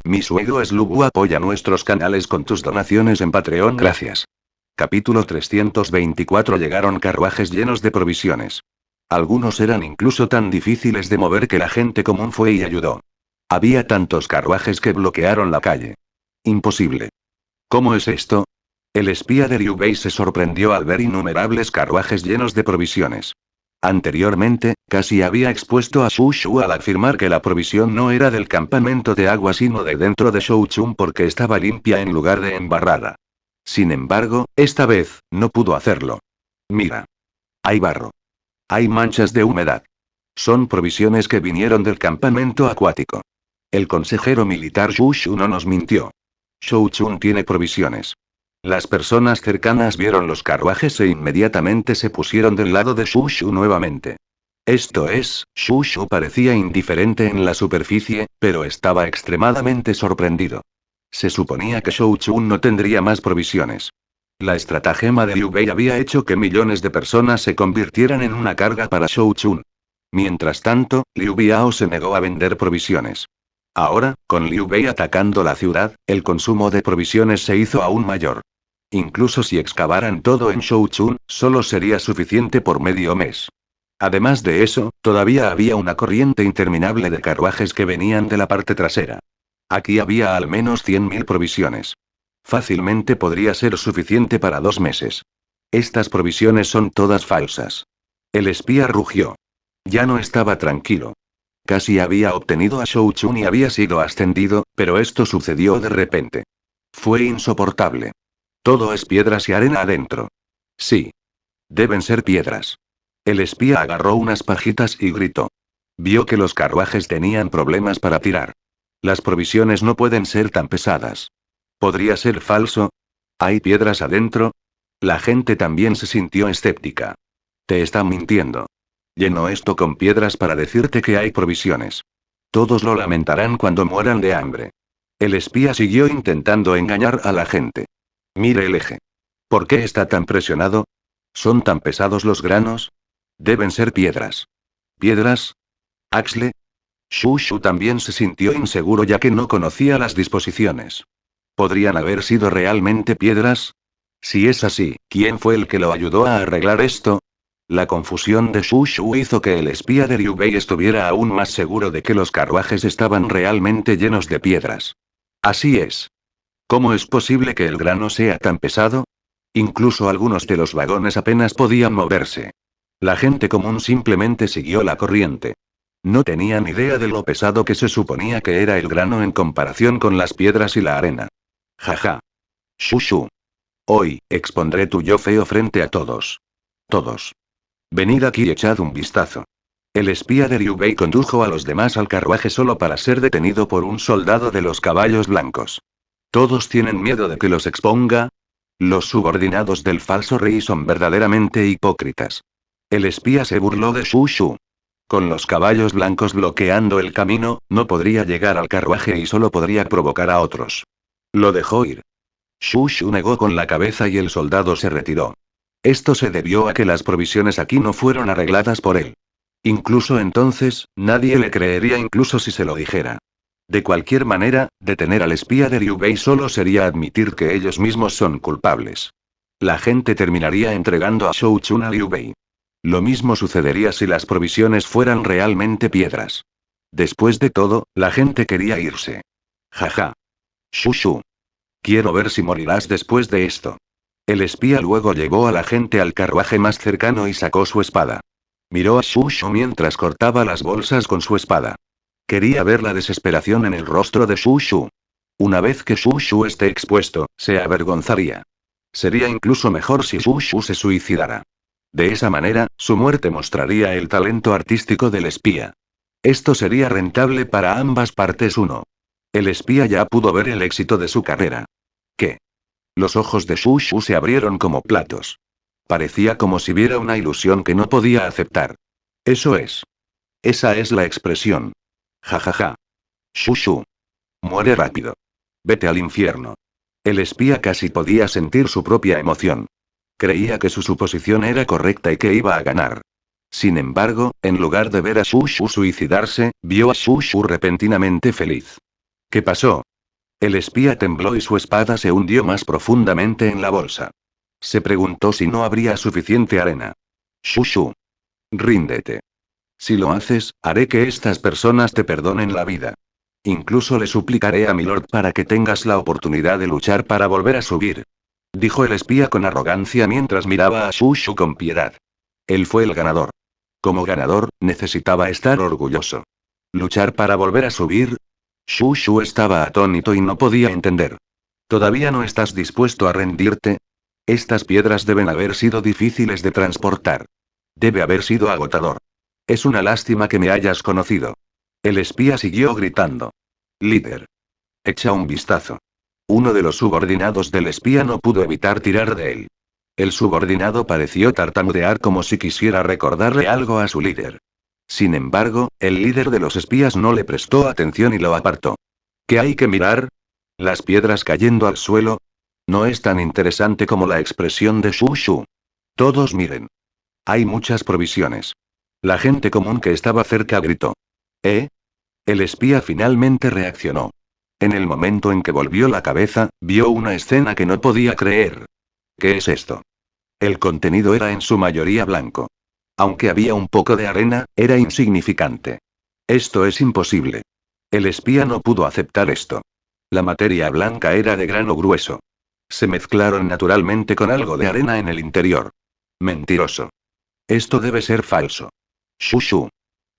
Mi suegro es Lubu. Apoya nuestros canales con tus donaciones en Patreon. Gracias. Capítulo 324. Llegaron carruajes llenos de provisiones. Algunos eran incluso tan difíciles de mover que la gente común fue y ayudó. Había tantos carruajes que bloquearon la calle. Imposible. ¿Cómo es esto? El espía de Liu Bei se sorprendió al ver innumerables carruajes llenos de provisiones. Anteriormente, casi había expuesto a Xu Shu al afirmar que la provisión no era del campamento de agua sino de dentro de Shouchun porque estaba limpia en lugar de embarrada. Sin embargo, esta vez, no pudo hacerlo. Mira. Hay barro. Hay manchas de humedad. Son provisiones que vinieron del campamento acuático. El consejero militar Xu Shu no nos mintió. Shouchun tiene provisiones. Las personas cercanas vieron los carruajes e inmediatamente se pusieron del lado de Xu Shu nuevamente. Esto es, Xu Shu parecía indiferente en la superficie, pero estaba extremadamente sorprendido. Se suponía que Shouchun no tendría más provisiones. La estratagema de Liu Bei había hecho que millones de personas se convirtieran en una carga para Shouchun. Mientras tanto, Liu Biao se negó a vender provisiones. Ahora, con Liu Bei atacando la ciudad, el consumo de provisiones se hizo aún mayor. Incluso si excavaran todo en Shouchun, solo sería suficiente por medio mes. Además de eso, todavía había una corriente interminable de carruajes que venían de la parte trasera. Aquí había al menos 100.000 provisiones. Fácilmente podría ser suficiente para 2 meses. Estas provisiones son todas falsas. El espía rugió. Ya no estaba tranquilo. Casi había obtenido a Shouchun y había sido ascendido, pero esto sucedió de repente. Fue insoportable. Todo es piedras y arena adentro. Sí. Deben ser piedras. El espía agarró unas pajitas y gritó. Vio que los carruajes tenían problemas para tirar. Las provisiones no pueden ser tan pesadas. ¿Podría ser falso? ¿Hay piedras adentro? La gente también se sintió escéptica. Te están mintiendo. Llenó esto con piedras para decirte que hay provisiones. Todos lo lamentarán cuando mueran de hambre. El espía siguió intentando engañar a la gente. Mire el eje. ¿Por qué está tan presionado? ¿Son tan pesados los granos? Deben ser piedras. ¿Piedras? ¿Axle? Xu Shu también se sintió inseguro ya que no conocía las disposiciones. ¿Podrían haber sido realmente piedras? Si es así, ¿quién fue el que lo ayudó a arreglar esto? La confusión de Xu Shu hizo que el espía de Liu Bei estuviera aún más seguro de que los carruajes estaban realmente llenos de piedras. Así es. ¿Cómo es posible que el grano sea tan pesado? Incluso algunos de los vagones apenas podían moverse. La gente común simplemente siguió la corriente. No tenían idea de lo pesado que se suponía que era el grano en comparación con las piedras y la arena. Jaja. Xu Shu. Hoy, expondré tu yo feo frente a todos. Todos. Venid aquí y echad un vistazo. El espía de Liu Bei condujo a los demás al carruaje solo para ser detenido por un soldado de los caballos blancos. ¿Todos tienen miedo de que los exponga? Los subordinados del falso rey son verdaderamente hipócritas. El espía se burló de Xu Shu. Con los caballos blancos bloqueando el camino, no podría llegar al carruaje y solo podría provocar a otros. Lo dejó ir. Xu Shu negó con la cabeza y el soldado se retiró. Esto se debió a que las provisiones aquí no fueron arregladas por él. Incluso entonces, nadie le creería incluso si se lo dijera. De cualquier manera, detener al espía de Liu Bei solo sería admitir que ellos mismos son culpables. La gente terminaría entregando a Shouchun a Liu Bei. Lo mismo sucedería si las provisiones fueran realmente piedras. Después de todo, la gente quería irse. Jaja. Xu Shu. Quiero ver si morirás después de esto. El espía luego llevó a la gente al carruaje más cercano y sacó su espada. Miró a Xu Shu mientras cortaba las bolsas con su espada. Quería ver la desesperación en el rostro de Xu Shu. Una vez que Xu Shu esté expuesto, se avergonzaría. Sería incluso mejor si Xu Shu se suicidara. De esa manera, su muerte mostraría el talento artístico del espía. Esto sería rentable para ambas partes. 1. El espía ya pudo ver el éxito de su carrera. ¿Qué? Los ojos de Xu Shu se abrieron como platos. Parecía como si viera una ilusión que no podía aceptar. Eso es. Esa es la expresión. Jajaja. Xu Shu. Muere rápido. Vete al infierno. El espía casi podía sentir su propia emoción. Creía que su suposición era correcta y que iba a ganar. Sin embargo, en lugar de ver a Xu Shu suicidarse, vio a Xu Shu repentinamente feliz. ¿Qué pasó? El espía tembló y su espada se hundió más profundamente en la bolsa. Se preguntó si no habría suficiente arena. Shushu. Ríndete. Si lo haces, haré que estas personas te perdonen la vida. Incluso le suplicaré a Milord para que tengas la oportunidad de luchar para volver a subir. Dijo el espía con arrogancia mientras miraba a Shushu con piedad. Él fue el ganador. Como ganador, necesitaba estar orgulloso. ¿Luchar para volver a subir? Shushu estaba atónito y no podía entender. ¿Todavía no estás dispuesto a rendirte? Estas piedras deben haber sido difíciles de transportar. Debe haber sido agotador. Es una lástima que me hayas conocido. El espía siguió gritando. Líder. Echa un vistazo. Uno de los subordinados del espía no pudo evitar tirar de él. El subordinado pareció tartamudear como si quisiera recordarle algo a su líder. Sin embargo, el líder de los espías no le prestó atención y lo apartó. ¿Qué hay que mirar? ¿Las piedras cayendo al suelo? No es tan interesante como la expresión de Shushu. Todos miren. Hay muchas provisiones. La gente común que estaba cerca gritó. ¿Eh? El espía finalmente reaccionó. En el momento en que volvió la cabeza, vio una escena que no podía creer. ¿Qué es esto? El contenido era en su mayoría blanco. Aunque había un poco de arena, era insignificante. Esto es imposible. El espía no pudo aceptar esto. La materia blanca era de grano grueso. Se mezclaron naturalmente con algo de arena en el interior. Mentiroso. Esto debe ser falso. Shushu.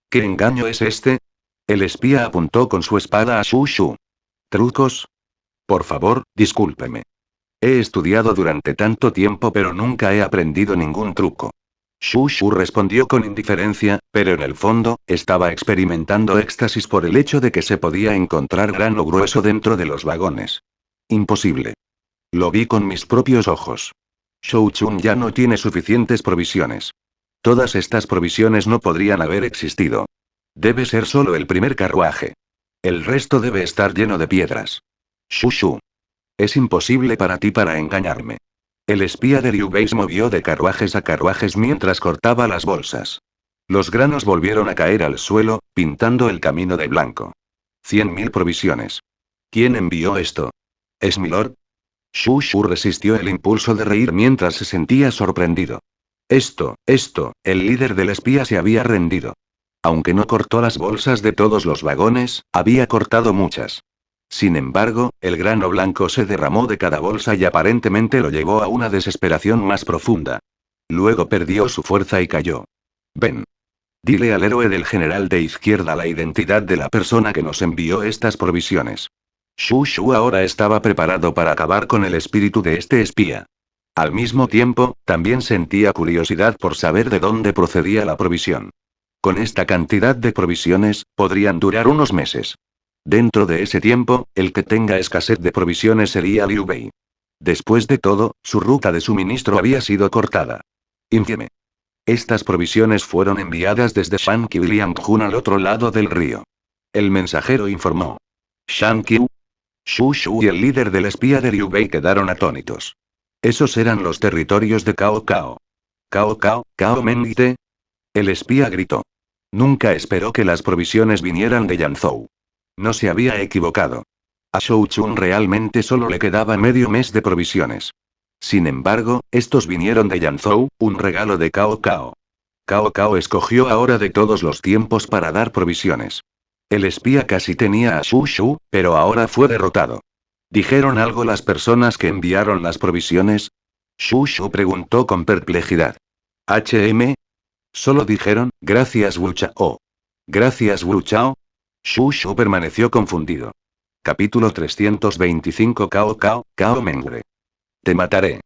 ¿Qué engaño es este? El espía apuntó con su espada a Shushu. ¿Trucos? Por favor, discúlpeme. He estudiado durante tanto tiempo pero nunca he aprendido ningún truco. Shushu respondió con indiferencia, pero en el fondo, estaba experimentando éxtasis por el hecho de que se podía encontrar grano grueso dentro de los vagones. Imposible. Lo vi con mis propios ojos. Shou-chun ya no tiene suficientes provisiones. Todas estas provisiones no podrían haber existido. Debe ser solo el primer carruaje. El resto debe estar lleno de piedras. Shushu. Es imposible para ti para engañarme. El espía de Liu Bei se movió de carruajes a carruajes mientras cortaba las bolsas. Los granos volvieron a caer al suelo, pintando el camino de blanco. 100.000 provisiones. ¿Quién envió esto? ¿Es Milord? Shushu resistió el impulso de reír mientras se sentía sorprendido. El líder del espía se había rendido. Aunque no cortó las bolsas de todos los vagones, había cortado muchas. Sin embargo, el grano blanco se derramó de cada bolsa y aparentemente lo llevó a una desesperación más profunda. Luego perdió su fuerza y cayó. Ven. Dile al héroe del general de izquierda la identidad de la persona que nos envió estas provisiones. Shushu ahora estaba preparado para acabar con el espíritu de este espía. Al mismo tiempo, también sentía curiosidad por saber de dónde procedía la provisión. Con esta cantidad de provisiones, podrían durar unos meses. Dentro de ese tiempo, el que tenga escasez de provisiones sería Liu Bei. Después de todo, su ruta de suministro había sido cortada. Infieme. Estas provisiones fueron enviadas desde Shanqiu y Liangjun al otro lado del río. El mensajero informó. Shanqiu. Shushu y el líder del espía de Liu Bei quedaron atónitos. Esos eran los territorios de Cao Cao. ¿Cao Cao, Cao Mengite? El espía gritó. Nunca esperó que las provisiones vinieran de Yanzhou. No se había equivocado. A Shou-chun realmente solo le quedaba medio mes de provisiones. Sin embargo, estos vinieron de Yanzhou, un regalo de Cao Cao. Cao Cao escogió ahora de todos los tiempos para dar provisiones. El espía casi tenía a Shushu, pero ahora fue derrotado. ¿Dijeron algo las personas que enviaron las provisiones? Shushu preguntó con perplejidad. ¿HM? Solo dijeron, gracias Wu Chao. ¿Gracias Wu Chao? Shushu permaneció confundido. Capítulo 325 Cao Cao, Cao Mengre. Te mataré.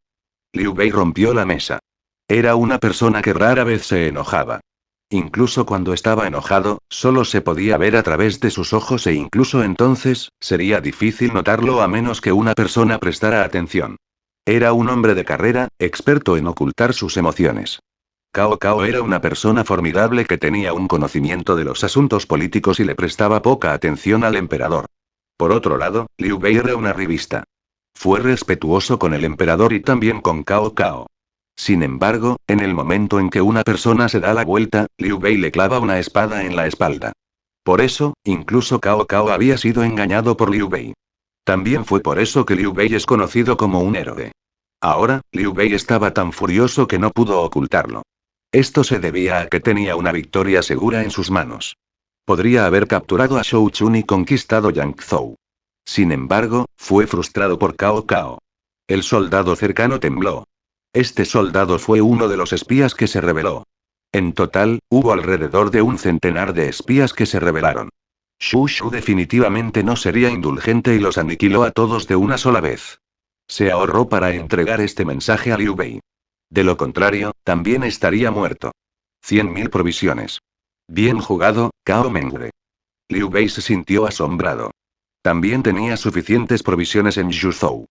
Liu Bei rompió la mesa. Era una persona que rara vez se enojaba. Incluso cuando estaba enojado, solo se podía ver a través de sus ojos e incluso entonces, sería difícil notarlo a menos que una persona prestara atención. Era un hombre de carrera, experto en ocultar sus emociones. Cao Cao era una persona formidable que tenía un conocimiento de los asuntos políticos y le prestaba poca atención al emperador. Por otro lado, Liu Bei era una revista. Fue respetuoso con el emperador y también con Cao Cao. Sin embargo, en el momento en que una persona se da la vuelta, Liu Bei le clava una espada en la espalda. Por eso, incluso Cao Cao había sido engañado por Liu Bei. También fue por eso que Liu Bei es conocido como un héroe. Ahora, Liu Bei estaba tan furioso que no pudo ocultarlo. Esto se debía a que tenía una victoria segura en sus manos. Podría haber capturado a Shou Chun y conquistado Yangzhou. Sin embargo, fue frustrado por Cao Cao. El soldado cercano tembló. Este soldado fue uno de los espías que se rebeló. En total, hubo alrededor de un centenar de espías que se rebelaron. Shu Shu definitivamente no sería indulgente y los aniquiló a todos de una sola vez. Se ahorró para entregar este mensaje a Liu Bei. De lo contrario, también estaría muerto. 100.000 provisiones. Bien jugado, Cao Mengre. Liu Bei se sintió asombrado. También tenía suficientes provisiones en Yuzhou.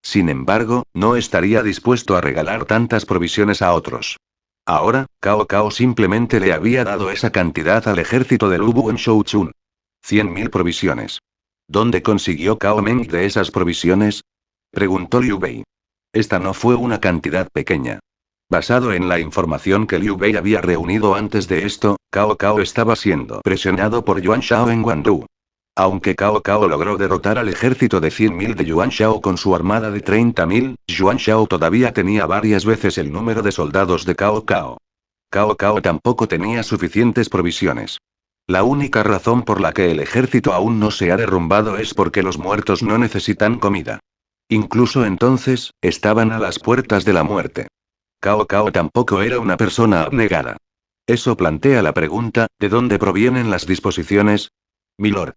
Sin embargo, no estaría dispuesto a regalar tantas provisiones a otros. Ahora, Cao Cao simplemente le había dado esa cantidad al ejército de Lubu en Shouchun. 100.000 provisiones. ¿Dónde consiguió Cao Meng de esas provisiones? Preguntó Liu Bei. Esta no fue una cantidad pequeña. Basado en la información que Liu Bei había reunido antes de esto, Cao Cao estaba siendo presionado por Yuan Shao en Guangdu. Aunque Cao Cao logró derrotar al ejército de 100.000 de Yuan Shao con su armada de 30.000, Yuan Shao todavía tenía varias veces el número de soldados de Cao Cao. Cao Cao tampoco tenía suficientes provisiones. La única razón por la que el ejército aún no se ha derrumbado es porque los muertos no necesitan comida. Incluso entonces, estaban a las puertas de la muerte. Cao Cao tampoco era una persona abnegada. Eso plantea la pregunta, ¿de dónde provienen las disposiciones? Milord.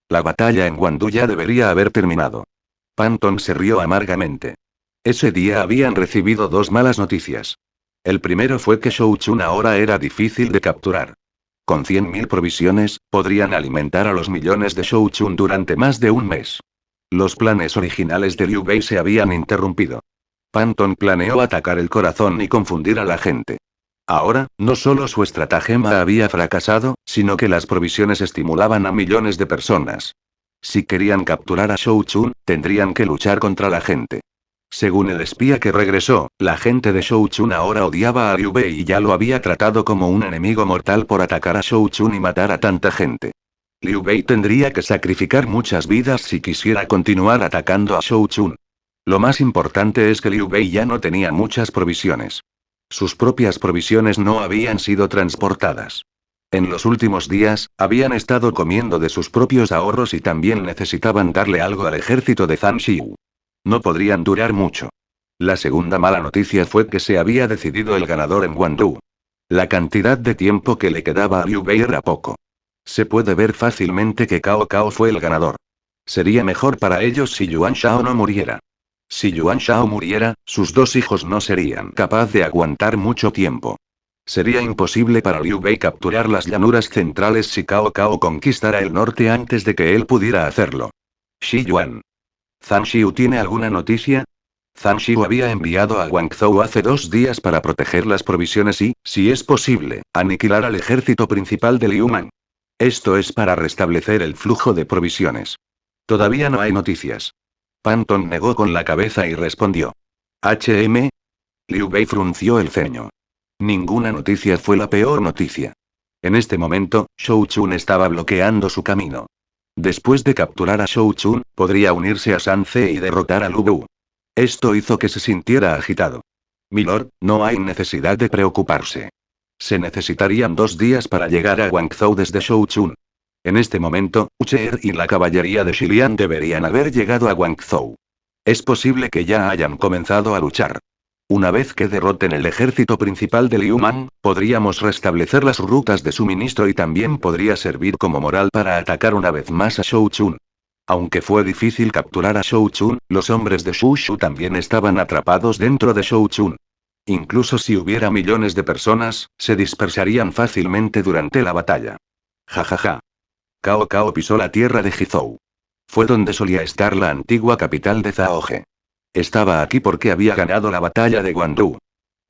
La batalla en Guangdu ya debería haber terminado. Panton se rió amargamente. Ese día habían recibido dos malas noticias. El primero fue que Shou Chun ahora era difícil de capturar. Con 100.000 provisiones, podrían alimentar a los millones de Shou Chun durante más de un mes. Los planes originales de Liu Bei se habían interrumpido. Panton planeó atacar el corazón y confundir a la gente. Ahora, no solo su estratagema había fracasado, sino que las provisiones estimulaban a millones de personas. Si querían capturar a Shou Chun, tendrían que luchar contra la gente. Según el espía que regresó, la gente de Shou Chun ahora odiaba a Liu Bei y ya lo había tratado como un enemigo mortal por atacar a Shou Chun y matar a tanta gente. Liu Bei tendría que sacrificar muchas vidas si quisiera continuar atacando a Shou Chun. Lo más importante es que Liu Bei ya no tenía muchas provisiones. Sus propias provisiones no habían sido transportadas. En los últimos días, habían estado comiendo de sus propios ahorros y también necesitaban darle algo al ejército de Zhang Xiu. No podrían durar mucho. La segunda mala noticia fue que se había decidido el ganador en Guangdu. La cantidad de tiempo que le quedaba a Liu Bei era poco. Se puede ver fácilmente que Cao Cao fue el ganador. Sería mejor para ellos si Yuan Shao no muriera. Si Yuan Shao muriera, sus dos hijos no serían capaces de aguantar mucho tiempo. Sería imposible para Liu Bei capturar las llanuras centrales si Cao Cao conquistara el norte antes de que él pudiera hacerlo. Xi Yuan. ¿Zhang Xiu tiene alguna noticia? Zhang Xiu había enviado a Guangzhou hace 2 días para proteger las provisiones y, si es posible, aniquilar al ejército principal de Liu Man. Esto es para restablecer el flujo de provisiones. Todavía no hay noticias. Panton negó con la cabeza y respondió. ¿HM? Liu Bei frunció el ceño. Ninguna noticia fue la peor noticia. En este momento, Shou Chun estaba bloqueando su camino. Después de capturar a Shou Chun, podría unirse a San Ce y derrotar a Lu Bu. Esto hizo que se sintiera agitado. Milord, no hay necesidad de preocuparse. Se necesitarían 2 días para llegar a Guangzhou desde Shou Chun. En este momento, Ucher y la caballería de Xilian deberían haber llegado a Guangzhou. Es posible que ya hayan comenzado a luchar. Una vez que derroten el ejército principal de Liu Man, podríamos restablecer las rutas de suministro y también podría servir como moral para atacar una vez más a Shou Chun. Aunque fue difícil capturar a Shou Chun, los hombres de Shu Shu también estaban atrapados dentro de Shou Chun. Incluso si hubiera millones de personas, se dispersarían fácilmente durante la batalla. Jajaja. Cao Cao pisó la tierra de Jizhou. Fue donde solía estar la antigua capital de Zaoge. Estaba aquí porque había ganado la batalla de Guangdu.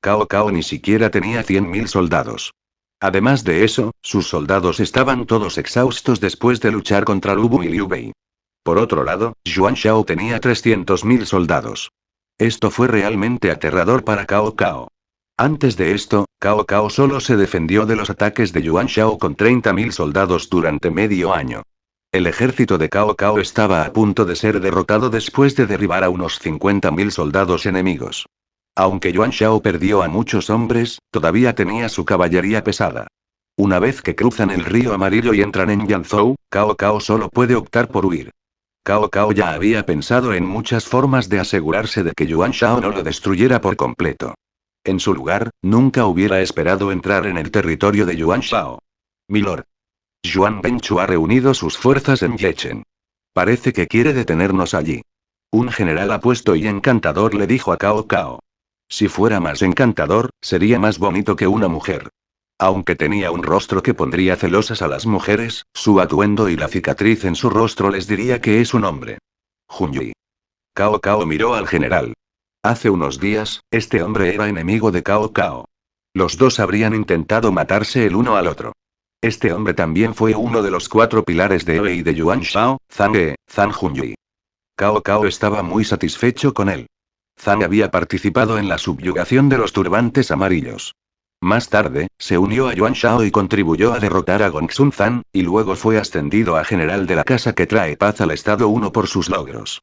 Cao Cao ni siquiera tenía 100.000 soldados. Además de eso, sus soldados estaban todos exhaustos después de luchar contra Lu Bu y Liu Bei. Por otro lado, Yuan Shao tenía 300.000 soldados. Esto fue realmente aterrador para Cao Cao. Antes de esto, Cao Cao solo se defendió de los ataques de Yuan Shao con 30.000 soldados durante medio año. El ejército de Cao Cao estaba a punto de ser derrotado después de derribar a unos 50.000 soldados enemigos. Aunque Yuan Shao perdió a muchos hombres, todavía tenía su caballería pesada. Una vez que cruzan el río Amarillo y entran en Yanzhou, Cao Cao solo puede optar por huir. Cao Cao ya había pensado en muchas formas de asegurarse de que Yuan Shao no lo destruyera por completo. En su lugar, nunca hubiera esperado entrar en el territorio de Yuan Shao. Milord. Yuan Benchu ha reunido sus fuerzas en Yechen. Parece que quiere detenernos allí. Un general apuesto y encantador le dijo a Cao Cao. Si fuera más encantador, sería más bonito que una mujer. Aunque tenía un rostro que pondría celosas a las mujeres, su atuendo y la cicatriz en su rostro les diría que es un hombre. Hunyui. Cao Cao miró al general. Hace unos días, este hombre era enemigo de Cao Cao. Los dos habrían intentado matarse el uno al otro. Este hombre también fue uno de los 4 pilares de Wei de Yuan Shao, Zhang Hunyui. Cao Cao estaba muy satisfecho con él. Zhang había participado en la subyugación de los turbantes amarillos. Más tarde, se unió a Yuan Shao y contribuyó a derrotar a Gongsun Zan, y luego fue ascendido a general de la casa que trae paz al Estado 1 por sus logros.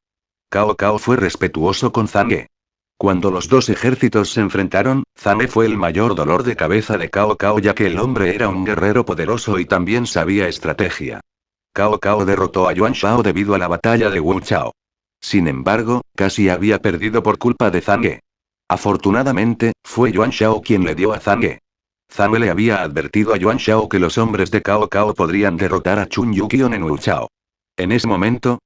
Cao Cao fue respetuoso con Zhang. Cuando los dos ejércitos se enfrentaron, Zhang fue el mayor dolor de cabeza de Cao Cao ya que el hombre era un guerrero poderoso y también sabía estrategia. Cao Cao derrotó a Yuan Shao debido a la batalla de Wu Chao. Sin embargo, casi había perdido por culpa de Zhang. Afortunadamente, fue Yuan Shao quien le dio a Zhang. Zhang le había advertido a Yuan Shao que los hombres de Cao Cao podrían derrotar a Chun Yuqion en Wu Chao. En ese momento,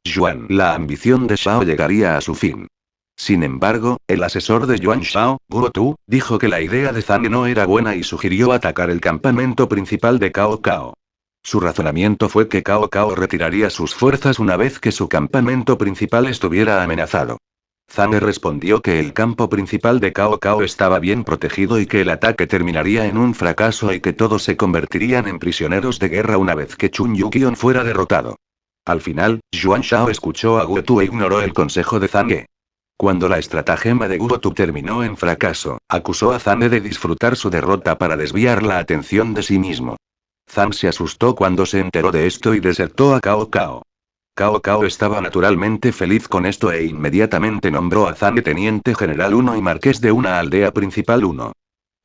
la ambición de Shao llegaría a su fin. Sin embargo, el asesor de Yuan Shao, Guo Tu, dijo que la idea de Zhang no era buena y sugirió atacar el campamento principal de Cao Cao. Su razonamiento fue que Cao Cao retiraría sus fuerzas una vez que su campamento principal estuviera amenazado. Zhang respondió que el campo principal de Cao Cao estaba bien protegido y que el ataque terminaría en un fracaso y que todos se convertirían en prisioneros de guerra una vez que Chun Yuqion fuera derrotado. Al final, Yuan Shao escuchó a Guo Tu e ignoró el consejo de Zhang. Cuando la estratagema de Guo Tu terminó en fracaso, acusó a Zhang de disfrutar su derrota para desviar la atención de sí mismo. Zhang se asustó cuando se enteró de esto y desertó a Cao Cao. Cao Cao estaba naturalmente feliz con esto e inmediatamente nombró a Zhang teniente general 1 y marqués de una aldea principal 1.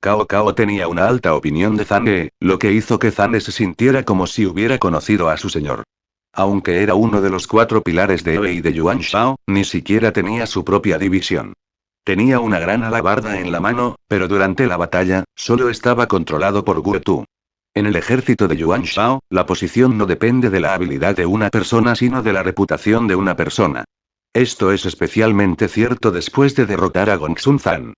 Cao Cao tenía una alta opinión de Zhang, lo que hizo que Zhang se sintiera como si hubiera conocido a su señor. Aunque era uno de los 4 pilares de Wei de Yuan Shao, ni siquiera tenía su propia división. Tenía una gran alabarda en la mano, pero durante la batalla, solo estaba controlado por Guo Tu. En el ejército de Yuan Shao, la posición no depende de la habilidad de una persona sino de la reputación de una persona. Esto es especialmente cierto después de derrotar a Gongsun Zan.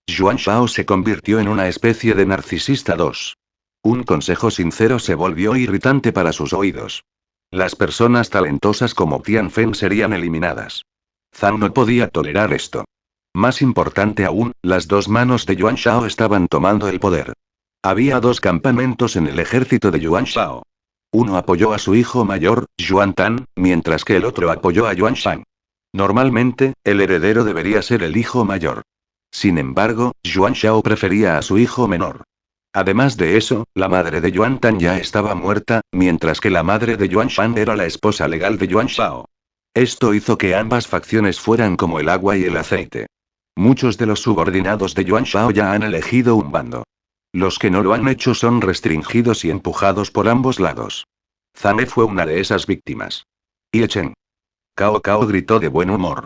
Yuan Shao se convirtió en una especie de narcisista 2. Un consejo sincero se volvió irritante para sus oídos. Las personas talentosas como Tian Fen serían eliminadas. Zhang no podía tolerar esto. Más importante aún, las 2 manos de Yuan Shao estaban tomando el poder. Había 2 campamentos en el ejército de Yuan Shao. Uno apoyó a su hijo mayor, Yuan Tan, mientras que el otro apoyó a Yuan Shang. Normalmente, el heredero debería ser el hijo mayor. Sin embargo, Yuan Shao prefería a su hijo menor. Además de eso, la madre de Yuan Tan ya estaba muerta, mientras que la madre de Yuan Shang era la esposa legal de Yuan Shao. Esto hizo que ambas facciones fueran como el agua y el aceite. Muchos de los subordinados de Yuan Shao ya han elegido un bando. Los que no lo han hecho son restringidos y empujados por ambos lados. Zhang fue una de esas víctimas. Ye Chen. Cao Cao gritó de buen humor.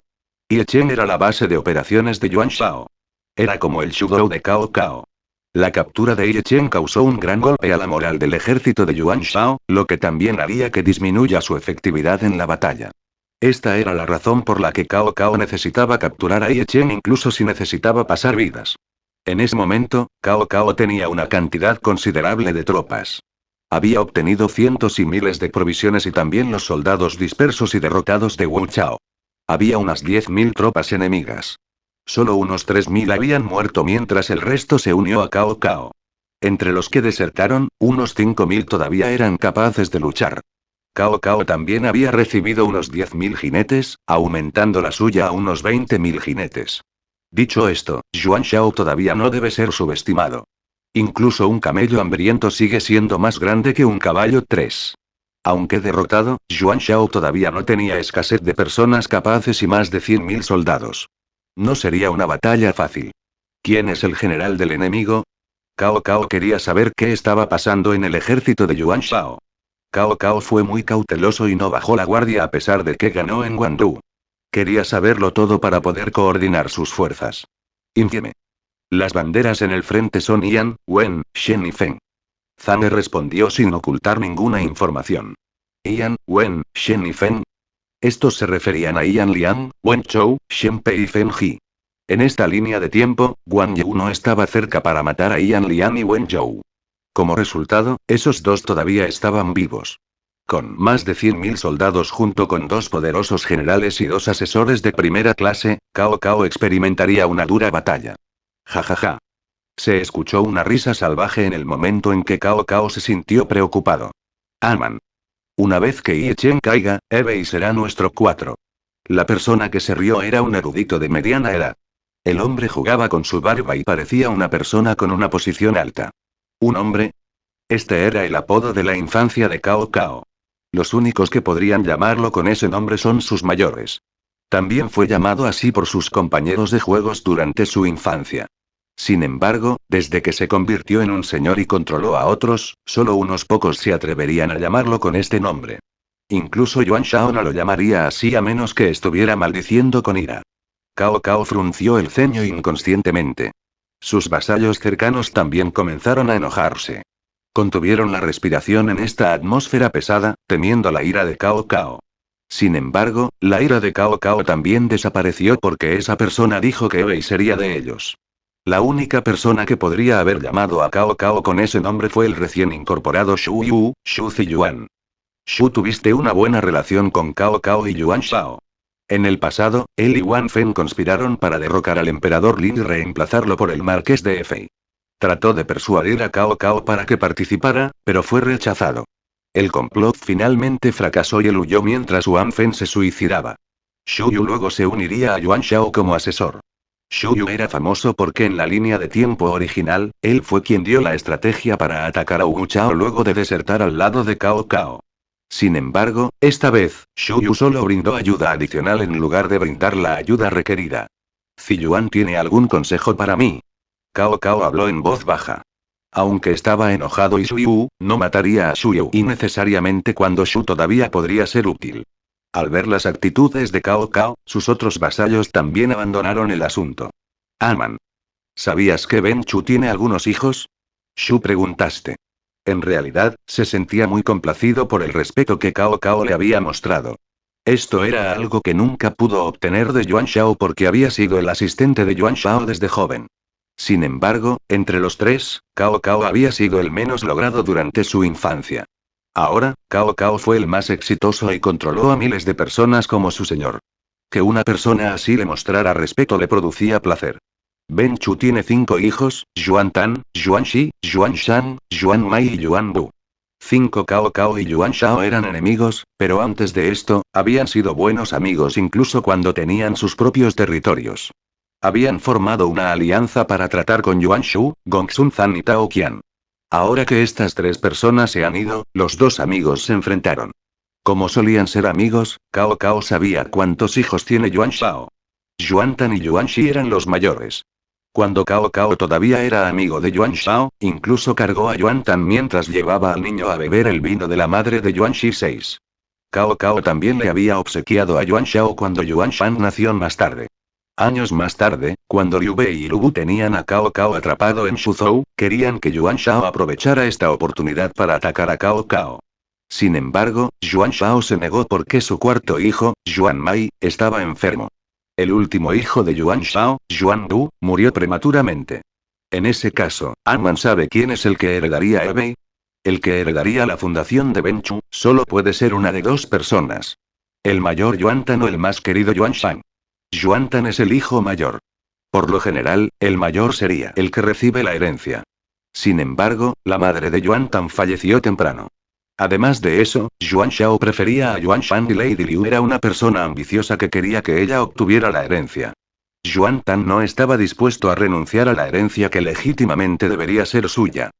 Ye Chen era la base de operaciones de Yuan Shao. Era como el Shudou de Cao Cao. La captura de Ye Chen causó un gran golpe a la moral del ejército de Yuan Shao, lo que también haría que disminuya su efectividad en la batalla. Esta era la razón por la que Cao Cao necesitaba capturar a Ye Chen incluso si necesitaba pasar vidas. En ese momento, Cao Cao tenía una cantidad considerable de tropas. Había obtenido cientos y miles de provisiones y también los soldados dispersos y derrotados de Wu Chao. Había unas 10.000 tropas enemigas. Solo unos 3.000 habían muerto mientras el resto se unió a Cao Cao. Entre los que desertaron, unos 5.000 todavía eran capaces de luchar. Cao Cao también había recibido unos 10.000 jinetes, aumentando la suya a unos 20.000 jinetes. Dicho esto, Yuan Shao todavía no debe ser subestimado. Incluso un camello hambriento sigue siendo más grande que un caballo 3. Aunque derrotado, Yuan Shao todavía no tenía escasez de personas capaces y más de 100.000 soldados. No sería una batalla fácil. ¿Quién es el general del enemigo? Cao Cao quería saber qué estaba pasando en el ejército de Yuan Shao. Cao Cao fue muy cauteloso y no bajó la guardia a pesar de que ganó en Guangzhou. Quería saberlo todo para poder coordinar sus fuerzas. Infierme. Las banderas en el frente son Yan, Wen, Shen y Feng. Zhang respondió sin ocultar ninguna información. Yan, Wen, Shen y Feng. Estos se referían a Yan Liang, Wen Chou, Shen Pei y Feng Ji. En esta línea de tiempo, Guan Yu no estaba cerca para matar a Yan Liang y Wen Chou. Como resultado, esos dos todavía estaban vivos. Con más de 100.000 soldados junto con dos poderosos generales y dos asesores de primera clase, Cao Cao experimentaría una dura batalla. Jajaja. Se escuchó una risa salvaje en el momento en que Cao Cao se sintió preocupado. Aman. Una vez que Ye Chen caiga, Ebei será nuestro 4. La persona que se rió era un erudito de mediana edad. El hombre jugaba con su barba y parecía una persona con una posición alta. ¿Un hombre? Este era el apodo de la infancia de Cao Cao. Los únicos que podrían llamarlo con ese nombre son sus mayores. También fue llamado así por sus compañeros de juegos durante su infancia. Sin embargo, desde que se convirtió en un señor y controló a otros, solo unos pocos se atreverían a llamarlo con este nombre. Incluso Yuan Shao no lo llamaría así a menos que estuviera maldiciendo con ira. Cao Cao frunció el ceño inconscientemente. Sus vasallos cercanos también comenzaron a enojarse. Contuvieron la respiración en esta atmósfera pesada, temiendo la ira de Cao Cao. Sin embargo, la ira de Cao Cao también desapareció porque esa persona dijo que Wei sería de ellos. La única persona que podría haber llamado a Cao Cao con ese nombre fue el recién incorporado Shu Yu, Shu Ziyuan. Shu, tuviste una buena relación con Cao Cao y Yuan Shao. En el pasado, él y Wang Feng conspiraron para derrocar al emperador Lin y reemplazarlo por el marqués de Efei. Trató de persuadir a Cao Cao para que participara, pero fue rechazado. El complot finalmente fracasó y él huyó mientras Wang Feng se suicidaba. Shu Yu luego se uniría a Yuan Shao como asesor. Shu Yu era famoso porque en la línea de tiempo original, él fue quien dio la estrategia para atacar a Wu Chao luego de desertar al lado de Cao Cao. Sin embargo, esta vez, Shu Yu solo brindó ayuda adicional en lugar de brindar la ayuda requerida. ¿Ziyuan tiene algún consejo para mí? Cao Cao habló en voz baja. Aunque estaba enojado y Shu Yu, no mataría a Shu Yu innecesariamente cuando Shu todavía podría ser útil. Al ver las actitudes de Cao Cao, sus otros vasallos también abandonaron el asunto. Aman. ¿Sabías que Ben Chu tiene algunos hijos? Shu, preguntaste. En realidad, se sentía muy complacido por el respeto que Cao Cao le había mostrado. Esto era algo que nunca pudo obtener de Yuan Shao porque había sido el asistente de Yuan Shao desde joven. Sin embargo, entre los tres, Cao Cao había sido el menos logrado durante su infancia. Ahora, Cao Cao fue el más exitoso y controló a miles de personas como su señor. Que una persona así le mostrara respeto le producía placer. Ben Chu tiene 5 hijos, Yuan Tan, Yuan Shi, Yuan Shan, Yuan Mai y Yuan Bu. 5 Cao Cao y Yuan Shao eran enemigos, pero antes de esto, habían sido buenos amigos incluso cuando tenían sus propios territorios. Habían formado una alianza para tratar con Yuan Shu, Gongsun Zan y Tao Qian. Ahora que estas tres personas se han ido, los dos amigos se enfrentaron. Como solían ser amigos, Cao Cao sabía cuántos hijos tiene Yuan Shao. Yuan Tan y Yuan Shi eran los mayores. Cuando Cao Cao todavía era amigo de Yuan Shao, incluso cargó a Yuan Tan mientras llevaba al niño a beber el vino de la madre de Yuan Shi 6. Cao Cao también le había obsequiado a Yuan Shao cuando Yuan Shan nació más tarde. Años más tarde, cuando Liu Bei y Lu Bu tenían a Cao Cao atrapado en Shuzhou, querían que Yuan Shao aprovechara esta oportunidad para atacar a Cao Cao. Sin embargo, Yuan Shao se negó porque su cuarto hijo, Yuan Mai, estaba enfermo. El último hijo de Yuan Shao, Yuan Du, murió prematuramente. En ese caso, Aman sabe quién es el que heredaría a Ebei. El que heredaría la fundación de Ben Chu, solo puede ser una de dos personas. El mayor Yuan Tan o el más querido Yuan Shan. Yuan Tan es el hijo mayor. Por lo general, el mayor sería el que recibe la herencia. Sin embargo, la madre de Yuan Tan falleció temprano. Además de eso, Yuan Shao prefería a Yuan Shan y Lady Liu era una persona ambiciosa que quería que ella obtuviera la herencia. Yuan Tan no estaba dispuesto a renunciar a la herencia que legítimamente debería ser suya.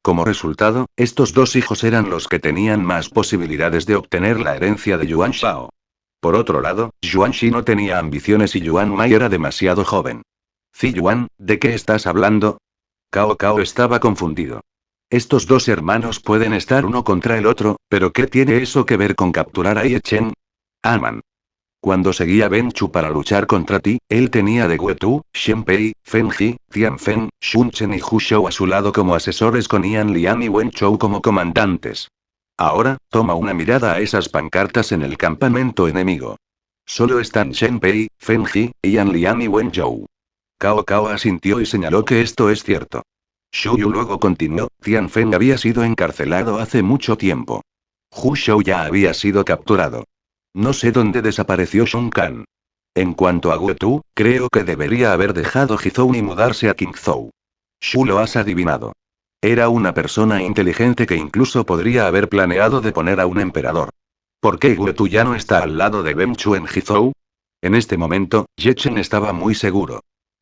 Como resultado, estos dos hijos eran los que tenían más posibilidades de obtener la herencia de Yuan Shao. Por otro lado, Yuan Shi no tenía ambiciones y Yuan Mai era demasiado joven. Ziyuan, ¿de qué estás hablando? Cao Cao estaba confundido. Estos dos hermanos pueden estar uno contra el otro, pero ¿qué tiene eso que ver con capturar a Ye Chen? Aman. Cuando seguía Ben Chu para luchar contra ti, él tenía de Wetu, Shen Pei, Feng Ji, Tian Fen, Shun Chen y Hu Shou a su lado como asesores con Yan Lian y Wen Chou como comandantes. Ahora, toma una mirada a esas pancartas en el campamento enemigo. Solo están Shen Pei, Feng Ji, Yan Lian y Wen Chou. Cao Cao asintió y señaló que esto es cierto. Shu Yu luego continuó, Tian Fen había sido encarcelado hace mucho tiempo. Hu Shou ya había sido capturado. No sé dónde desapareció Shun Kan. En cuanto a Wetu, creo que debería haber dejado Hizou y mudarse a Qingzhou. Shu lo has adivinado. Era una persona inteligente que incluso podría haber planeado deponer a un emperador. ¿Por qué Wetu ya no está al lado de Ben Chu en Hizou? En este momento, Ye Chen estaba muy seguro.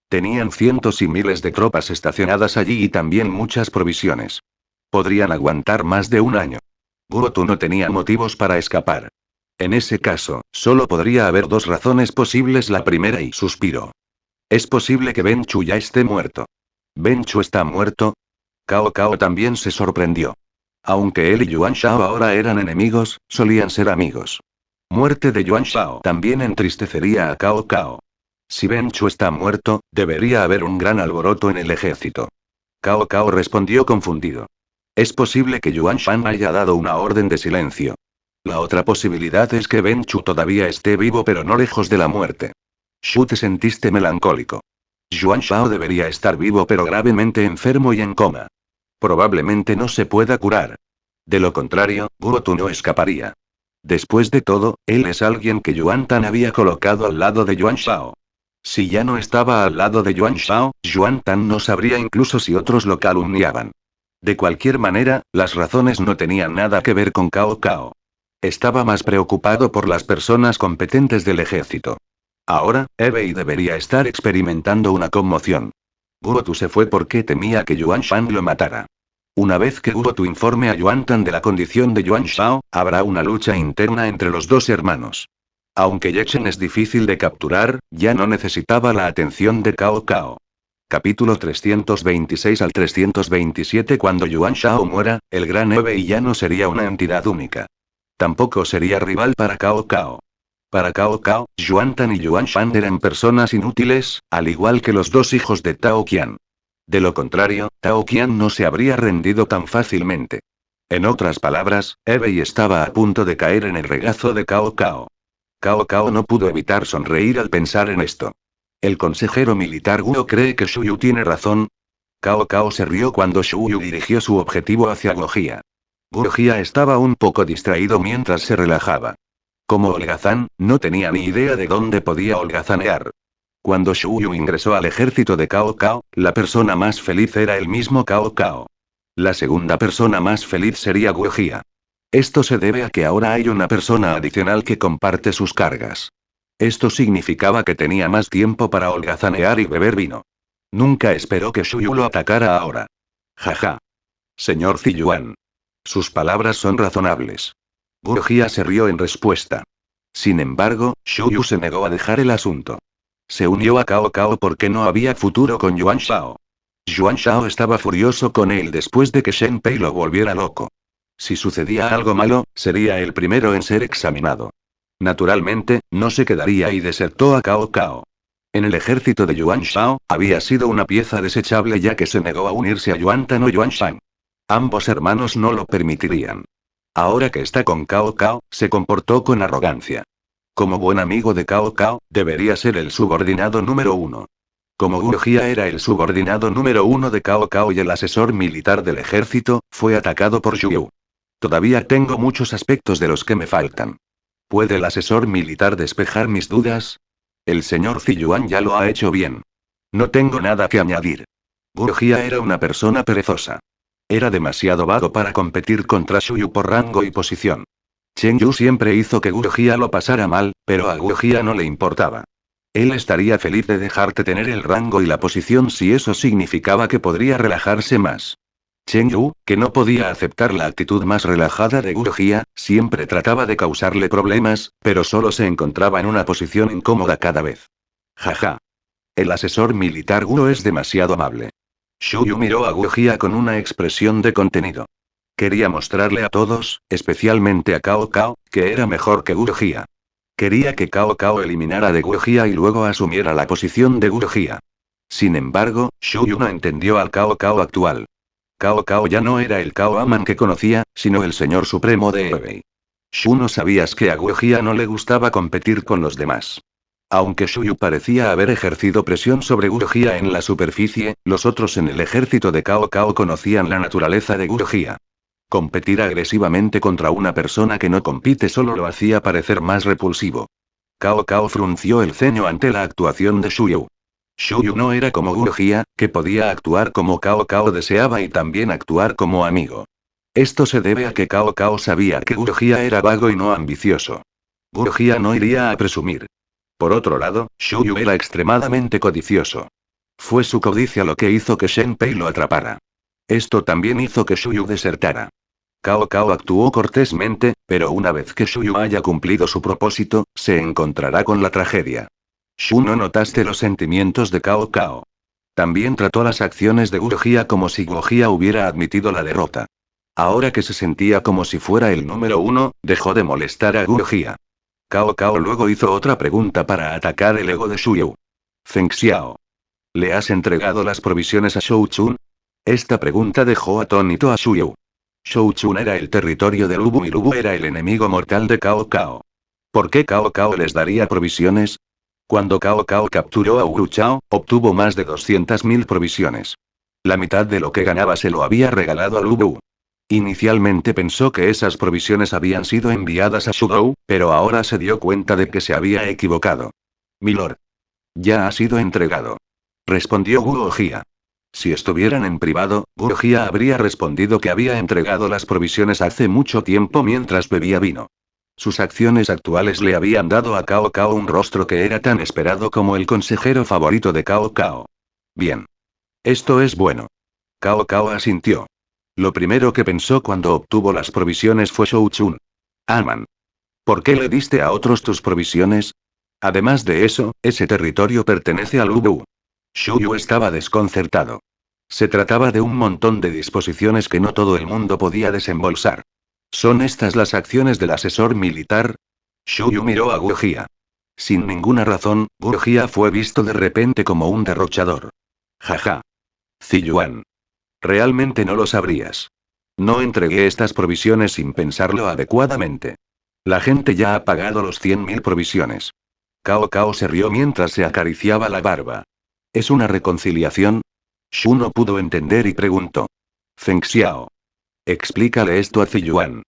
Tenían cientos y miles de tropas estacionadas allí y también muchas provisiones. Podrían aguantar más de un año. Wetu no tenía motivos para escapar. En ese caso, solo podría haber dos razones posibles. La primera y suspiró. Es posible que Ben Chu ya esté muerto. ¿Ben Chu está muerto? Cao Cao también se sorprendió. Aunque él y Yuan Shao ahora eran enemigos, solían ser amigos. Muerte de Yuan Shao también entristecería a Cao Cao. Si Ben Chu está muerto, debería haber un gran alboroto en el ejército. Cao Cao respondió confundido. Es posible que Yuan Shan haya dado una orden de silencio. La otra posibilidad es que Ben Chu todavía esté vivo pero no lejos de la muerte. Shu, te sentiste melancólico. Yuan Shao debería estar vivo pero gravemente enfermo y en coma. Probablemente no se pueda curar. De lo contrario, Guotu no escaparía. Después de todo, él es alguien que Yuan Tan había colocado al lado de Yuan Shao. Si ya no estaba al lado de Yuan Shao, Yuan Tan no sabría incluso si otros lo calumniaban. De cualquier manera, las razones no tenían nada que ver con Cao Cao. Estaba más preocupado por las personas competentes del ejército. Ahora, Ebei debería estar experimentando una conmoción. Guotu se fue porque temía que Yuan Shan lo matara. Una vez que Guotu informe a Yuan Tan de la condición de Yuan Shao, habrá una lucha interna entre los dos hermanos. Aunque Ye Chen es difícil de capturar, ya no necesitaba la atención de Cao Cao. Capítulo 326 al 327. Cuando Yuan Shao muera, el gran Ebei ya no sería una entidad única. Tampoco sería rival para Cao Cao. Para Cao Cao, Yuan Tan y Yuan Shan eran personas inútiles, al igual que los dos hijos de Tao Qian. De lo contrario, Tao Qian no se habría rendido tan fácilmente. En otras palabras, Ebei estaba a punto de caer en el regazo de Cao Cao. Cao Cao no pudo evitar sonreír al pensar en esto. ¿El consejero militar Guo cree que Shu Yu tiene razón? Cao Cao se rió cuando Shu Yu dirigió su objetivo hacia Guo Jia. Guo Jia estaba un poco distraído mientras se relajaba. Como holgazán, no tenía ni idea de dónde podía holgazanear. Cuando Shu Yu ingresó al ejército de Cao Cao, la persona más feliz era el mismo Cao Cao. La segunda persona más feliz sería Guo Jia. Esto se debe a que ahora hay una persona adicional que comparte sus cargas. Esto significaba que tenía más tiempo para holgazanear y beber vino. Nunca esperó que Shu Yu lo atacara ahora. Jaja. Señor Ziyuan. Sus palabras son razonables. Guo Jia se rió en respuesta. Sin embargo, Shu Yu se negó a dejar el asunto. Se unió a Cao Cao porque no había futuro con Yuan Shao. Yuan Shao estaba furioso con él después de que Shen Pei lo volviera loco. Si sucedía algo malo, sería el primero en ser examinado. Naturalmente, no se quedaría y desertó a Cao Cao. En el ejército de Yuan Shao, había sido una pieza desechable ya que se negó a unirse a Yuan Tan o Yuan Shan. Ambos hermanos no lo permitirían. Ahora que está con Cao Cao, se comportó con arrogancia. Como buen amigo de Cao Cao, debería ser el subordinado número 1. Como Guo Jia era el subordinado número 1 de Cao Cao y el asesor militar del ejército, fue atacado por Shu Yu. Todavía tengo muchos aspectos de los que me faltan. ¿Puede el asesor militar despejar mis dudas? El señor Ziyuan ya lo ha hecho bien. No tengo nada que añadir. Guo Jia era una persona perezosa. Era demasiado vago para competir contra Shu Yu por rango y posición. Chen Yu siempre hizo que Guo Jia lo pasara mal, pero a Guo Jia no le importaba. Él estaría feliz de dejarte tener el rango y la posición si eso significaba que podría relajarse más. Chen Yu, que no podía aceptar la actitud más relajada de Gu Jia, siempre trataba de causarle problemas, pero solo se encontraba en una posición incómoda cada vez. Jaja. El asesor militar Gu es demasiado amable. Shu Yu miró a Gu Jia con una expresión de contenido. Quería mostrarle a todos, especialmente a Cao Cao, que era mejor que Gu Jia. Quería que Cao Cao eliminara de Gu Jia y luego asumiera la posición de Gu Jia. Sin embargo, Shu Yu no entendió al Cao Cao actual. Cao Cao ya no era el Cao Aman que conocía, sino el señor supremo de Hebei. Shu no sabías que a Gu Jia no le gustaba competir con los demás. Aunque Shu Yu parecía haber ejercido presión sobre Gu Jia en la superficie, los otros en el ejército de Cao Cao conocían la naturaleza de Gu Jia. Competir agresivamente contra una persona que no compite solo lo hacía parecer más repulsivo. Cao Cao frunció el ceño ante la actuación de Shu Yu. Shu Yu no era como Gu Jia, que podía actuar como Cao Cao deseaba y también actuar como amigo. Esto se debe a que Cao Cao sabía que Gu Jia era vago y no ambicioso. Gu Jia no iría a presumir. Por otro lado, Shu Yu era extremadamente codicioso. Fue su codicia lo que hizo que Shen Pei lo atrapara. Esto también hizo que Shu Yu desertara. Cao Cao actuó cortésmente, pero una vez que Shu Yu haya cumplido su propósito, se encontrará con la tragedia. Shu no notaste los sentimientos de Cao Cao. También trató las acciones de Gu Jia como si Gu Jia hubiera admitido la derrota. Ahora que se sentía como si fuera el número uno, dejó de molestar a Gu Jia. Cao Cao luego hizo otra pregunta para atacar el ego de Shu Yu. Feng Xiao. ¿Le has entregado las provisiones a Shou Chun? Esta pregunta dejó atónito a Shu Yu. Shou Chun era el territorio de Lubu y Lubu era el enemigo mortal de Cao Cao. ¿Por qué Cao Cao les daría provisiones? Cuando Cao Cao capturó a Wu Chao, obtuvo más de 200.000 provisiones. La mitad de lo que ganaba se lo había regalado a Lubu. Inicialmente pensó que esas provisiones habían sido enviadas a Shudou, pero ahora se dio cuenta de que se había equivocado. Milord. Ya ha sido entregado. Respondió Gu Jia. Si estuvieran en privado, Gu Jia habría respondido que había entregado las provisiones hace mucho tiempo mientras bebía vino. Sus acciones actuales le habían dado a Cao Cao un rostro que era tan esperado como el consejero favorito de Cao Cao. Bien. Esto es bueno. Cao Cao asintió. Lo primero que pensó cuando obtuvo las provisiones fue Shou Chun. Aman. ¿Por qué le diste a otros tus provisiones? Además de eso, ese territorio pertenece a Lubu. Shu Yu estaba desconcertado. Se trataba de un montón de disposiciones que no todo el mundo podía desembolsar. ¿Son estas las acciones del asesor militar? Shu Yu miró a Gu Jia. Sin ninguna razón, Gu Jia fue visto de repente como un derrochador. Jaja. Ziyuan. Realmente no lo sabrías. No entregué estas provisiones sin pensarlo adecuadamente. La gente ya ha pagado los 100.000 provisiones. Cao Cao se rió mientras se acariciaba la barba. ¿Es una reconciliación? Shu no pudo entender y preguntó. Feng Xiao. Explícale esto a Ziyuan.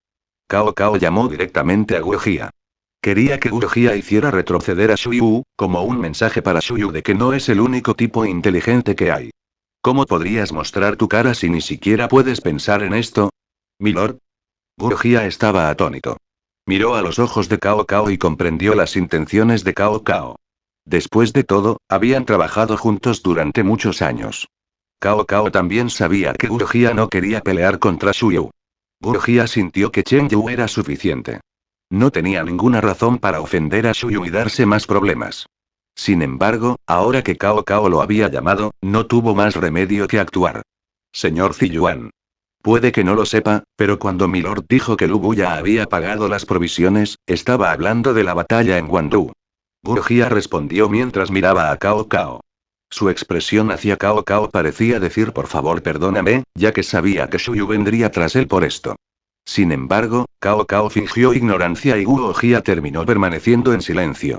Cao Cao llamó directamente a Gu Jia. Quería que Gu Jia hiciera retroceder a Shu Yu, como un mensaje para Shu Yu de que no es el único tipo inteligente que hay. ¿Cómo podrías mostrar tu cara si ni siquiera puedes pensar en esto? Milord. Gu Jia estaba atónito. Miró a los ojos de Cao Cao y comprendió las intenciones de Cao Cao. Después de todo, habían trabajado juntos durante muchos años. Cao Cao también sabía que Gu Jia no quería pelear contra Shu Yu. Gu Jia sintió que Chen Yu era suficiente. No tenía ninguna razón para ofender a Shu Yu y darse más problemas. Sin embargo, ahora que Cao Cao lo había llamado, no tuvo más remedio que actuar. Señor Ziyuan. Puede que no lo sepa, pero cuando Milord dijo que Lubu ya había pagado las provisiones, estaba hablando de la batalla en Guandu. Gu Jia respondió mientras miraba a Cao Cao. Su expresión hacia Cao Cao parecía decir por favor perdóname, ya que sabía que Shu Yu vendría tras él por esto. Sin embargo, Cao Cao fingió ignorancia y Gu Jia terminó permaneciendo en silencio.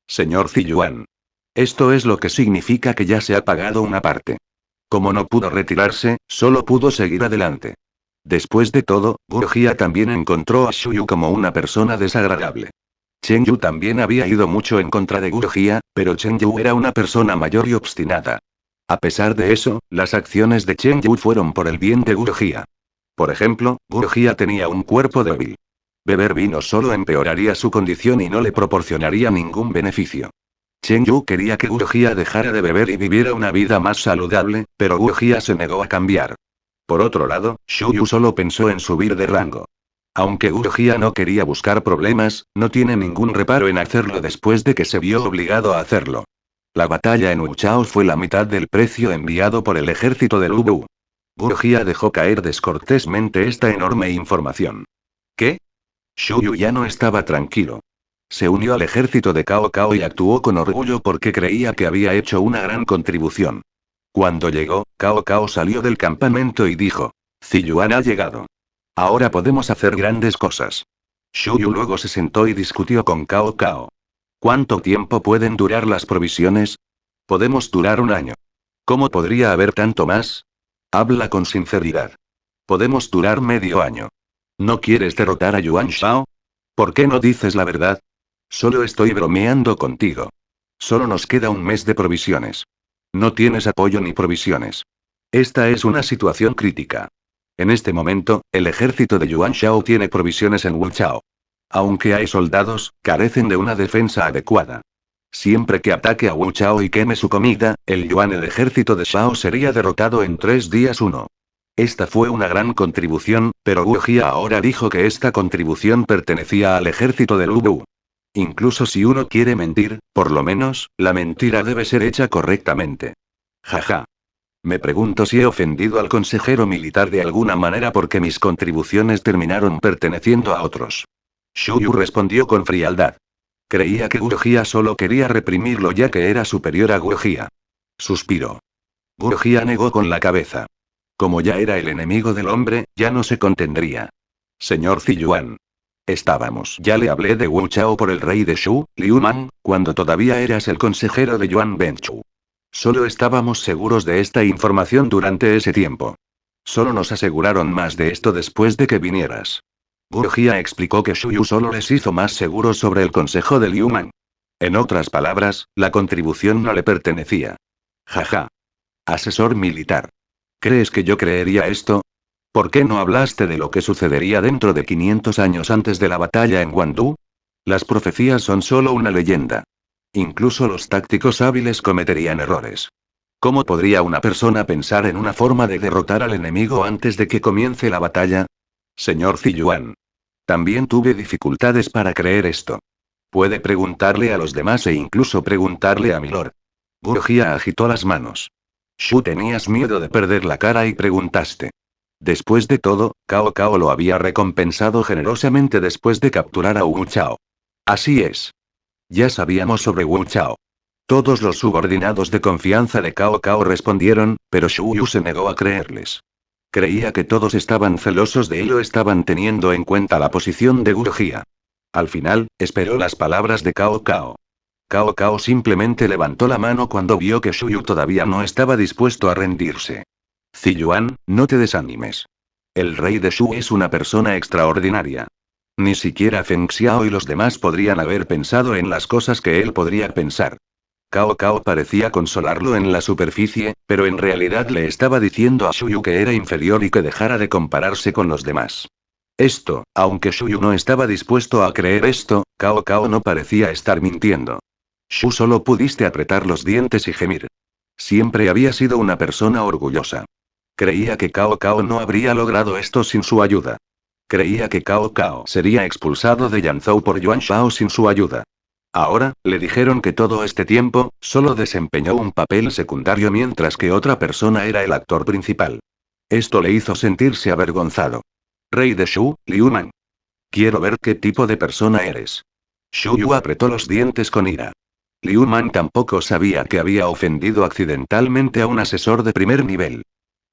Señor Ziyuan. Esto es lo que significa que ya se ha pagado una parte. Como no pudo retirarse, solo pudo seguir adelante. Después de todo, Gu Jia también encontró a Shu Yu como una persona desagradable. Chen Yu también había ido mucho en contra de Gu Jia, pero Chen Yu era una persona mayor y obstinada. A pesar de eso, las acciones de Chen Yu fueron por el bien de Gu Jia. Por ejemplo, Gu Jia tenía un cuerpo débil. Beber vino solo empeoraría su condición y no le proporcionaría ningún beneficio. Chen Yu quería que Gu Jia dejara de beber y viviera una vida más saludable, pero Gu Jia se negó a cambiar. Por otro lado, Shuyu solo pensó en subir de rango. Aunque Gurgia no quería buscar problemas, no tiene ningún reparo en hacerlo después de que se vio obligado a hacerlo. La batalla en Wuchao fue la mitad del precio enviado por el ejército de Lubu. Gurgia dejó caer descortésmente esta enorme información. ¿Qué? Shuyu ya no estaba tranquilo. Se unió al ejército de Cao Cao y actuó con orgullo porque creía que había hecho una gran contribución. Cuando llegó, Cao Cao salió del campamento y dijo: Ziyuan ha llegado. Ahora podemos hacer grandes cosas. Shuyu luego se sentó y discutió con Cao Cao. ¿Cuánto tiempo pueden durar las provisiones? Podemos durar un año. ¿Cómo podría haber tanto más? Habla con sinceridad. Podemos durar medio año. ¿No quieres derrotar a Yuan Shao? ¿Por qué no dices la verdad? Solo estoy bromeando contigo. Solo nos queda un mes de provisiones. No tienes apoyo ni provisiones. Esta es una situación crítica. En este momento, el ejército de Yuan Shao tiene provisiones en Wuchao. Aunque hay soldados, carecen de una defensa adecuada. Siempre que ataque a Wuchao y queme su comida, el ejército de Shao sería derrotado en 3 días. Esta fue una gran contribución, pero Wu Jia ahora dijo que esta contribución pertenecía al ejército de Lubu. Incluso si uno quiere mentir, por lo menos, la mentira debe ser hecha correctamente. Jaja. Me pregunto si he ofendido al consejero militar de alguna manera porque mis contribuciones terminaron perteneciendo a otros. Shuyu respondió con frialdad. Creía que Gurgia solo quería reprimirlo ya que era superior a Gurgia. Suspiró. Gurgia negó con la cabeza. Como ya era el enemigo del hombre, ya no se contendría. Señor Ziyuan. Ya le hablé de Wu Chao por el rey de Shu, Liu Man, cuando todavía eras el consejero de Yuan Benchu. Solo estábamos seguros de esta información durante ese tiempo. Solo nos aseguraron más de esto después de que vinieras. Gurgia explicó que Shuyu solo les hizo más seguros sobre el consejo de Liu Man. En otras palabras, la contribución no le pertenecía. Jaja. Asesor militar. ¿Crees que yo creería esto? ¿Por qué no hablaste de lo que sucedería dentro de 500 años antes de la batalla en Guandu? Las profecías son solo una leyenda. Incluso los tácticos hábiles cometerían errores. ¿Cómo podría una persona pensar en una forma de derrotar al enemigo antes de que comience la batalla? Señor Ziyuan. También tuve dificultades para creer esto. Puede preguntarle a los demás e incluso preguntarle a Milord. Gurgia agitó las manos. Shu, tenías miedo de perder la cara y preguntaste. Después de todo, Cao Cao lo había recompensado generosamente después de capturar a Wu Chao. Así es. Ya sabíamos sobre Wu Chao. Todos los subordinados de confianza de Cao Cao respondieron, pero Shu Yu se negó a creerles. Creía que todos estaban celosos de él o estaban teniendo en cuenta la posición de Gurgia. Al final, esperó las palabras de Cao Cao. Cao Cao simplemente levantó la mano cuando vio que Shu Yu todavía no estaba dispuesto a rendirse. Ziyuan, no te desanimes. El rey de Shu es una persona extraordinaria. Ni siquiera Feng Xiao y los demás podrían haber pensado en las cosas que él podría pensar. Cao Cao parecía consolarlo en la superficie, pero en realidad le estaba diciendo a Shuyu que era inferior y que dejara de compararse con los demás. Aunque Shuyu no estaba dispuesto a creer esto, Cao Cao no parecía estar mintiendo. Shu, solo pudiste apretar los dientes y gemir. Siempre había sido una persona orgullosa. Creía que Cao Cao no habría logrado esto sin su ayuda. Creía que Cao Cao sería expulsado de Yanzhou por Yuan Shao sin su ayuda. Ahora, le dijeron que todo este tiempo, solo desempeñó un papel secundario mientras que otra persona era el actor principal. Esto le hizo sentirse avergonzado. Rey de Shu, Liu Man. Quiero ver qué tipo de persona eres. Shu Yu apretó los dientes con ira. Liu Man tampoco sabía que había ofendido accidentalmente a un asesor de primer nivel.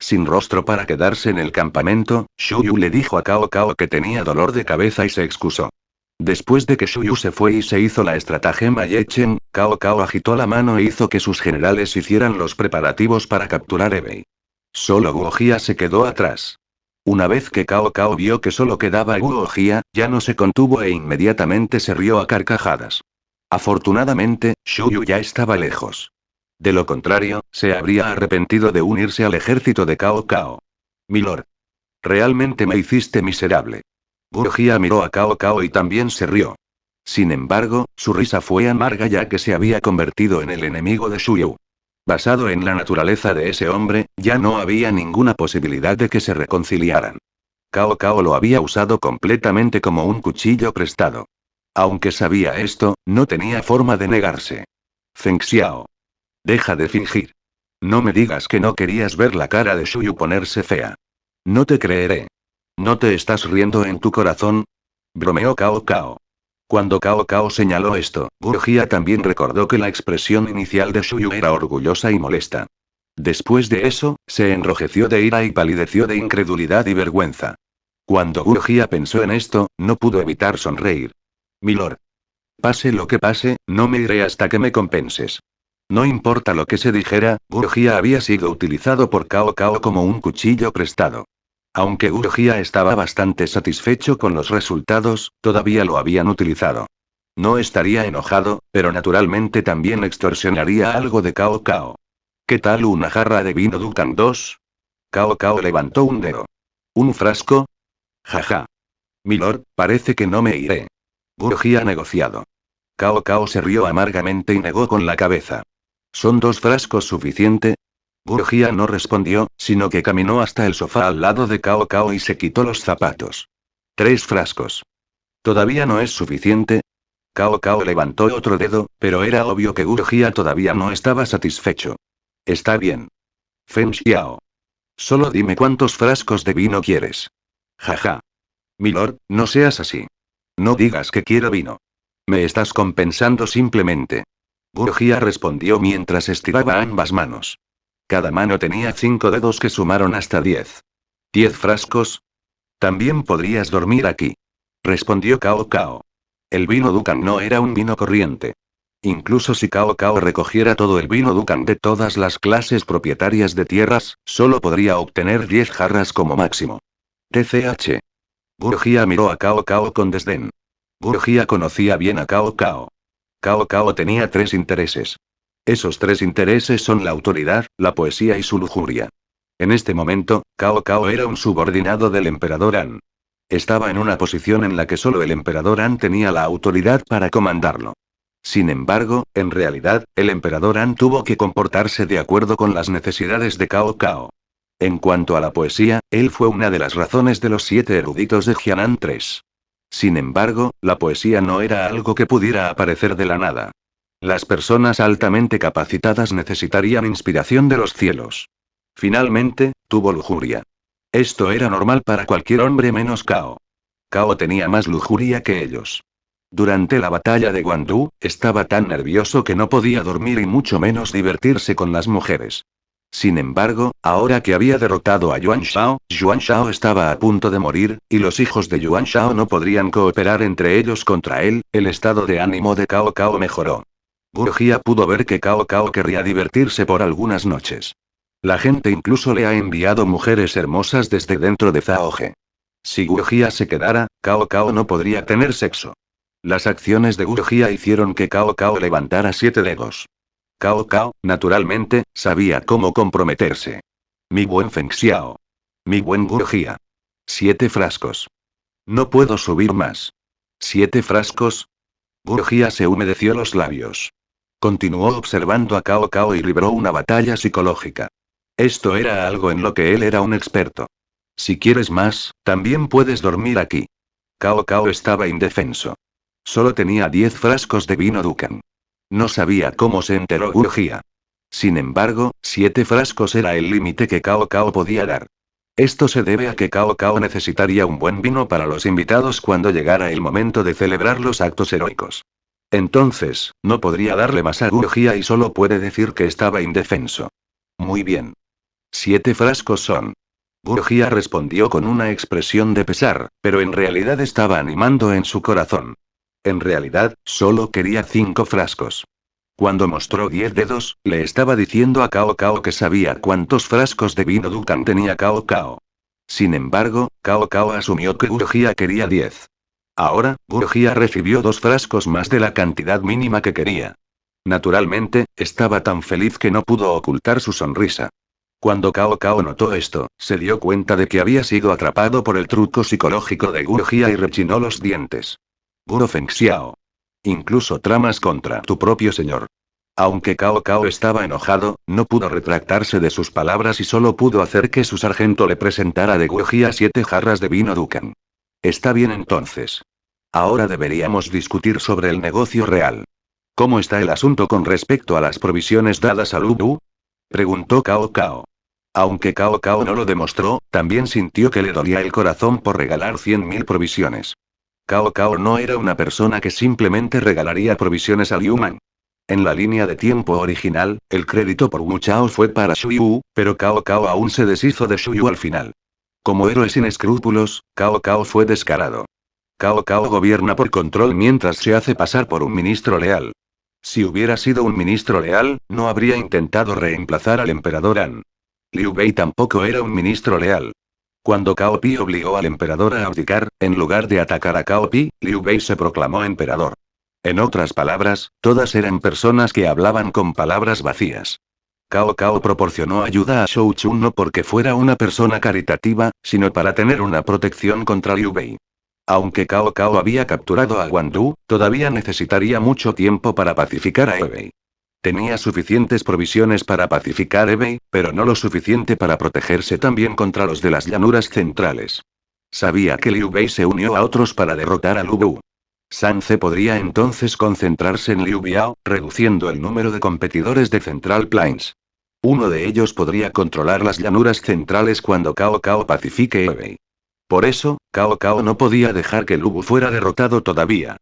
Sin rostro para quedarse en el campamento, Shu Yu le dijo a Cao Cao que tenía dolor de cabeza y se excusó. Después de que Shu Yu se fue y se hizo la estratagema Yechen, Cao Cao agitó la mano e hizo que sus generales hicieran los preparativos para capturar Ebei. Solo Guo Jia se quedó atrás. Una vez que Cao Cao vio que solo quedaba Guo Jia, ya no se contuvo e inmediatamente se rió a carcajadas. Afortunadamente, Shu Yu ya estaba lejos. De lo contrario, se habría arrepentido de unirse al ejército de Cao Cao. Milord. Realmente me hiciste miserable. Gurgia miró a Cao Cao y también se rió. Sin embargo, su risa fue amarga ya que se había convertido en el enemigo de Shu Yu. Basado en la naturaleza de ese hombre, ya no había ninguna posibilidad de que se reconciliaran. Cao Cao lo había usado completamente como un cuchillo prestado. Aunque sabía esto, no tenía forma de negarse. Feng Xiao. Deja de fingir. No me digas que no querías ver la cara de Shuyu ponerse fea. No te creeré. ¿No te estás riendo en tu corazón? Bromeó Cao Cao. Cuando Cao Cao señaló esto, Gurgia también recordó que la expresión inicial de Shuyu era orgullosa y molesta. Después de eso, se enrojeció de ira y palideció de incredulidad y vergüenza. Cuando Gurgia pensó en esto, no pudo evitar sonreír. Milord. Pase lo que pase, no me iré hasta que me compenses. No importa lo que se dijera, Gurgia había sido utilizado por Cao Cao como un cuchillo prestado. Aunque Gurgia estaba bastante satisfecho con los resultados, todavía lo habían utilizado. No estaría enojado, pero naturalmente también extorsionaría algo de Cao Cao. ¿Qué tal una jarra de vino Dukan 2? Cao Cao levantó un dedo. ¿Un frasco? Jaja. Milord, parece que no me iré. Gurgia ha negociado. Cao Cao se rió amargamente y negó con la cabeza. ¿Son 2 frascos suficiente? Gurgia no respondió, sino que caminó hasta el sofá al lado de Cao Cao y se quitó los zapatos. 3 frascos. ¿Todavía no es suficiente? Cao Cao levantó otro dedo, pero era obvio que Gurgia todavía no estaba satisfecho. Está bien. Feng Xiao. Solo dime cuántos frascos de vino quieres. Jaja. Milord, no seas así. No digas que quiero vino. Me estás compensando simplemente. Gurgia respondió mientras estiraba ambas manos. Cada mano tenía 5 dedos que sumaron hasta 10. ¿10 frascos? También podrías dormir aquí. Respondió Cao Cao. El vino Dukan no era un vino corriente. Incluso si Cao Cao recogiera todo el vino Dukan de todas las clases propietarias de tierras, solo podría obtener 10 jarras como máximo. TCH. Gurgia miró a Cao Cao con desdén. Gurgia conocía bien a Cao Cao. Cao Cao tenía 3 intereses. Esos 3 intereses son la autoridad, la poesía y su lujuria. En este momento, Cao Cao era un subordinado del emperador An. Estaba en una posición en la que solo el emperador An tenía la autoridad para comandarlo. Sin embargo, en realidad, el emperador An tuvo que comportarse de acuerdo con las necesidades de Cao Cao. En cuanto a la poesía, él fue una de las razones de los 7 eruditos de Jianan 3. Sin embargo, la poesía no era algo que pudiera aparecer de la nada. Las personas altamente capacitadas necesitarían inspiración de los cielos. Finalmente, tuvo lujuria. Esto era normal para cualquier hombre menos Cao. Cao tenía más lujuria que ellos. Durante la batalla de Guandu, estaba tan nervioso que no podía dormir y mucho menos divertirse con las mujeres. Sin embargo, ahora que había derrotado a Yuan Shao estaba a punto de morir, y los hijos de Yuan Shao no podrían cooperar entre ellos contra él. El estado de ánimo de Cao Cao mejoró. Gurgia pudo ver que Cao Cao querría divertirse por algunas noches. La gente incluso le ha enviado mujeres hermosas desde dentro de Zaoge. Si Gurgia se quedara, Cao Cao no podría tener sexo. Las acciones de Gurgia hicieron que Cao Cao levantara 7 dedos. Cao Cao, naturalmente, sabía cómo comprometerse. Mi buen Feng Xiao. Mi buen Gurgia. 7 frascos. No puedo subir más. 7 frascos. Gurgia se humedeció los labios. Continuó observando a Cao Cao y libró una batalla psicológica. Esto era algo en lo que él era un experto. Si quieres más, también puedes dormir aquí. Cao Cao estaba indefenso. Solo tenía 10 frascos de vino Dukan. No sabía cómo se enteró Gurgia. Sin embargo, 7 frascos era el límite que Cao Cao podía dar. Esto se debe a que Cao Cao necesitaría un buen vino para los invitados cuando llegara el momento de celebrar los actos heroicos. Entonces, no podría darle más a Gurgia y solo puede decir que estaba indefenso. Muy bien. 7 frascos son. Gurgia respondió con una expresión de pesar, pero en realidad estaba animando en su corazón. En realidad, solo quería 5 frascos. Cuando mostró 10 dedos, le estaba diciendo a Cao Cao que sabía cuántos frascos de vino Dukan tenía Cao Cao. Sin embargo, Cao Cao asumió que Gurgia quería 10. Ahora, Gurgia recibió 2 frascos más de la cantidad mínima que quería. Naturalmente, estaba tan feliz que no pudo ocultar su sonrisa. Cuando Cao Cao notó esto, se dio cuenta de que había sido atrapado por el truco psicológico de Gurgia y rechinó los dientes. Guro Feng Xiao. Incluso tramas contra tu propio señor. Aunque Cao Cao estaba enojado, no pudo retractarse de sus palabras y solo pudo hacer que su sargento le presentara de Guejía 7 jarras de vino Dukan. Está bien entonces. Ahora deberíamos discutir sobre el negocio real. ¿Cómo está el asunto con respecto a las provisiones dadas a Lu Bu? Preguntó Cao Cao. Aunque Cao Cao no lo demostró, también sintió que le dolía el corazón por regalar 100.000 provisiones. Cao Cao no era una persona que simplemente regalaría provisiones a Liu Man. En la línea de tiempo original, el crédito por Wu Chao fue para Shu Yu, pero Cao Cao aún se deshizo de Shu Yu al final. Como héroe sin escrúpulos, Cao Cao fue descarado. Cao Cao gobierna por control mientras se hace pasar por un ministro leal. Si hubiera sido un ministro leal, no habría intentado reemplazar al emperador An. Liu Bei tampoco era un ministro leal. Cuando Cao Pi obligó al emperador a abdicar, en lugar de atacar a Cao Pi, Liu Bei se proclamó emperador. En otras palabras, todas eran personas que hablaban con palabras vacías. Cao Cao proporcionó ayuda a Shou Chun no porque fuera una persona caritativa, sino para tener una protección contra Liu Bei. Aunque Cao Cao había capturado a Guan Du, todavía necesitaría mucho tiempo para pacificar a Hebei. Tenía suficientes provisiones para pacificar Hebei, pero no lo suficiente para protegerse también contra los de las llanuras centrales. Sabía que Liu Bei se unió a otros para derrotar a Lu Bu. San Ce podría entonces concentrarse en Liu Biao, reduciendo el número de competidores de Central Plains. Uno de ellos podría controlar las llanuras centrales cuando Cao Cao pacifique Hebei. Por eso, Cao Cao no podía dejar que Lu Bu fuera derrotado todavía.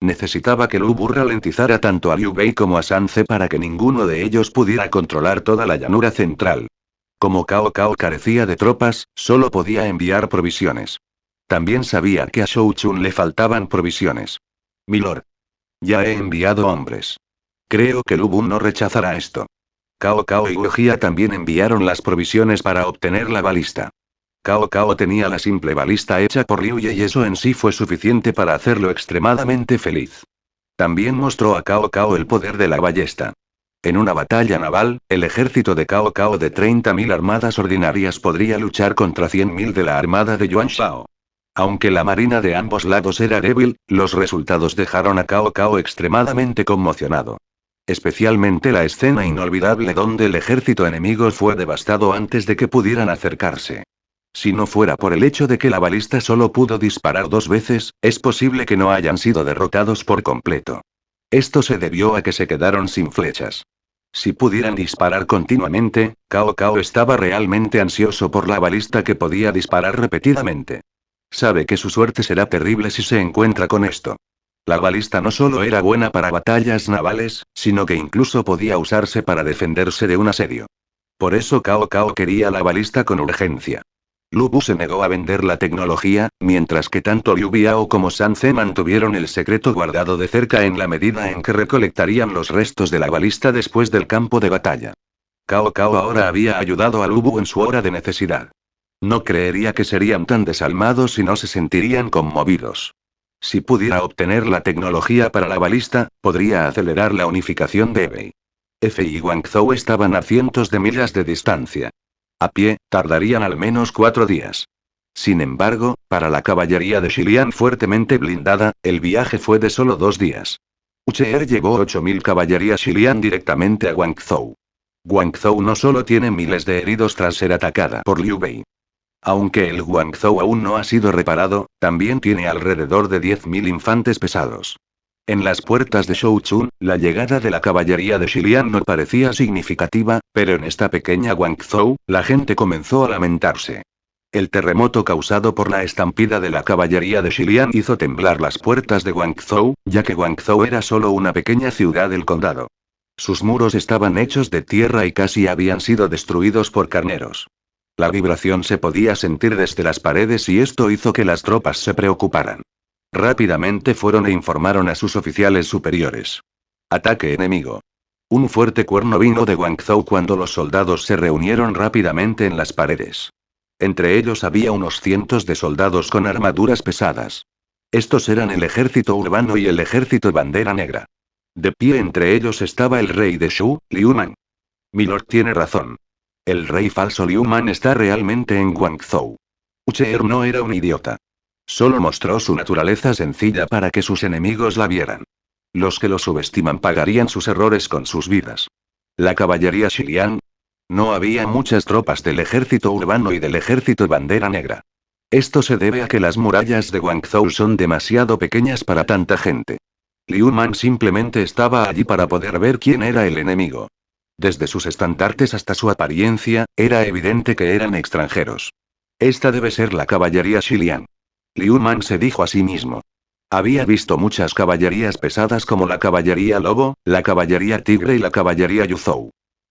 Necesitaba que Lu Bu ralentizara tanto a Liu Bei como a San Ce para que ninguno de ellos pudiera controlar toda la llanura central. Como Cao Cao carecía de tropas, solo podía enviar provisiones. También sabía que a Shou Chun le faltaban provisiones. Milord. Ya he enviado hombres. Creo que Lu Bu no rechazará esto. Cao Cao y Guejía también enviaron las provisiones para obtener la balista. Cao Cao tenía la simple balista hecha por Liu Ye y eso en sí fue suficiente para hacerlo extremadamente feliz. También mostró a Cao Cao el poder de la ballesta. En una batalla naval, el ejército de Cao Cao de 30.000 armadas ordinarias podría luchar contra 100.000 de la armada de Yuan Shao. Aunque la marina de ambos lados era débil, los resultados dejaron a Cao Cao extremadamente conmocionado. Especialmente la escena inolvidable donde el ejército enemigo fue devastado antes de que pudieran acercarse. Si no fuera por el hecho de que la balista solo pudo disparar 2 veces, es posible que no hayan sido derrotados por completo. Esto se debió a que se quedaron sin flechas. Si pudieran disparar continuamente, Cao Cao estaba realmente ansioso por la balista que podía disparar repetidamente. Sabe que su suerte será terrible si se encuentra con esto. La balista no solo era buena para batallas navales, sino que incluso podía usarse para defenderse de un asedio. Por eso Cao Cao quería la balista con urgencia. Lu Bu se negó a vender la tecnología, mientras que tanto Liu Biao como San Ce mantuvieron el secreto guardado de cerca en la medida en que recolectarían los restos de la balista después del campo de batalla. Cao Cao ahora había ayudado a Lu Bu en su hora de necesidad. No creería que serían tan desalmados y no se sentirían conmovidos. Si pudiera obtener la tecnología para la balista, podría acelerar la unificación de Hebei. F y Guangzhou estaban a cientos de millas de distancia. A pie, tardarían al menos 4 días. Sin embargo, para la caballería de Xilian fuertemente blindada, el viaje fue de solo 2 días. Ucheer llevó 8.000 caballería Xilian directamente a Guangzhou. Guangzhou no solo tiene miles de heridos tras ser atacada por Liu Bei. Aunque el Guangzhou aún no ha sido reparado, también tiene alrededor de 10.000 infantes pesados. En las puertas de Shou Chun, la llegada de la caballería de Xilian no parecía significativa, pero en esta pequeña Guangzhou, la gente comenzó a lamentarse. El terremoto causado por la estampida de la caballería de Xilian hizo temblar las puertas de Guangzhou, ya que Guangzhou era solo una pequeña ciudad del condado. Sus muros estaban hechos de tierra y casi habían sido destruidos por carneros. La vibración se podía sentir desde las paredes y esto hizo que las tropas se preocuparan. Rápidamente fueron e informaron a sus oficiales superiores. Ataque enemigo. Un fuerte cuerno vino de Guangzhou cuando los soldados se reunieron rápidamente en las paredes. Entre ellos había unos cientos de soldados con armaduras pesadas. Estos eran el ejército urbano y el ejército bandera negra. De pie entre ellos estaba el rey de Shu, Liu Man. Milord tiene razón. El rey falso Liu Man está realmente en Guangzhou. Ucheer no era un idiota. Solo mostró su naturaleza sencilla para que sus enemigos la vieran. Los que lo subestiman pagarían sus errores con sus vidas. ¿La caballería Xiliang? No había muchas tropas del ejército urbano y del ejército bandera negra. Esto se debe a que las murallas de Guangzhou son demasiado pequeñas para tanta gente. Liu Man simplemente estaba allí para poder ver quién era el enemigo. Desde sus estandartes hasta su apariencia, era evidente que eran extranjeros. Esta debe ser la caballería Xiliang. Liu Man se dijo a sí mismo. Había visto muchas caballerías pesadas como la caballería lobo, la caballería tigre y la caballería Yuzhou.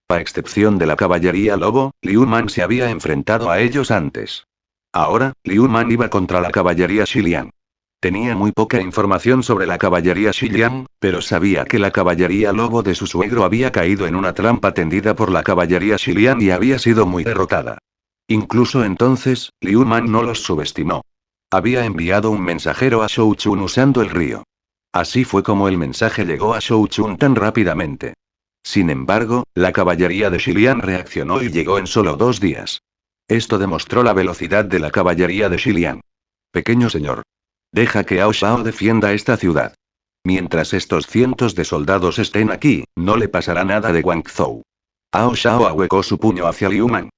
A excepción de la caballería lobo, Liu Man se había enfrentado a ellos antes. Ahora, Liu Man iba contra la caballería Xiliang. Tenía muy poca información sobre la caballería Xiliang, pero sabía que la caballería lobo de su suegro había caído en una trampa tendida por la caballería Xiliang y había sido muy derrotada. Incluso entonces, Liu Man no los subestimó. Había enviado un mensajero a Shou Chun usando el río. Así fue como el mensaje llegó a Shou Chun tan rápidamente. Sin embargo, la caballería de Xiliang reaccionó y llegó en solo 2 días. Esto demostró la velocidad de la caballería de Xiliang. Pequeño señor. Deja que Ao Shao defienda esta ciudad. Mientras estos cientos de soldados estén aquí, no le pasará nada de Guangzhou. Ao Shao ahuecó su puño hacia Liu Man.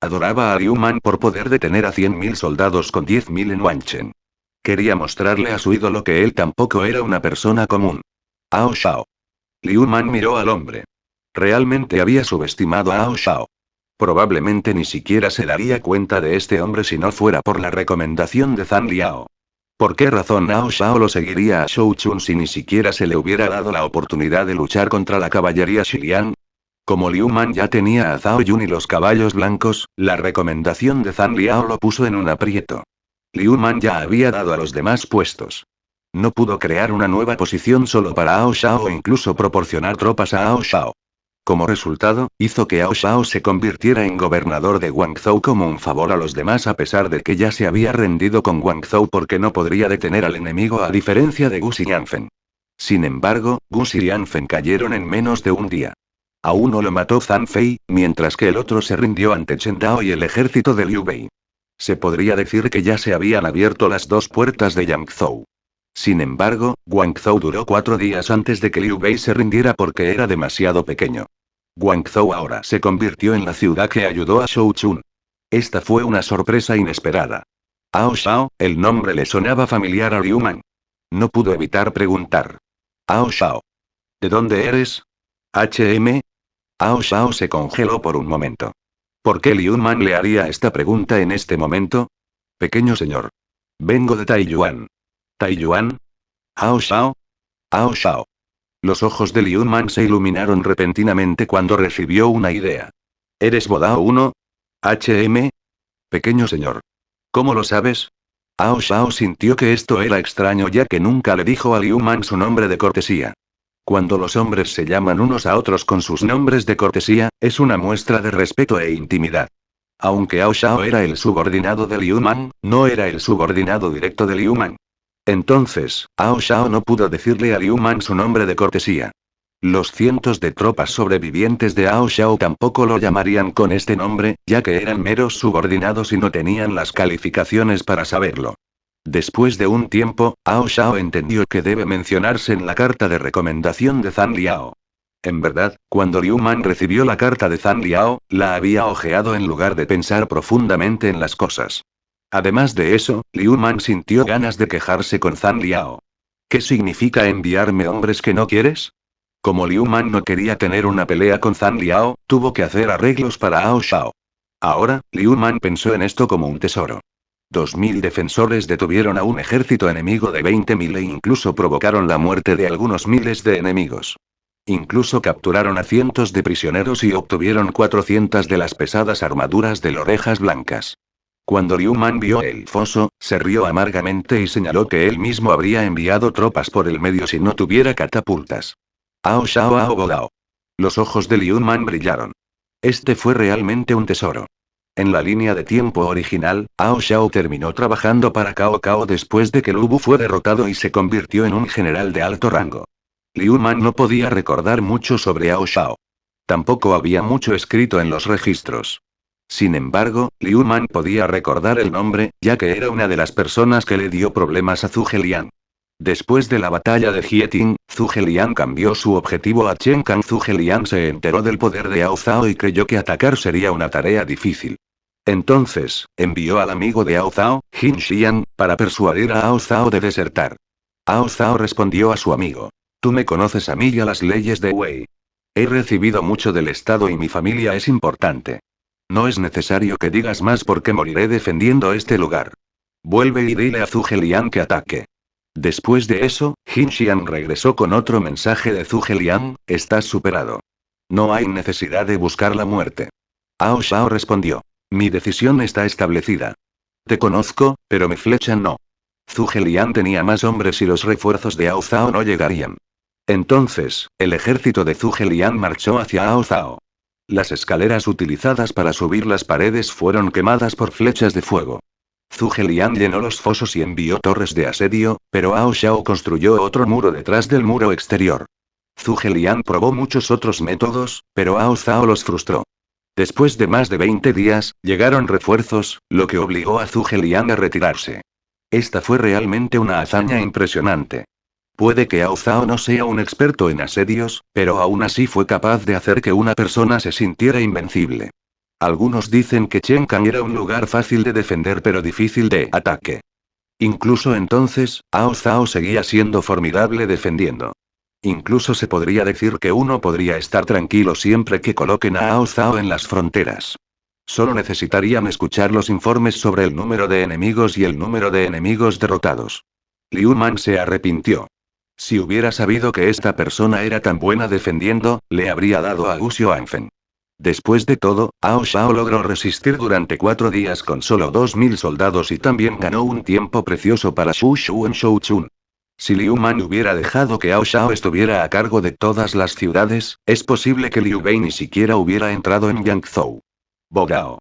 Adoraba a Liu Man por poder detener a 100.000 soldados con 10.000 en Wanchen. Quería mostrarle a su ídolo que él tampoco era una persona común. Ao Shao. Liu Man miró al hombre. Realmente había subestimado a Ao Shao. Probablemente ni siquiera se daría cuenta de este hombre si no fuera por la recomendación de Zhang Liao. ¿Por qué razón Ao Shao lo seguiría a Shou Chun si ni siquiera se le hubiera dado la oportunidad de luchar contra la caballería Xiliang? Como Liu Man ya tenía a Zhao Yun y los caballos blancos, la recomendación de Zhang Liao lo puso en un aprieto. Liu Man ya había dado a los demás puestos. No pudo crear una nueva posición solo para Ao Shao o incluso proporcionar tropas a Ao Shao. Como resultado, hizo que Ao Shao se convirtiera en gobernador de Guangzhou como un favor a los demás a pesar de que ya se había rendido con Guangzhou porque no podría detener al enemigo a diferencia de Gu Xianfen. Sin embargo, Gu Xianfen cayeron en menos de un día. A uno lo mató Zhang Fei, mientras que el otro se rindió ante Chen Dao y el ejército de Liu Bei. Se podría decir que ya se habían abierto las 2 puertas de Yangzhou. Sin embargo, Guangzhou duró 4 días antes de que Liu Bei se rindiera porque era demasiado pequeño. Guangzhou ahora se convirtió en la ciudad que ayudó a Shou Chun. Esta fue una sorpresa inesperada. Ao Shao, el nombre le sonaba familiar a Liu Man. No pudo evitar preguntar. Ao Shao. ¿De dónde eres? HM. Ao Shao se congeló por un momento. ¿Por qué Liu Man le haría esta pregunta en este momento? Pequeño señor. Vengo de Taiyuan. ¿Taiyuan? Ao Shao. Ao Shao. Los ojos de Liu Man se iluminaron repentinamente cuando recibió una idea. ¿Eres Bodao 1? HM. Pequeño señor. ¿Cómo lo sabes? Ao Shao sintió que esto era extraño ya que nunca le dijo a Liu Man su nombre de cortesía. Cuando los hombres se llaman unos a otros con sus nombres de cortesía, es una muestra de respeto e intimidad. Aunque Ao Shao era el subordinado de Liu Man, no era el subordinado directo de Liu Man. Entonces, Ao Shao no pudo decirle a Liu Man su nombre de cortesía. Los cientos de tropas sobrevivientes de Ao Shao tampoco lo llamarían con este nombre, ya que eran meros subordinados y no tenían las calificaciones para saberlo. Después de un tiempo, Ao Shao entendió que debe mencionarse en la carta de recomendación de Zhang Liao. En verdad, cuando Liu Man recibió la carta de Zhang Liao, la había hojeado en lugar de pensar profundamente en las cosas. Además de eso, Liu Man sintió ganas de quejarse con Zhang Liao. ¿Qué significa enviarme hombres que no quieres? Como Liu Man no quería tener una pelea con Zhang Liao, tuvo que hacer arreglos para Ao Shao. Ahora, Liu Man pensó en esto como un tesoro. 2.000 defensores detuvieron a un ejército enemigo de 20.000 e incluso provocaron la muerte de algunos miles de enemigos. Incluso capturaron a cientos de prisioneros y obtuvieron 400 de las pesadas armaduras de orejas blancas. Cuando Liu Man vio el foso, se rió amargamente y señaló que él mismo habría enviado tropas por el medio si no tuviera catapultas. Ao Shao Ao Bodao. Los ojos de Liu Man brillaron. Este fue realmente un tesoro. En la línea de tiempo original, Ao Shao terminó trabajando para Cao Cao después de que Lu Bu fue derrotado y se convirtió en un general de alto rango. Liu Man no podía recordar mucho sobre Ao Shao. Tampoco había mucho escrito en los registros. Sin embargo, Liu Man podía recordar el nombre, ya que era una de las personas que le dio problemas a Zhuge Liang. Después de la batalla de Jieting, Zhuge Liang cambió su objetivo a Chen Kang. Zhuge Liang se enteró del poder de Ao Zhao y creyó que atacar sería una tarea difícil. Entonces, envió al amigo de Ao Zhao, Jin Xian, para persuadir a Ao Zhao de desertar. Ao Zhao respondió a su amigo. Tú me conoces a mí y a las leyes de Wei. He recibido mucho del Estado y mi familia es importante. No es necesario que digas más porque moriré defendiendo este lugar. Vuelve y dile a Zhuge Liang que ataque. Después de eso, Jin Xian regresó con otro mensaje de Zhuge Liang: estás superado. No hay necesidad de buscar la muerte. Ao Zhao respondió. Mi decisión está establecida. Te conozco, pero mi flecha no. Zhuge Liang tenía más hombres y los refuerzos de Ao Zhao no llegarían. Entonces, el ejército de Zhuge Liang marchó hacia Ao Zhao. Las escaleras utilizadas para subir las paredes fueron quemadas por flechas de fuego. Zhuge Liang llenó los fosos y envió torres de asedio, pero Ao Zhao construyó otro muro detrás del muro exterior. Zhuge Liang probó muchos otros métodos, pero Ao Zhao los frustró. Después de más de 20 días, llegaron refuerzos, lo que obligó a Zhuge Liang a retirarse. Esta fue realmente una hazaña impresionante. Puede que Ao Zhao no sea un experto en asedios, pero aún así fue capaz de hacer que una persona se sintiera invencible. Algunos dicen que Chen Kang era un lugar fácil de defender pero difícil de ataque. Incluso entonces, Ao Zhao seguía siendo formidable defendiendo. Incluso se podría decir que uno podría estar tranquilo siempre que coloquen a Ao Zhao en las fronteras. Solo necesitarían escuchar los informes sobre el número de enemigos y el número de enemigos derrotados. Liu Man se arrepintió. Si hubiera sabido que esta persona era tan buena defendiendo, le habría dado a Gu Xuanfen. Después de todo, Ao Zhao logró resistir durante 4 días con solo 2000 soldados y también ganó un tiempo precioso para Xu Shu en Shouchun. Si Liu Man hubiera dejado que Ao Zhao estuviera a cargo de todas las ciudades, es posible que Liu Bei ni siquiera hubiera entrado en Yangzhou. Bogao.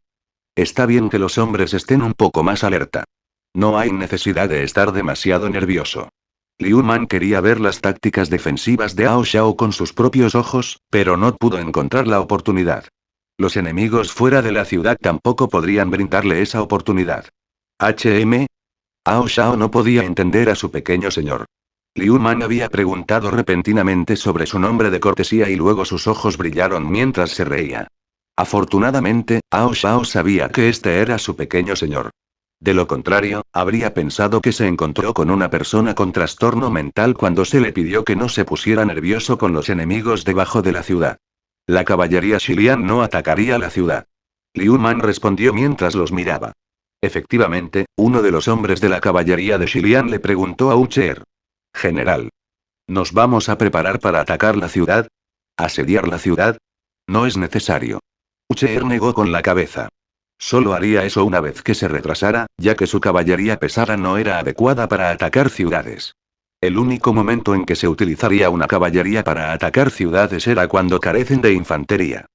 Está bien que los hombres estén un poco más alerta. No hay necesidad de estar demasiado nervioso. Liu Man quería ver las tácticas defensivas de Ao Zhao con sus propios ojos, pero no pudo encontrar la oportunidad. Los enemigos fuera de la ciudad tampoco podrían brindarle esa oportunidad. Ao Zhao no podía entender a su pequeño señor. Liu Man había preguntado repentinamente sobre su nombre de cortesía y luego sus ojos brillaron mientras se reía. Afortunadamente, Ao Zhao sabía que este era su pequeño señor. De lo contrario, habría pensado que se encontró con una persona con trastorno mental cuando se le pidió que no se pusiera nervioso con los enemigos debajo de la ciudad. La caballería Xilian no atacaría la ciudad. Liu Man respondió mientras los miraba. Efectivamente, uno de los hombres de la caballería de Xilian le preguntó a Ucheer. General. ¿Nos vamos a preparar para atacar la ciudad? ¿Asediar la ciudad? No es necesario. Ucheer negó con la cabeza. Solo haría eso una vez que se retrasara, ya que su caballería pesada no era adecuada para atacar ciudades. El único momento en que se utilizaría una caballería para atacar ciudades era cuando carecen de infantería.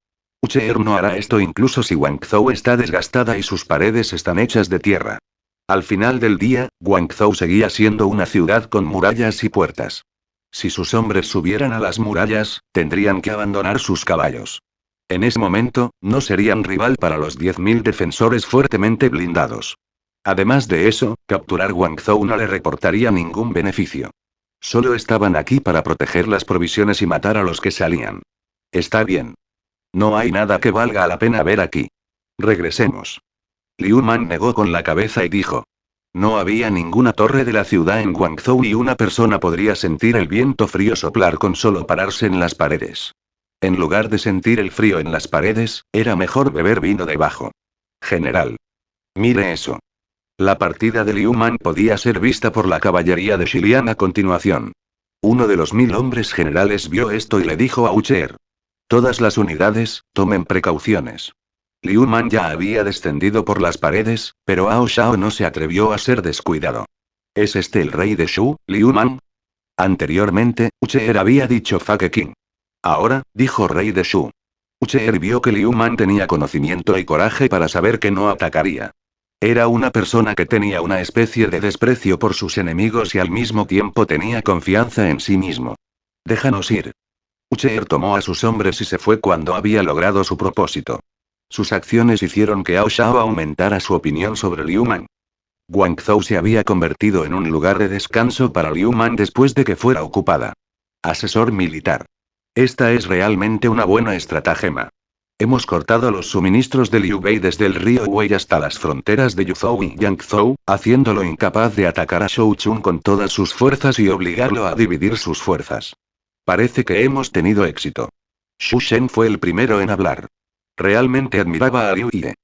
Ucheer no hará esto incluso si Guangzhou está desgastada y sus paredes están hechas de tierra. Al final del día, Guangzhou seguía siendo una ciudad con murallas y puertas. Si sus hombres subieran a las murallas, tendrían que abandonar sus caballos. En ese momento, no serían rival para los 10.000 defensores fuertemente blindados. Además de eso, capturar Guangzhou no le reportaría ningún beneficio. Solo estaban aquí para proteger las provisiones y matar a los que salían. Está bien. No hay nada que valga la pena ver aquí. Regresemos. Liu Man negó con la cabeza y dijo. No había ninguna torre de la ciudad en Guangzhou y una persona podría sentir el viento frío soplar con solo pararse en las paredes. En lugar de sentir el frío en las paredes, era mejor beber vino debajo. General. Mire eso. La partida de Liu Man podía ser vista por la caballería de Xilian a continuación. Uno de los 1000 hombres generales vio esto y le dijo a Ucheer. Todas las unidades, tomen precauciones. Liu Man ya había descendido por las paredes, pero Ao Zhao no se atrevió a ser descuidado. ¿Es este el rey de Shu, Liu Man? Anteriormente, Ucheer había dicho Fake King. Ahora, dijo rey de Shu. Ucheer vio que Liu Man tenía conocimiento y coraje para saber que no atacaría. Era una persona que tenía una especie de desprecio por sus enemigos y al mismo tiempo tenía confianza en sí mismo. Déjanos ir. Ucheer tomó a sus hombres y se fue cuando había logrado su propósito. Sus acciones hicieron que Ao Zhao aumentara su opinión sobre Liu Man. Guangzhou se había convertido en un lugar de descanso para Liu Man después de que fuera ocupada. Asesor militar. Esta es realmente una buena estratagema. Hemos cortado los suministros de Liu Bei desde el río Wei hasta las fronteras de Yuzhou y Yangzhou, haciéndolo incapaz de atacar a Shou Chun con todas sus fuerzas y obligarlo a dividir sus fuerzas. Parece que hemos tenido éxito. Xu Shen fue el primero en hablar. Realmente admiraba a Liu Ye.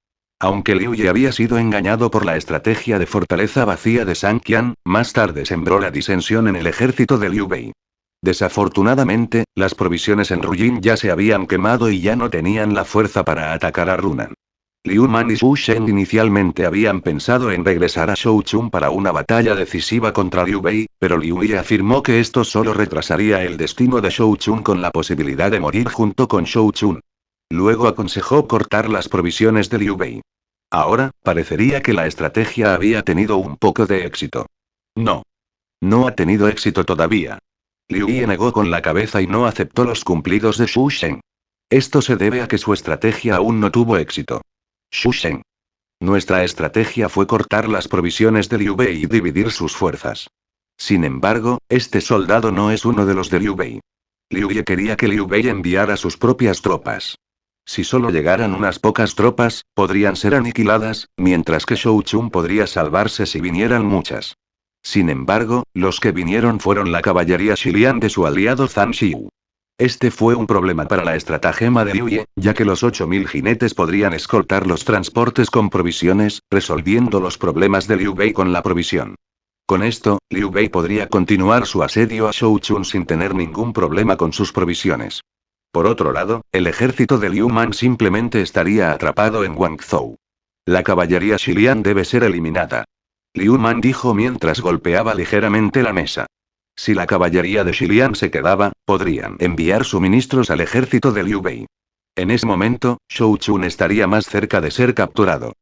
Aunque Liu Ye había sido engañado por la estrategia de fortaleza vacía de San Qian, más tarde sembró la disensión en el ejército de Liu Bei. Desafortunadamente, las provisiones en Ruyin ya se habían quemado y ya no tenían la fuerza para atacar a Runan. Liu Man y Xu Shen inicialmente habían pensado en regresar a Shou Chun para una batalla decisiva contra Liu Bei, pero Liu Ye afirmó que esto solo retrasaría el destino de Shou Chun con la posibilidad de morir junto con Shou Chun. Luego aconsejó cortar las provisiones de Liu Bei. Ahora, parecería que la estrategia había tenido un poco de éxito. No. No ha tenido éxito todavía. Liu Ye negó con la cabeza y no aceptó los cumplidos de Xu Shen. Esto se debe a que su estrategia aún no tuvo éxito. Xu Shen. Nuestra estrategia fue cortar las provisiones de Liu Bei y dividir sus fuerzas. Sin embargo, este soldado no es uno de los de Liu Bei. Liu Ye quería que Liu Bei enviara sus propias tropas. Si solo llegaran unas pocas tropas, podrían ser aniquiladas, mientras que Shou Chun podría salvarse si vinieran muchas. Sin embargo, los que vinieron fueron la caballería Xilian de su aliado Zhang Xiu. Este fue un problema para la estratagema de Liu Ye, ya que los 8000 jinetes podrían escoltar los transportes con provisiones, resolviendo los problemas de Liu Bei con la provisión. Con esto, Liu Bei podría continuar su asedio a Shou Chun sin tener ningún problema con sus provisiones. Por otro lado, el ejército de Liu Man simplemente estaría atrapado en Guangzhou. La caballería Xilian debe ser eliminada. Liu Man dijo mientras golpeaba ligeramente la mesa. Si la caballería de Xilian se quedaba, podrían enviar suministros al ejército de Liu Bei. En ese momento, Shou Chun estaría más cerca de ser capturado.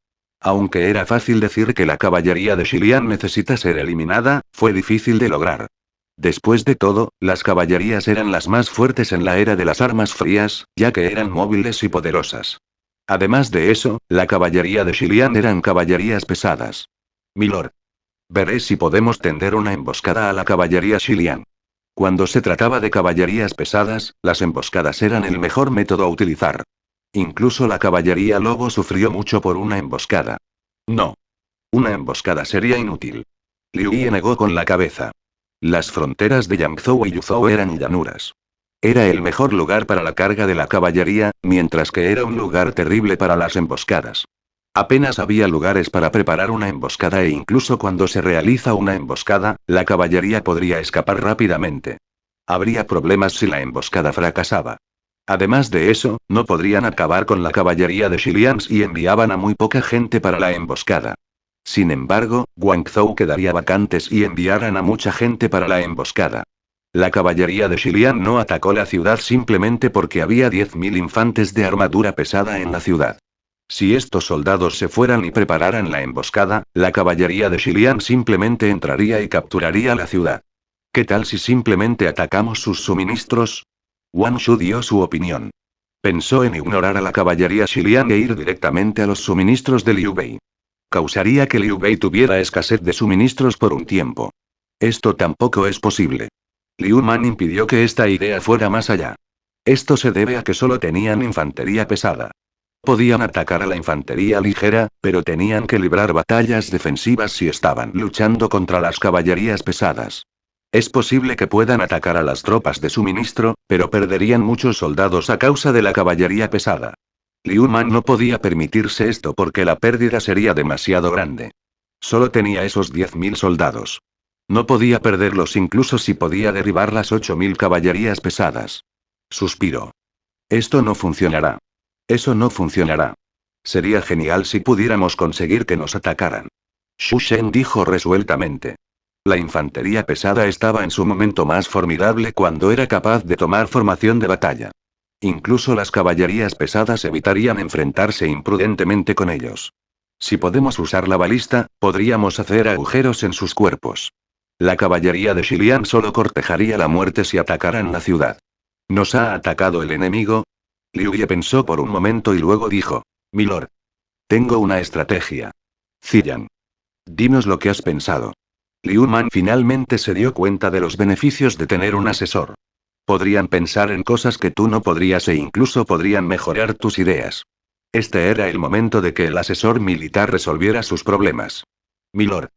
Aunque era fácil decir que la caballería de Xilian necesita ser eliminada, fue difícil de lograr. Después de todo, las caballerías eran las más fuertes en la era de las armas frías, ya que eran móviles y poderosas. Además de eso, la caballería de Xilian eran caballerías pesadas. Milord. Veré si podemos tender una emboscada a la caballería Xilian. Cuando se trataba de caballerías pesadas, las emboscadas eran el mejor método a utilizar. Incluso la caballería Lobo sufrió mucho por una emboscada. No. Una emboscada sería inútil. Liu Ye negó con la cabeza. Las fronteras de Yangzhou y Yuzhou eran llanuras. Era el mejor lugar para la carga de la caballería, mientras que era un lugar terrible para las emboscadas. Apenas había lugares para preparar una emboscada e incluso cuando se realiza una emboscada, la caballería podría escapar rápidamente. Habría problemas si la emboscada fracasaba. Además de eso, no podrían acabar con la caballería de Xilian y enviaban a muy poca gente para la emboscada. Sin embargo, Guangzhou quedaría vacantes y enviaran a mucha gente para la emboscada. La caballería de Xilian no atacó la ciudad simplemente porque había 10.000 infantes de armadura pesada en la ciudad. Si estos soldados se fueran y prepararan la emboscada, la caballería de Xilian simplemente entraría y capturaría la ciudad. ¿Qué tal si simplemente atacamos sus suministros? Wang Shu dio su opinión. Pensó en ignorar a la caballería Xilian e ir directamente a los suministros de Liu Bei. Causaría que Liu Bei tuviera escasez de suministros por un tiempo. Esto tampoco es posible. Liu Man impidió que esta idea fuera más allá. Esto se debe a que solo tenían infantería pesada. Podían atacar a la infantería ligera, pero tenían que librar batallas defensivas si estaban luchando contra las caballerías pesadas. Es posible que puedan atacar a las tropas de suministro, pero perderían muchos soldados a causa de la caballería pesada. Liu Man no podía permitirse esto porque la pérdida sería demasiado grande. Solo tenía esos 10.000 soldados. No podía perderlos incluso si podía derribar las 8.000 caballerías pesadas. Suspiró. Esto no funcionará. Eso no funcionará. Sería genial si pudiéramos conseguir que nos atacaran. Xu Shen dijo resueltamente. La infantería pesada estaba en su momento más formidable cuando era capaz de tomar formación de batalla. Incluso las caballerías pesadas evitarían enfrentarse imprudentemente con ellos. Si podemos usar la balista, podríamos hacer agujeros en sus cuerpos. La caballería de Xilian solo cortejaría la muerte si atacaran la ciudad. ¿Nos ha atacado el enemigo? Liu Ye pensó por un momento y luego dijo. Milord. Tengo una estrategia. Ziyan. Dinos lo que has pensado. Liu Man finalmente se dio cuenta de los beneficios de tener un asesor. Podrían pensar en cosas que tú no podrías e incluso podrían mejorar tus ideas. Este era el momento de que el asesor militar resolviera sus problemas. Milord.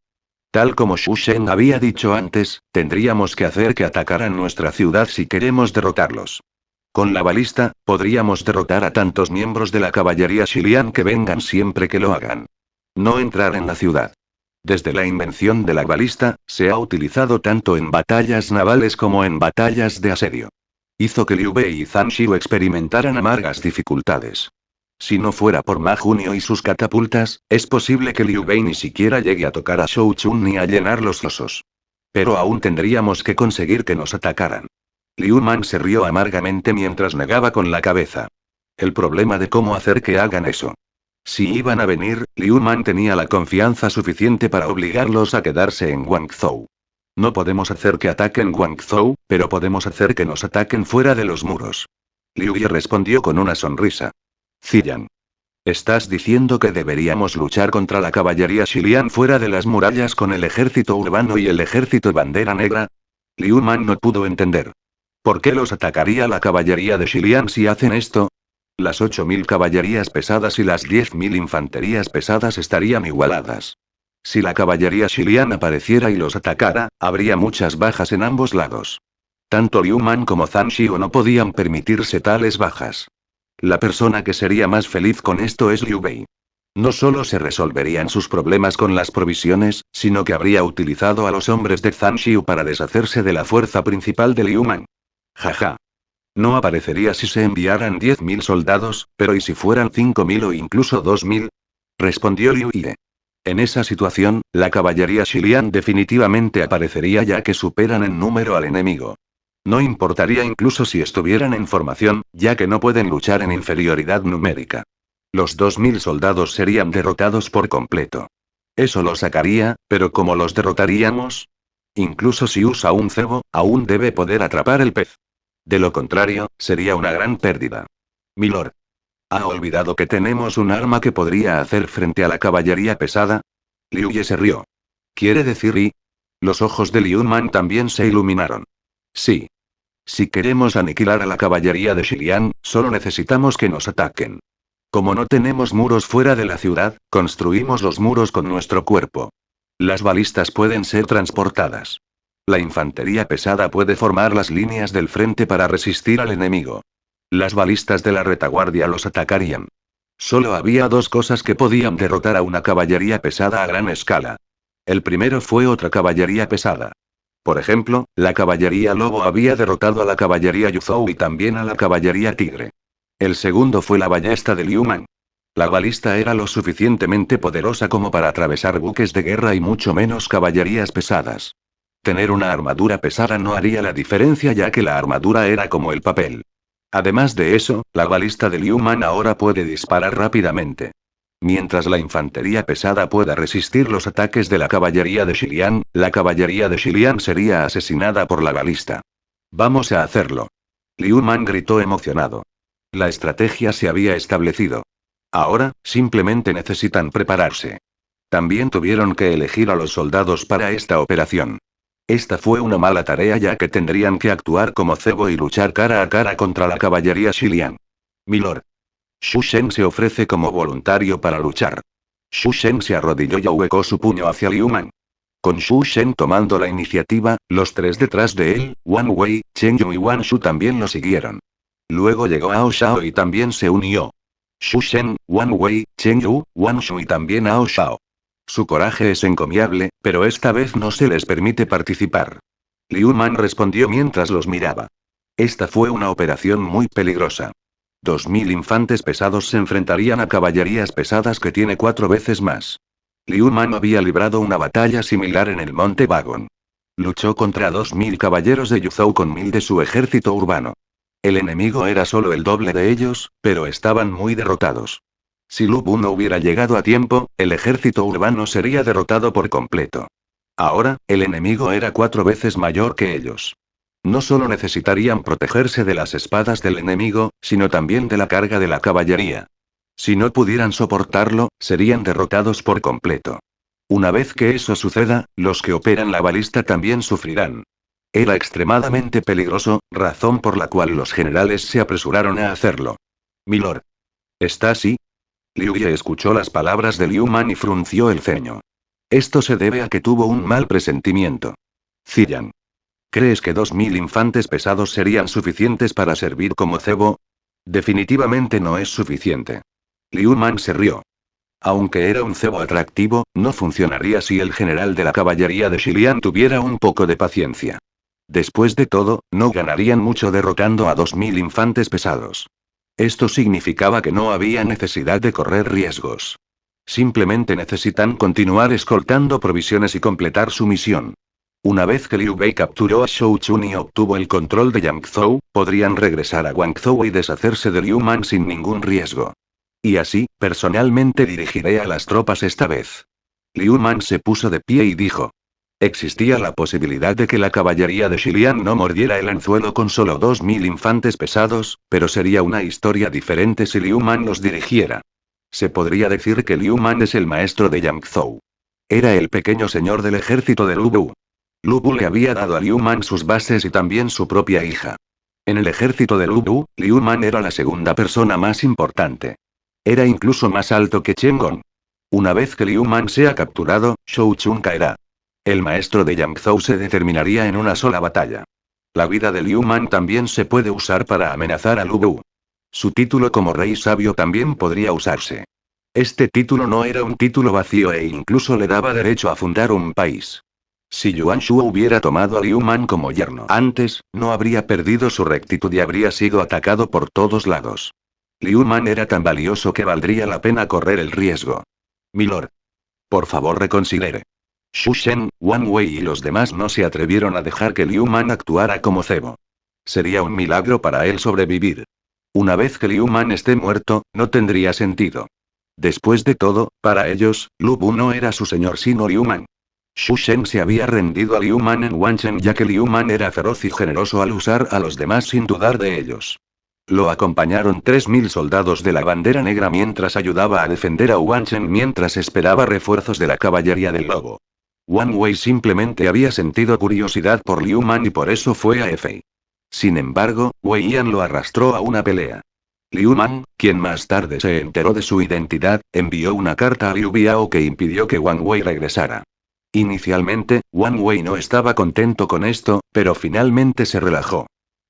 Tal como Xu Shen había dicho antes, tendríamos que hacer que atacaran nuestra ciudad si queremos derrotarlos. Con la balista, podríamos derrotar a tantos miembros de la caballería Xilian que vengan siempre que lo hagan. No entrar en la ciudad. Desde la invención de la balista, se ha utilizado tanto en batallas navales como en batallas de asedio. Hizo que Liu Bei y Zhang Xiu experimentaran amargas dificultades. Si no fuera por Ma Junio y sus catapultas, es posible que Liu Bei ni siquiera llegue a tocar a Shou Chun ni a llenar los osos. Pero aún tendríamos que conseguir que nos atacaran. Liu Man se rió amargamente mientras negaba con la cabeza. El problema de cómo hacer que hagan eso. Si iban a venir, Liu Man tenía la confianza suficiente para obligarlos a quedarse en Guangzhou. No podemos hacer que ataquen Guangzhou, pero podemos hacer que nos ataquen fuera de los muros. Liu Ye respondió con una sonrisa. Ziyan. ¿Estás diciendo que deberíamos luchar contra la caballería Xilian fuera de las murallas con el ejército urbano y el ejército bandera negra? Liu Man no pudo entender. ¿Por qué los atacaría la caballería de Xilian si hacen esto? Las 8.000 caballerías pesadas y las 10.000 infanterías pesadas estarían igualadas. Si la caballería Xilian apareciera y los atacara, habría muchas bajas en ambos lados. Tanto Liu Man como Zhang Xiu no podían permitirse tales bajas. La persona que sería más feliz con esto es Liu Bei. No solo se resolverían sus problemas con las provisiones, sino que habría utilizado a los hombres de Zhang Xiu para deshacerse de la fuerza principal de Liu Man. Jaja. No aparecería si se enviaran 10.000 soldados, pero ¿y si fueran 5.000 o incluso 2.000? Respondió Liu Ye. En esa situación, la caballería Xilian definitivamente aparecería ya que superan en número al enemigo. No importaría incluso si estuvieran en formación, ya que no pueden luchar en inferioridad numérica. Los 2.000 soldados serían derrotados por completo. Eso lo sacaría, pero ¿cómo los derrotaríamos? Incluso si usa un cebo, aún debe poder atrapar el pez. De lo contrario, sería una gran pérdida. Milord. ¿Ha olvidado que tenemos un arma que podría hacer frente a la caballería pesada? Liu Ye se rió. ¿Quiere decir y? Los ojos de Liu Man también se iluminaron. Sí. Si queremos aniquilar a la caballería de Xilian, solo necesitamos que nos ataquen. Como no tenemos muros fuera de la ciudad, construimos los muros con nuestro cuerpo. Las balistas pueden ser transportadas. La infantería pesada puede formar las líneas del frente para resistir al enemigo. Las balistas de la retaguardia los atacarían. Solo había dos cosas que podían derrotar a una caballería pesada a gran escala. El primero fue otra caballería pesada. Por ejemplo, la caballería Lobo había derrotado a la caballería Yuzhou y también a la caballería Tigre. El segundo fue la ballesta de Liu Man. La balista era lo suficientemente poderosa como para atravesar buques de guerra y mucho menos caballerías pesadas. Tener una armadura pesada no haría la diferencia ya que la armadura era como el papel. Además de eso, la balista de Liu Man ahora puede disparar rápidamente. Mientras la infantería pesada pueda resistir los ataques de la caballería de Xilian, la caballería de Xilian sería asesinada por la balista. Vamos a hacerlo. Liu Man gritó emocionado. La estrategia se había establecido. Ahora, simplemente necesitan prepararse. También tuvieron que elegir a los soldados para esta operación. Esta fue una mala tarea ya que tendrían que actuar como cebo y luchar cara a cara contra la caballería Xilian. Milord. Xu Shen se ofrece como voluntario para luchar. Xu Shen se arrodilló y ahuecó su puño hacia Liu Man. Con Xu Shen tomando la iniciativa, los tres detrás de él, Wang Wei, Chen Yu y Wang Shu también lo siguieron. Luego llegó Ao Shao y también se unió. Xu Shen, Wang Wei, Chen Yu, Wang Shu y también Ao Shao. Su coraje es encomiable, pero esta vez no se les permite participar. Liu Man respondió mientras los miraba. Esta fue una operación muy peligrosa. 2.000 infantes pesados se enfrentarían a caballerías pesadas que tiene 4 veces más. Liu Man había librado una batalla similar en el Monte Wagon. Luchó contra 2.000 caballeros de Yuzhou con 1.000 de su ejército urbano. El enemigo era solo el doble de ellos, pero estaban muy derrotados. Si Lu Bu no hubiera llegado a tiempo, el ejército urbano sería derrotado por completo. Ahora, el enemigo era 4 veces mayor que ellos. No solo necesitarían protegerse de las espadas del enemigo, sino también de la carga de la caballería. Si no pudieran soportarlo, serían derrotados por completo. Una vez que eso suceda, los que operan la balista también sufrirán. Era extremadamente peligroso, razón por la cual los generales se apresuraron a hacerlo. Milord. ¿Está así? Liu Ye escuchó las palabras de Liu Man y frunció el ceño. Esto se debe a que tuvo un mal presentimiento. Ziyan. ¿Crees que 2000 infantes pesados serían suficientes para servir como cebo? Definitivamente no es suficiente. Liu Man se rió. Aunque era un cebo atractivo, no funcionaría si el general de la caballería de Xilian tuviera un poco de paciencia. Después de todo, no ganarían mucho derrotando a 2000 infantes pesados. Esto significaba que no había necesidad de correr riesgos. Simplemente necesitan continuar escoltando provisiones y completar su misión. Una vez que Liu Bei capturó a Shou Chun y obtuvo el control de Yangzhou, podrían regresar a Guangzhou y deshacerse de Liu Man sin ningún riesgo. Y así, personalmente dirigiré a las tropas esta vez. Liu Man se puso de pie y dijo. Existía la posibilidad de que la caballería de Xilian no mordiera el anzuelo con solo 2000 infantes pesados, pero sería una historia diferente si Liu Man los dirigiera. Se podría decir que Liu Man es el maestro de Yangzhou. Era el pequeño señor del ejército de Lu Bu. Lu Bu le había dado a Liu Man sus bases y también su propia hija. En el ejército de Lu Bu, Liu Man era la segunda persona más importante. Era incluso más alto que Chen Gong. Una vez que Liu Man sea capturado, Shou Chun caerá. El maestro de Yangzhou se determinaría en una sola batalla. La vida de Liu Man también se puede usar para amenazar a Lu Bu. Su título como rey sabio también podría usarse. Este título no era un título vacío e incluso le daba derecho a fundar un país. Si Yuan Shu hubiera tomado a Liu Man como yerno antes, no habría perdido su rectitud y habría sido atacado por todos lados. Liu Man era tan valioso que valdría la pena correr el riesgo. Milord. Por favor reconsidere. Xu Shen, Wang Wei y los demás no se atrevieron a dejar que Liu Man actuara como cebo. Sería un milagro para él sobrevivir. Una vez que Liu Man esté muerto, no tendría sentido. Después de todo, para ellos, Lu Bu no era su señor sino Liu Man. Xu Shen se había rendido a Liu Man en Wanchen ya que Liu Man era feroz y generoso al usar a los demás sin dudar de ellos. Lo acompañaron 3000 soldados de la bandera negra mientras ayudaba a defender a Wanchen mientras esperaba refuerzos de la caballería del lobo. Wang Wei simplemente había sentido curiosidad por Liu Man y por eso fue a Efei. Sin embargo, Wei Yan lo arrastró a una pelea. Liu Man, quien más tarde se enteró de su identidad, envió una carta a Liu Biao que impidió que Wang Wei regresara. Inicialmente, Wang Wei no estaba contento con esto, pero finalmente se relajó.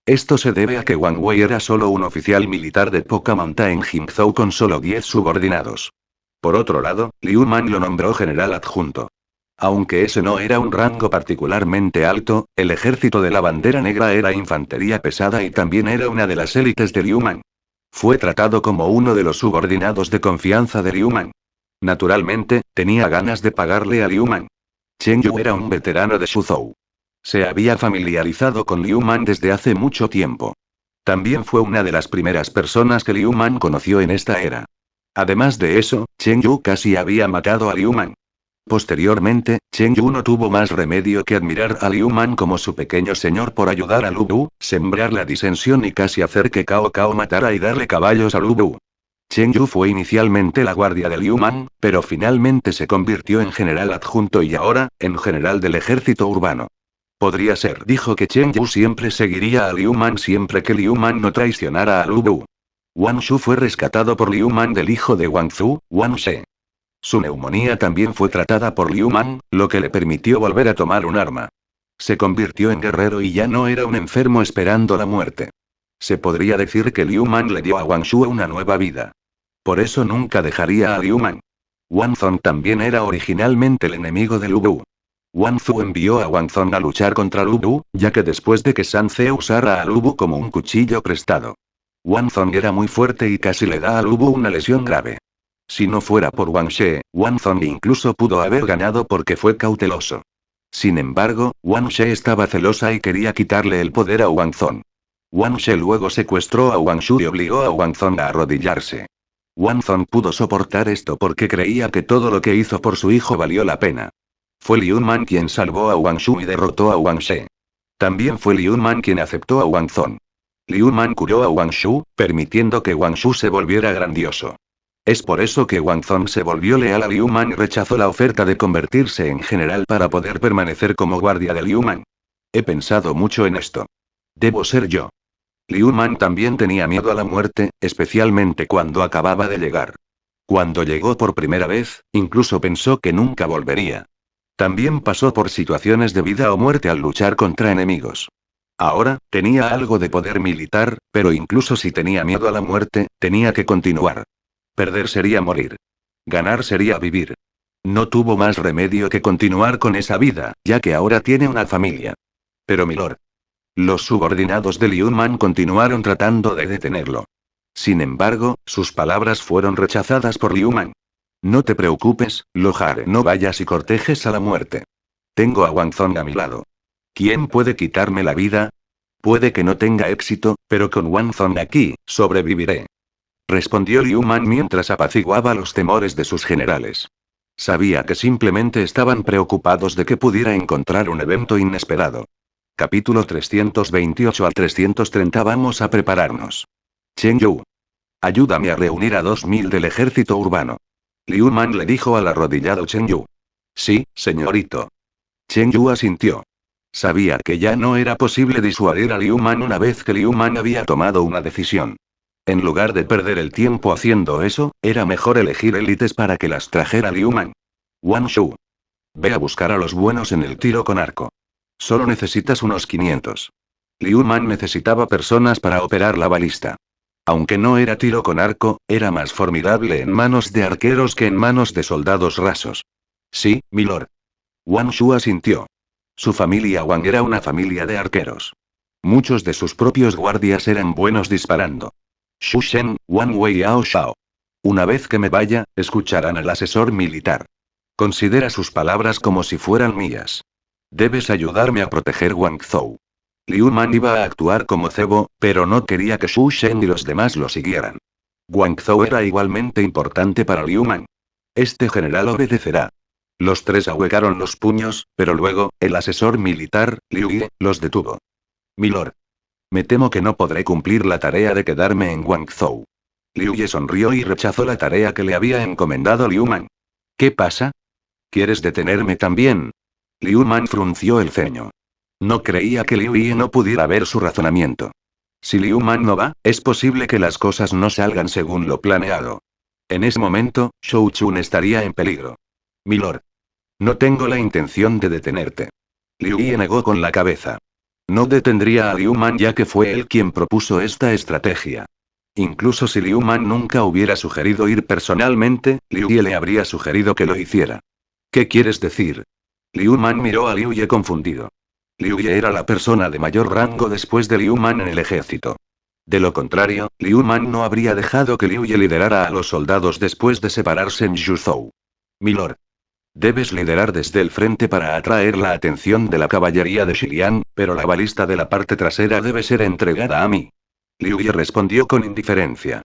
Esto se debe a que Wang Wei era solo un oficial militar de poca monta en Jingzhou con solo 10 subordinados. Por otro lado, Liu Man lo nombró general adjunto. Aunque ese no era un rango particularmente alto, el ejército de la bandera negra era infantería pesada y también era una de las élites de Liu Man. Fue tratado como uno de los subordinados de confianza de Liu Man. Naturalmente, tenía ganas de pagarle a Liu Man. Chen Yu era un veterano de Suzhou. Se había familiarizado con Liu Man desde hace mucho tiempo. También fue una de las primeras personas que Liu Man conoció en esta era. Además de eso, Chen Yu casi había matado a Liu Man. Posteriormente, Chen Yu no tuvo más remedio que admirar a Liu Man como su pequeño señor por ayudar a Lu Bu, sembrar la disensión y casi hacer que Cao Cao matara y darle caballos a Lu Bu. Chen Yu fue inicialmente la guardia de Liu Man, pero finalmente se convirtió en general adjunto y ahora, en general del ejército urbano. Podría ser, dijo que Chen Yu siempre seguiría a Liu Man siempre que Liu Man no traicionara a Lu Bu. Wang Shu fue rescatado por Liu Man del hijo de Wang Zu, Wang She. Su neumonía también fue tratada por Liu Man, lo que le permitió volver a tomar un arma. Se convirtió en guerrero y ya no era un enfermo esperando la muerte. Se podría decir que Liu Man le dio a Wang Shu una nueva vida. Por eso nunca dejaría a Liu Man. Wang Zong también era originalmente el enemigo de Lu Bu. Wang Zu envió a Wang Zong a luchar contra Lu Bu, ya que después de que San Ce usara a Lu Bu como un cuchillo prestado. Wang Zong era muy fuerte y casi le da a Lu Bu una lesión grave. Si no fuera por Wang She, Wang Zong incluso pudo haber ganado porque fue cauteloso. Sin embargo, Wang She estaba celosa y quería quitarle el poder a Wang Zong. Wang She luego secuestró a Wang Shu y obligó a Wang Zong a arrodillarse. Wang Zong pudo soportar esto porque creía que todo lo que hizo por su hijo valió la pena. Fue Liu Man quien salvó a Wang Shu y derrotó a Wang She. También fue Liu Man quien aceptó a Wang Zong. Liu Man curó a Wang Shu, permitiendo que Wang Shu se volviera grandioso. Es por eso que Wang Zong se volvió leal a Liu Man y rechazó la oferta de convertirse en general para poder permanecer como guardia de Liu Man. He pensado mucho en esto. Debo ser yo. Liu Man también tenía miedo a la muerte, especialmente cuando acababa de llegar. Cuando llegó por primera vez, incluso pensó que nunca volvería. También pasó por situaciones de vida o muerte al luchar contra enemigos. Ahora, tenía algo de poder militar, pero incluso si tenía miedo a la muerte, tenía que continuar. Perder sería morir. Ganar sería vivir. No tuvo más remedio que continuar con esa vida, ya que ahora tiene una familia. Pero milord. Los subordinados de Liu Man continuaron tratando de detenerlo. Sin embargo, sus palabras fueron rechazadas por Liu Man. No te preocupes, Lohar, no vayas y cortejes a la muerte. Tengo a Wang Zong a mi lado. ¿Quién puede quitarme la vida? Puede que no tenga éxito, pero con Wang Zong aquí, sobreviviré. Respondió Liu Man mientras apaciguaba los temores de sus generales. Sabía que simplemente estaban preocupados de que pudiera encontrar un evento inesperado. Capítulo 328 al 330. Vamos a prepararnos. Chen Yu. Ayúdame a reunir a 2000 del ejército urbano. Liu Man le dijo al arrodillado Chen Yu. Sí, señorito. Chen Yu asintió. Sabía que ya no era posible disuadir a Liu Man una vez que Liu Man había tomado una decisión. En lugar de perder el tiempo haciendo eso, era mejor elegir élites para que las trajera Liu Man. Wang Shu. Ve a buscar a los buenos en el tiro con arco. Solo necesitas unos 500. Liu Man necesitaba personas para operar la balista. Aunque no era tiro con arco, era más formidable en manos de arqueros que en manos de soldados rasos. Sí, milord. Wang Shu asintió. Su familia Wang era una familia de arqueros. Muchos de sus propios guardias eran buenos disparando. Xu Shen, Wang Wei y Yao Shao. Una vez que me vaya, escucharán al asesor militar. Considera sus palabras como si fueran mías. Debes ayudarme a proteger Guangzhou. Liu Man iba a actuar como cebo, pero no quería que Xu Shen y los demás lo siguieran. Guangzhou era igualmente importante para Liu Man. Este general obedecerá. Los tres ahuecaron los puños, pero luego, el asesor militar, Liu Ye, los detuvo. Milord. Me temo que no podré cumplir la tarea de quedarme en Guangzhou. Liu Ye sonrió y rechazó la tarea que le había encomendado Liu Man. ¿Qué pasa? ¿Quieres detenerme también? Liu Man frunció el ceño. No creía que Liu Ye no pudiera ver su razonamiento. Si Liu Man no va, es posible que las cosas no salgan según lo planeado. En ese momento, Shou Chun estaría en peligro. Milord. No tengo la intención de detenerte. Liu Ye negó con la cabeza. No detendría a Liu Man ya que fue él quien propuso esta estrategia. Incluso si Liu Man nunca hubiera sugerido ir personalmente, Liu Ye le habría sugerido que lo hiciera. ¿Qué quieres decir? Liu Man miró a Liu Ye confundido. Liu Ye era la persona de mayor rango después de Liu Man en el ejército. De lo contrario, Liu Man no habría dejado que Liu Ye liderara a los soldados después de separarse en Yuzhou. Milord. Debes liderar desde el frente para atraer la atención de la caballería de Xilian, pero la balista de la parte trasera debe ser entregada a mí. Liu Ye respondió con indiferencia.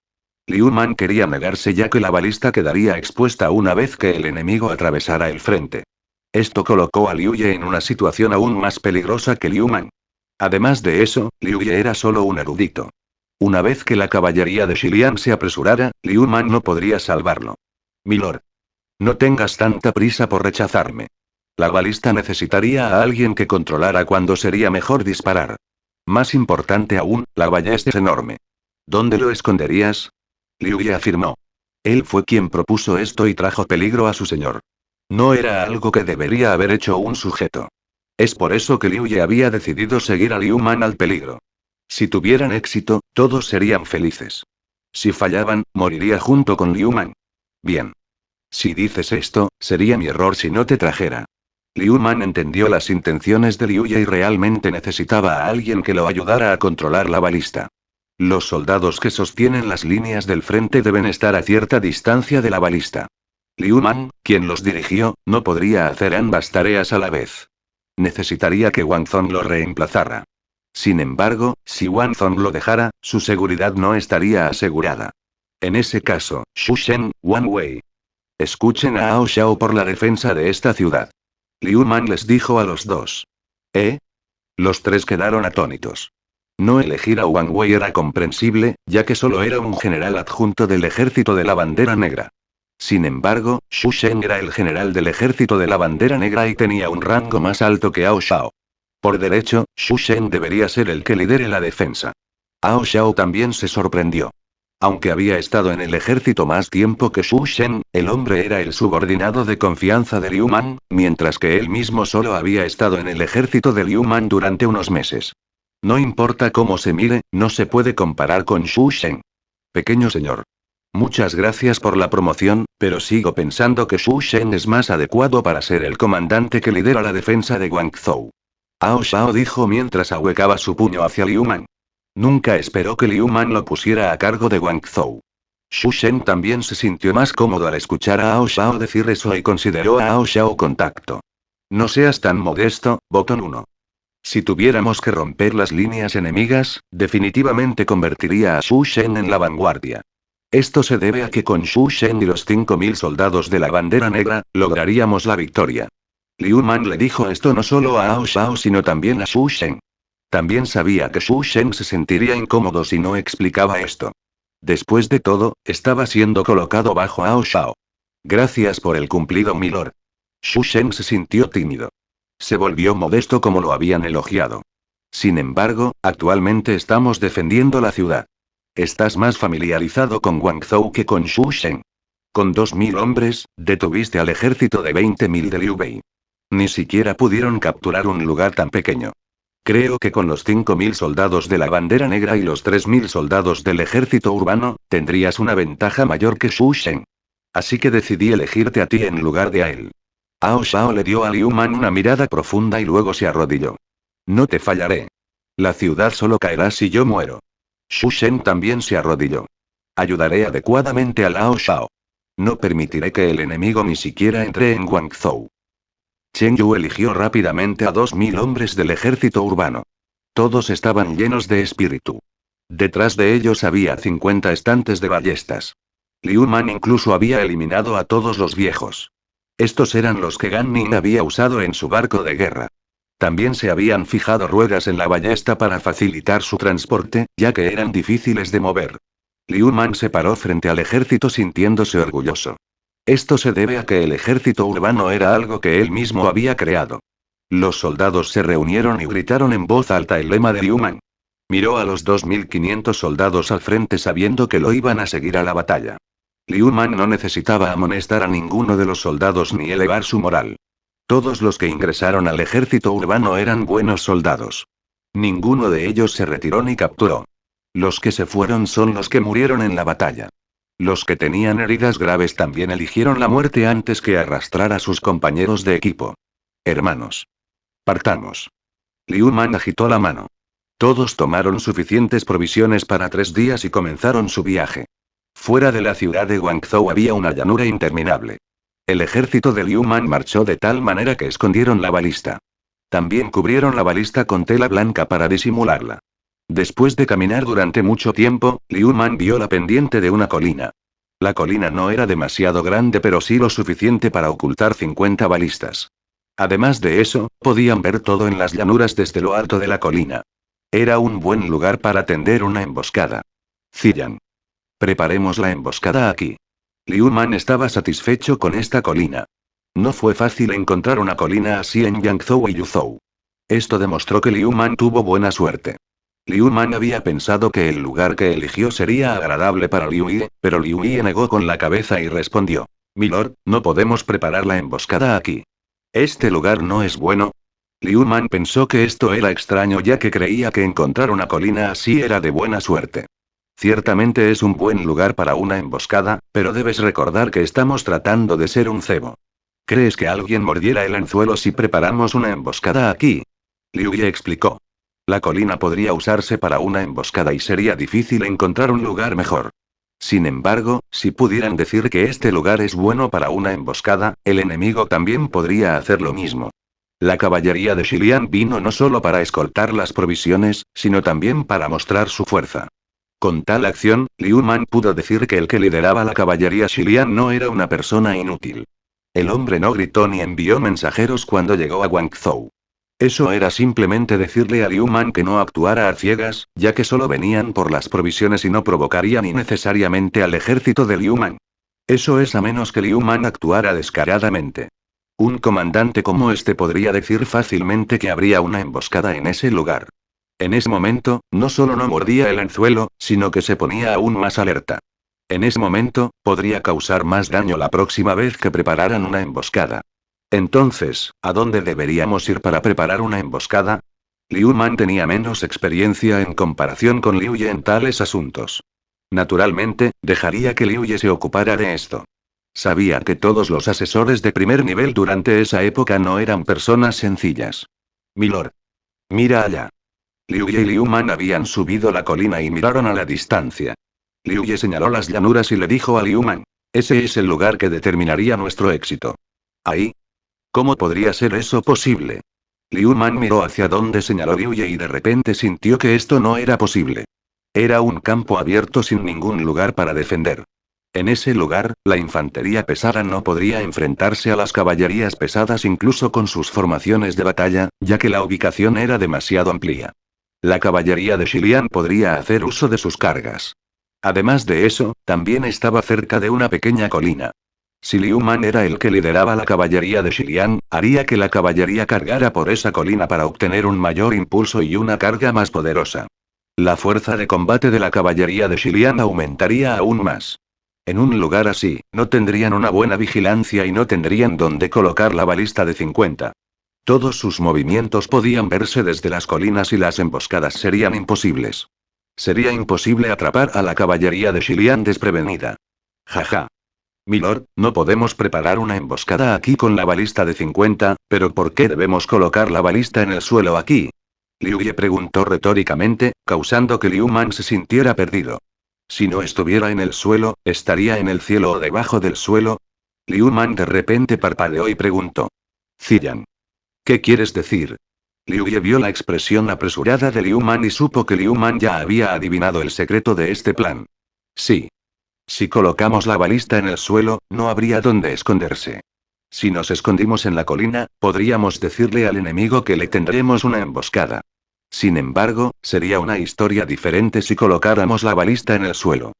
Liu Man quería negarse ya que la balista quedaría expuesta una vez que el enemigo atravesara el frente. Esto colocó a Liu Ye en una situación aún más peligrosa que Liu Man. Además de eso, Liu Ye era solo un erudito. Una vez que la caballería de Xilian se apresurara, Liu Man no podría salvarlo. Milord. No tengas tanta prisa por rechazarme. La balista necesitaría a alguien que controlara cuándo sería mejor disparar. Más importante aún, la ballesta es enorme. ¿Dónde lo esconderías? Liu Ye afirmó. Él fue quien propuso esto y trajo peligro a su señor. No era algo que debería haber hecho un sujeto. Es por eso que Liu Ye había decidido seguir a Liu Man al peligro. Si tuvieran éxito, todos serían felices. Si fallaban, moriría junto con Liu Man. Bien. Si dices esto, sería mi error si no te trajera. Liu Man entendió las intenciones de Liu Ye y realmente necesitaba a alguien que lo ayudara a controlar la balista. Los soldados que sostienen las líneas del frente deben estar a cierta distancia de la balista. Liu Man, quien los dirigió, no podría hacer ambas tareas a la vez. Necesitaría que Wang Zong lo reemplazara. Sin embargo, si Wang Zong lo dejara, su seguridad no estaría asegurada. En ese caso, Xu Shen, Wang Wei. Escuchen a Ao Xiao por la defensa de esta ciudad. Liu Man les dijo a los dos. ¿Eh? Los tres quedaron atónitos. No elegir a Wang Wei era comprensible, ya que solo era un general adjunto del ejército de la bandera negra. Sin embargo, Xu Shen era el general del ejército de la bandera negra y tenía un rango más alto que Ao Shao. Por derecho, Xu Shen debería ser el que lidere la defensa. Ao Shao también se sorprendió. Aunque había estado en el ejército más tiempo que Xu Shen, el hombre era el subordinado de confianza de Liu Man, mientras que él mismo solo había estado en el ejército de Liu Man durante unos meses. No importa cómo se mire, no se puede comparar con Xu Shen. Pequeño señor. Muchas gracias por la promoción, pero sigo pensando que Xu Shen es más adecuado para ser el comandante que lidera la defensa de Guangzhou. Ao Shao dijo mientras ahuecaba su puño hacia Liu Man. Nunca esperó que Liu Man lo pusiera a cargo de Guangzhou. Xu Shen también se sintió más cómodo al escuchar a Ao Shao decir eso y consideró a Ao Shao contacto. No seas tan modesto, botón 1. Si tuviéramos que romper las líneas enemigas, definitivamente convertiría a Xu Shen en la vanguardia. Esto se debe a que con Xu Shen y los 5000 soldados de la bandera negra, lograríamos la victoria. Liu Man le dijo esto no solo a Ao Shao sino también a Xu Shen. También sabía que Xu Shen se sentiría incómodo si no explicaba esto. Después de todo, estaba siendo colocado bajo Ao Shao. Gracias por el cumplido, milord. Xu Shen se sintió tímido. Se volvió modesto como lo habían elogiado. Sin embargo, actualmente estamos defendiendo la ciudad. Estás más familiarizado con Guangzhou que con Xu Shen. Con 2000 hombres, detuviste al ejército de 20.000 de Liu Bei. Ni siquiera pudieron capturar un lugar tan pequeño. Creo que con los 5000 soldados de la bandera negra y los 3000 soldados del ejército urbano, tendrías una ventaja mayor que Xu Shen. Así que decidí elegirte a ti en lugar de a él. Ao Shao le dio a Liu Man una mirada profunda y luego se arrodilló. No te fallaré. La ciudad solo caerá si yo muero. Xu Shen también se arrodilló. Ayudaré adecuadamente a Ao Shao. No permitiré que el enemigo ni siquiera entre en Guangzhou. Chen Yu eligió rápidamente a 2000 hombres del ejército urbano. Todos estaban llenos de espíritu. Detrás de ellos había 50 estantes de ballestas. Liu Man incluso había eliminado a todos los viejos. Estos eran los que Gan Ning había usado en su barco de guerra. También se habían fijado ruedas en la ballesta para facilitar su transporte, ya que eran difíciles de mover. Liu Man se paró frente al ejército sintiéndose orgulloso. Esto se debe a que el ejército urbano era algo que él mismo había creado. Los soldados se reunieron y gritaron en voz alta el lema de Liu Man. Miró a los 2500 soldados al frente sabiendo que lo iban a seguir a la batalla. Liu Man no necesitaba amonestar a ninguno de los soldados ni elevar su moral. Todos los que ingresaron al ejército urbano eran buenos soldados. Ninguno de ellos se retiró ni capturó. Los que se fueron son los que murieron en la batalla. Los que tenían heridas graves también eligieron la muerte antes que arrastrar a sus compañeros de equipo. Hermanos. Partamos. Liu Man agitó la mano. Todos tomaron suficientes provisiones para 3 días y comenzaron su viaje. Fuera de la ciudad de Guangzhou había una llanura interminable. El ejército de Liu Man marchó de tal manera que escondieron la balista. También cubrieron la balista con tela blanca para disimularla. Después de caminar durante mucho tiempo, Liu Man vio la pendiente de una colina. La colina no era demasiado grande pero sí lo suficiente para ocultar 50 balistas. Además de eso, podían ver todo en las llanuras desde lo alto de la colina. Era un buen lugar para tender una emboscada. Ziyan. Preparemos la emboscada aquí. Liu Man estaba satisfecho con esta colina. No fue fácil encontrar una colina así en Yangzhou y Yuzhou. Esto demostró que Liu Man tuvo buena suerte. Liu Man había pensado que el lugar que eligió sería agradable para Liu Ye, pero Liu Ye negó con la cabeza y respondió. Milord, no podemos preparar la emboscada aquí. ¿Este lugar no es bueno? Liu Man pensó que esto era extraño ya que creía que encontrar una colina así era de buena suerte. Ciertamente es un buen lugar para una emboscada, pero debes recordar que estamos tratando de ser un cebo. ¿Crees que alguien mordiera el anzuelo si preparamos una emboscada aquí? Liu Ye explicó. La colina podría usarse para una emboscada y sería difícil encontrar un lugar mejor. Sin embargo, si pudieran decir que este lugar es bueno para una emboscada, el enemigo también podría hacer lo mismo. La caballería de Xilian vino no solo para escoltar las provisiones, sino también para mostrar su fuerza. Con tal acción, Liu Man pudo decir que el que lideraba la caballería Xilian no era una persona inútil. El hombre no gritó ni envió mensajeros cuando llegó a Guangzhou. Eso era simplemente decirle a Liu Man que no actuara a ciegas, ya que solo venían por las provisiones y no provocarían innecesariamente al ejército de Liu Man. Eso es a menos que Liu Man actuara descaradamente. Un comandante como este podría decir fácilmente que habría una emboscada en ese lugar. En ese momento, no solo no mordía el anzuelo, sino que se ponía aún más alerta. En ese momento, podría causar más daño la próxima vez que prepararan una emboscada. Entonces, ¿a dónde deberíamos ir para preparar una emboscada? Liu Man tenía menos experiencia en comparación con Liu Ye en tales asuntos. Naturalmente, dejaría que Liu Ye se ocupara de esto. Sabía que todos los asesores de primer nivel durante esa época no eran personas sencillas. Milord. Mira allá. Liu Ye y Liu Man habían subido la colina y miraron a la distancia. Liu Ye señaló las llanuras y le dijo a Liu Man: ese es el lugar que determinaría nuestro éxito. Ahí. ¿Cómo podría ser eso posible? Liu Man miró hacia donde señaló Liu Ye y de repente sintió que esto no era posible. Era un campo abierto sin ningún lugar para defender. En ese lugar, la infantería pesada no podría enfrentarse a las caballerías pesadas incluso con sus formaciones de batalla, ya que la ubicación era demasiado amplia. La caballería de Xilian podría hacer uso de sus cargas. Además de eso, también estaba cerca de una pequeña colina. Si Liu Man era el que lideraba la caballería de Xilian, haría que la caballería cargara por esa colina para obtener un mayor impulso y una carga más poderosa. La fuerza de combate de la caballería de Xilian aumentaría aún más. En un lugar así, no tendrían una buena vigilancia y no tendrían dónde colocar la balista de 50. Todos sus movimientos podían verse desde las colinas y las emboscadas serían imposibles. Sería imposible atrapar a la caballería de Xilian desprevenida. Jaja. Milord, no podemos preparar una emboscada aquí con la balista de 50, pero ¿por qué debemos colocar la balista en el suelo aquí? Liu Ye preguntó retóricamente, causando que Liu Man se sintiera perdido. Si no estuviera en el suelo, ¿estaría en el cielo o debajo del suelo? Liu Man de repente parpadeó y preguntó. Ziyan. ¿Qué quieres decir? Liu Ye vio la expresión apresurada de Liu Man y supo que Liu Man ya había adivinado el secreto de este plan. Sí. Si colocamos la balista en el suelo, no habría dónde esconderse. Si nos escondimos en la colina, podríamos decirle al enemigo que le tendremos una emboscada. Sin embargo, sería una historia diferente si colocáramos la balista en el suelo.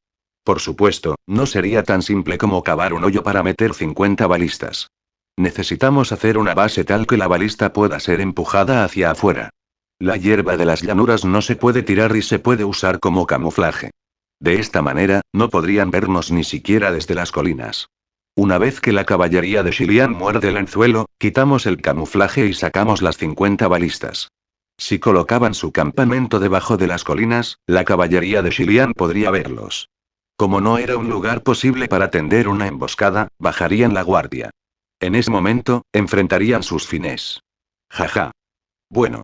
Por supuesto, no sería tan simple como cavar un hoyo para meter 50 balistas. Necesitamos hacer una base tal que la balista pueda ser empujada hacia afuera. La hierba de las llanuras no se puede tirar y se puede usar como camuflaje. De esta manera, no podrían vernos ni siquiera desde las colinas. Una vez que la caballería de Xilian muerde el anzuelo, quitamos el camuflaje y sacamos las 50 balistas. Si colocaban su campamento debajo de las colinas, la caballería de Xilian podría verlos. Como no era un lugar posible para tender una emboscada, bajarían la guardia. En ese momento, enfrentarían sus fines. Jaja. Bueno.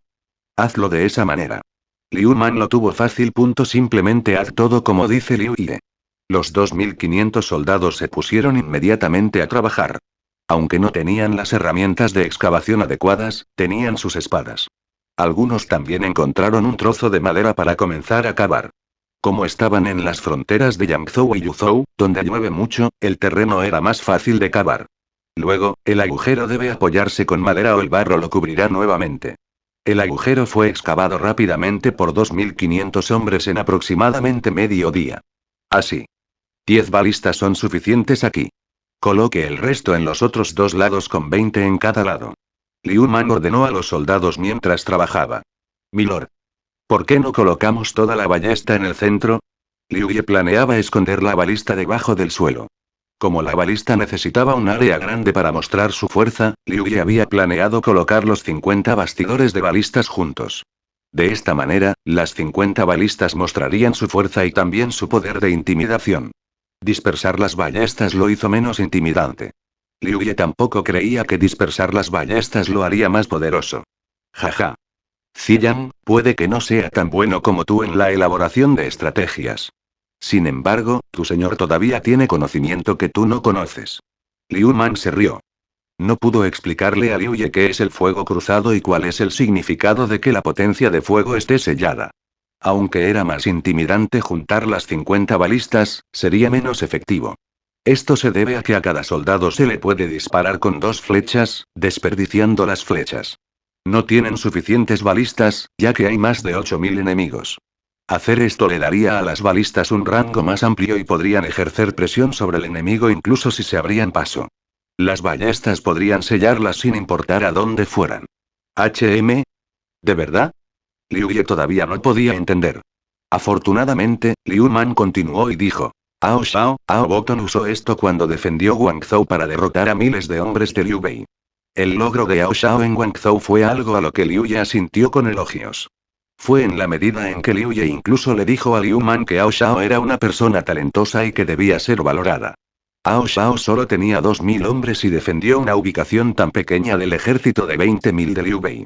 Hazlo de esa manera. Liu Man lo tuvo fácil. Simplemente haz todo como dice Liu Ye. Los 2500 soldados se pusieron inmediatamente a trabajar. Aunque no tenían las herramientas de excavación adecuadas, tenían sus espadas. Algunos también encontraron un trozo de madera para comenzar a cavar. Como estaban en las fronteras de Yangzhou y Yuzhou, donde llueve mucho, el terreno era más fácil de cavar. Luego, el agujero debe apoyarse con madera o el barro lo cubrirá nuevamente. El agujero fue excavado rápidamente por 2500 hombres en aproximadamente medio día. Así. 10 balistas son suficientes aquí. Coloque el resto en los otros dos lados con 20 en cada lado. Liu Man ordenó a los soldados mientras trabajaba. Milord. ¿Por qué no colocamos toda la ballesta en el centro? Liu Ye planeaba esconder la balista debajo del suelo. Como la balista necesitaba un área grande para mostrar su fuerza, Liu Ye había planeado colocar los 50 bastidores de balistas juntos. De esta manera, las 50 balistas mostrarían su fuerza y también su poder de intimidación. Dispersar las ballestas lo hizo menos intimidante. Liu Ye tampoco creía que dispersar las ballestas lo haría más poderoso. Jaja. Ziyan, puede que no sea tan bueno como tú en la elaboración de estrategias. Sin embargo, tu señor todavía tiene conocimiento que tú no conoces. Liu Man se rió. No pudo explicarle a Liu Ye qué es el fuego cruzado y cuál es el significado de que la potencia de fuego esté sellada. Aunque era más intimidante juntar las 50 balistas, sería menos efectivo. Esto se debe a que a cada soldado se le puede disparar con 2 flechas, desperdiciando las flechas. No tienen suficientes balistas, ya que hay más de 8000 enemigos. Hacer esto le daría a las balistas un rango más amplio y podrían ejercer presión sobre el enemigo incluso si se abrían paso. Las ballestas podrían sellarlas sin importar a dónde fueran. ¿De verdad? Liu Ye todavía no podía entender. Afortunadamente, Liu Man continuó y dijo. Ao Shao, Ao Boton usó esto cuando defendió Guangzhou para derrotar a miles de hombres de Liu Bei. El logro de Ao Shao en Guangzhou fue algo a lo que Liu Ye asintió con elogios. Fue en la medida en que Liu Ye incluso le dijo a Liu Man que Ao Shao era una persona talentosa y que debía ser valorada. Ao Shao solo tenía 2000 hombres y defendió una ubicación tan pequeña del ejército de 20.000 de Liu Bei.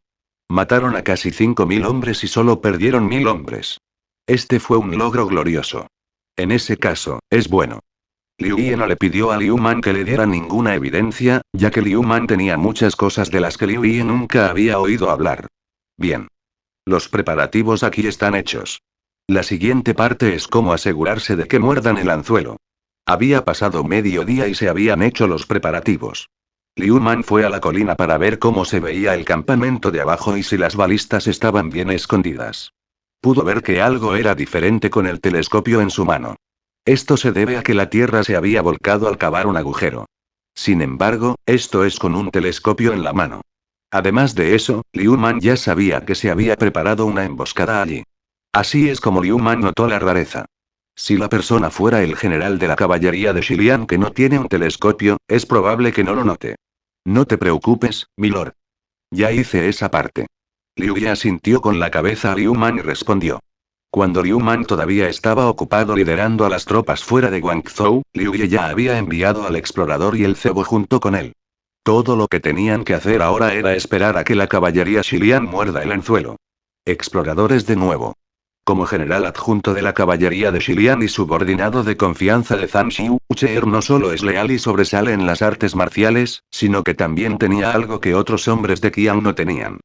Mataron a casi 5000 hombres y solo perdieron 1000 hombres. Este fue un logro glorioso. En ese caso, es bueno. Liu Ye no le pidió a Liu Man que le diera ninguna evidencia, ya que Liu Man tenía muchas cosas de las que Liu Ye nunca había oído hablar. Bien. Los preparativos aquí están hechos. La siguiente parte es cómo asegurarse de que muerdan el anzuelo. Había pasado mediodía y se habían hecho los preparativos. Liu Man fue a la colina para ver cómo se veía el campamento de abajo y si las balistas estaban bien escondidas. Pudo ver que algo era diferente con el telescopio en su mano. Esto se debe a que la Tierra se había volcado al cavar un agujero. Sin embargo, esto es con un telescopio en la mano. Además de eso, Liu Man ya sabía que se había preparado una emboscada allí. Así es como Liu Man notó la rareza. Si la persona fuera el general de la caballería de Xilian que no tiene un telescopio, es probable que no lo note. No te preocupes, milord. Ya hice esa parte. Liu Ye asintió con la cabeza a Liu Man y respondió. Cuando Liu Man todavía estaba ocupado liderando a las tropas fuera de Guangzhou, Liu Ye ya había enviado al explorador y el cebo junto con él. Todo lo que tenían que hacer ahora era esperar a que la caballería Xilian muerda el anzuelo. Exploradores de nuevo. Como general adjunto de la caballería de Xilian y subordinado de confianza de Zhang Xiu, Ucheer no solo es leal y sobresale en las artes marciales, sino que también tenía algo que otros hombres de Qian no tenían.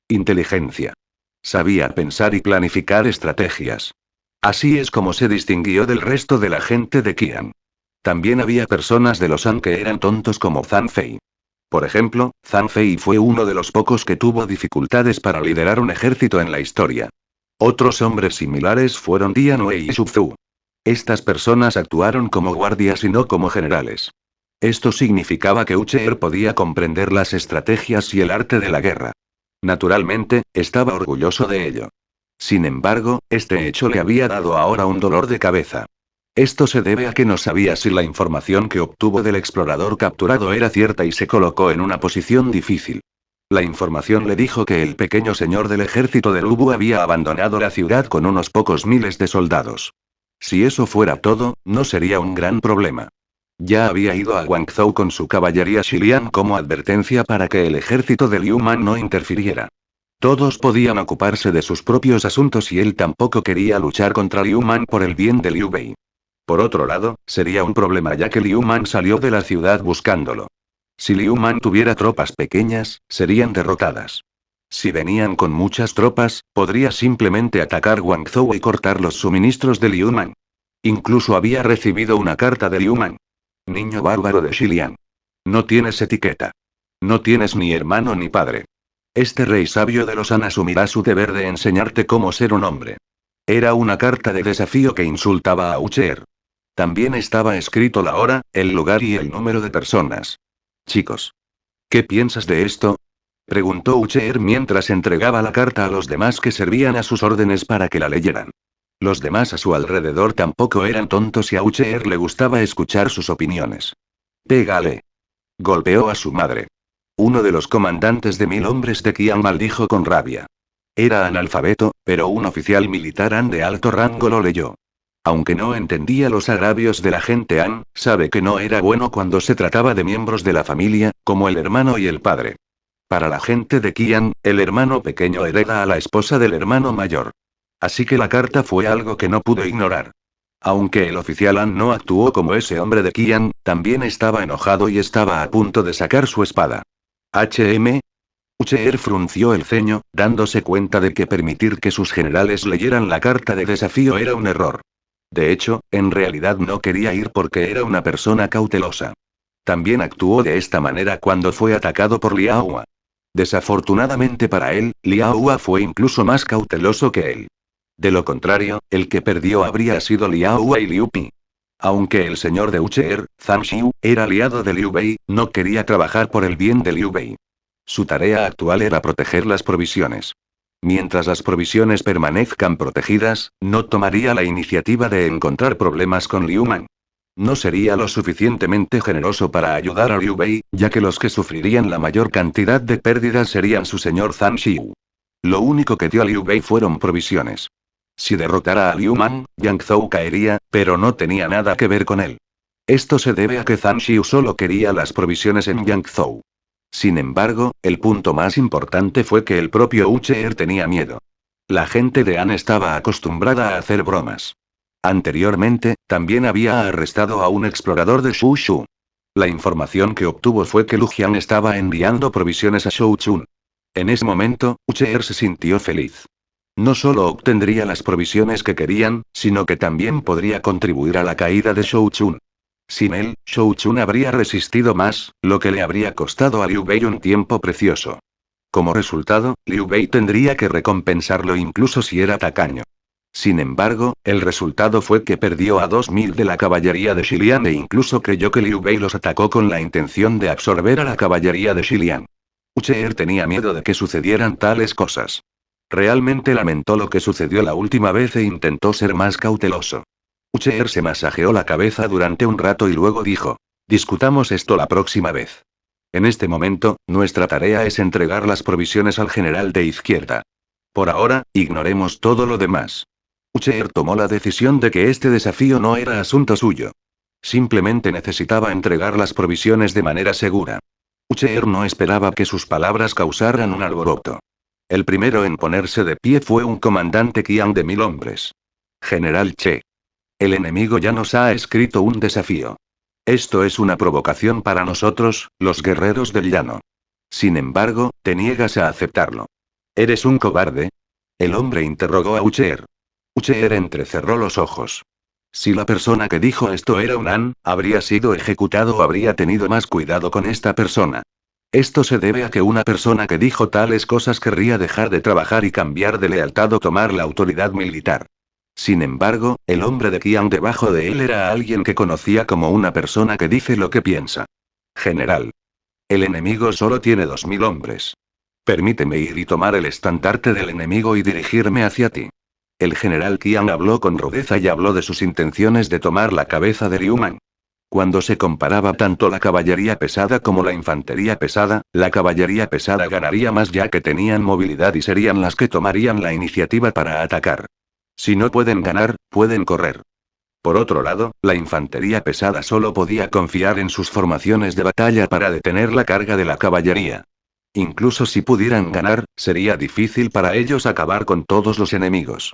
Inteligencia. Sabía pensar y planificar estrategias. Así es como se distinguió del resto de la gente de Qian. También había personas de los Han que eran tontos como Zhang Fei. Por ejemplo, Zhang Fei fue uno de los pocos que tuvo dificultades para liderar un ejército en la historia. Otros hombres similares fueron Dian Wei y Xu Zu. Estas personas actuaron como guardias y no como generales. Esto significaba que Ucheer podía comprender las estrategias y el arte de la guerra. Naturalmente, estaba orgulloso de ello. Sin embargo, este hecho le había dado ahora un dolor de cabeza. Esto se debe a que no sabía si la información que obtuvo del explorador capturado era cierta y se colocó en una posición difícil. La información le dijo que el pequeño señor del ejército de Lubu había abandonado la ciudad con unos pocos miles de soldados. Si eso fuera todo, no sería un gran problema. Ya había ido a Guangzhou con su caballería Xilian como advertencia para que el ejército de Liu Man no interfiriera. Todos podían ocuparse de sus propios asuntos y él tampoco quería luchar contra Liu Man por el bien de Liu Bei. Por otro lado, sería un problema ya que Liu Man salió de la ciudad buscándolo. Si Liu Man tuviera tropas pequeñas, serían derrotadas. Si venían con muchas tropas, podría simplemente atacar Guangzhou y cortar los suministros de Liu Man. Incluso había recibido una carta de Liu Man. Niño bárbaro de Xilian. No tienes etiqueta. No tienes ni hermano ni padre. Este rey sabio de los Han asumirá su deber de enseñarte cómo ser un hombre. Era una carta de desafío que insultaba a Ucheer. También estaba escrito la hora, el lugar y el número de personas. Chicos. ¿Qué piensas de esto? Preguntó Ucheer mientras entregaba la carta a los demás que servían a sus órdenes para que la leyeran. Los demás a su alrededor tampoco eran tontos y a Ucheer le gustaba escuchar sus opiniones. Pégale. Golpeó a su madre. Uno de los comandantes de 1000 hombres de Qian maldijo con rabia. Era analfabeto, pero un oficial militar Han de alto rango lo leyó. Aunque no entendía los agravios de la gente Han, sabe que no era bueno cuando se trataba de miembros de la familia, como el hermano y el padre. Para la gente de Qian, el hermano pequeño hereda a la esposa del hermano mayor. Así que la carta fue algo que no pudo ignorar. Aunque el oficial Han no actuó como ese hombre de Qian, también estaba enojado y estaba a punto de sacar su espada. Ucheer frunció el ceño, dándose cuenta de que permitir que sus generales leyeran la carta de desafío era un error. De hecho, en realidad no quería ir porque era una persona cautelosa. También actuó de esta manera cuando fue atacado por Liao Hua. Desafortunadamente para él, Liao Hua fue incluso más cauteloso que él. De lo contrario, el que perdió habría sido Liao Hua y Liu Pi. Aunque el señor de Ucheer, Zhang Xiu, era aliado de Liu Bei, no quería trabajar por el bien de Liu Bei. Su tarea actual era proteger las provisiones. Mientras las provisiones permanezcan protegidas, no tomaría la iniciativa de encontrar problemas con Liu Man. No sería lo suficientemente generoso para ayudar a Liu Bei, ya que los que sufrirían la mayor cantidad de pérdidas serían su señor Zhang Xiu. Lo único que dio a Liu Bei fueron provisiones. Si derrotara a Liu Man, Yang Zhou caería, pero no tenía nada que ver con él. Esto se debe a que Zhang Xiu solo quería las provisiones en Yang Zhou. Sin embargo, el punto más importante fue que el propio Ucheer tenía miedo. La gente de An estaba acostumbrada a hacer bromas. Anteriormente, también había arrestado a un explorador de Shushu. La información que obtuvo fue que Lu Jian estaba enviando provisiones a Shou Chun. En ese momento, Ucheer se sintió feliz. No solo obtendría las provisiones que querían, sino que también podría contribuir a la caída de Shou Chun. Sin él, Shou Chun habría resistido más, lo que le habría costado a Liu Bei un tiempo precioso. Como resultado, Liu Bei tendría que recompensarlo incluso si era tacaño. Sin embargo, el resultado fue que perdió a 2000 de la caballería de Xilian e incluso creyó que Liu Bei los atacó con la intención de absorber a la caballería de Xilian. Ucheer tenía miedo de que sucedieran tales cosas. Realmente lamentó lo que sucedió la última vez e intentó ser más cauteloso. Ucheer se masajeó la cabeza durante un rato y luego dijo: discutamos esto la próxima vez. En este momento, nuestra tarea es entregar las provisiones al general de izquierda. Por ahora, ignoremos todo lo demás. Ucheer tomó la decisión de que este desafío no era asunto suyo. Simplemente necesitaba entregar las provisiones de manera segura. Ucheer no esperaba que sus palabras causaran un alboroto. El primero en ponerse de pie fue un comandante Qian de 1000 hombres. General Che. El enemigo ya nos ha escrito un desafío. Esto es una provocación para nosotros, los guerreros del llano. Sin embargo, te niegas a aceptarlo. ¿Eres un cobarde? El hombre interrogó a Ucheer. Ucheer entrecerró los ojos. Si la persona que dijo esto era un An, habría sido ejecutado o habría tenido más cuidado con esta persona. Esto se debe a que una persona que dijo tales cosas querría dejar de trabajar y cambiar de lealtad o tomar la autoridad militar. Sin embargo, el hombre de Qian debajo de él era alguien que conocía como una persona que dice lo que piensa. General. El enemigo solo tiene 2000 hombres. Permíteme ir y tomar el estandarte del enemigo y dirigirme hacia ti. El general Qian habló con rudeza y habló de sus intenciones de tomar la cabeza de Liu Man. Cuando se comparaba tanto la caballería pesada como la infantería pesada, la caballería pesada ganaría más ya que tenían movilidad y serían las que tomarían la iniciativa para atacar. Si no pueden ganar, pueden correr. Por otro lado, la infantería pesada solo podía confiar en sus formaciones de batalla para detener la carga de la caballería. Incluso si pudieran ganar, sería difícil para ellos acabar con todos los enemigos.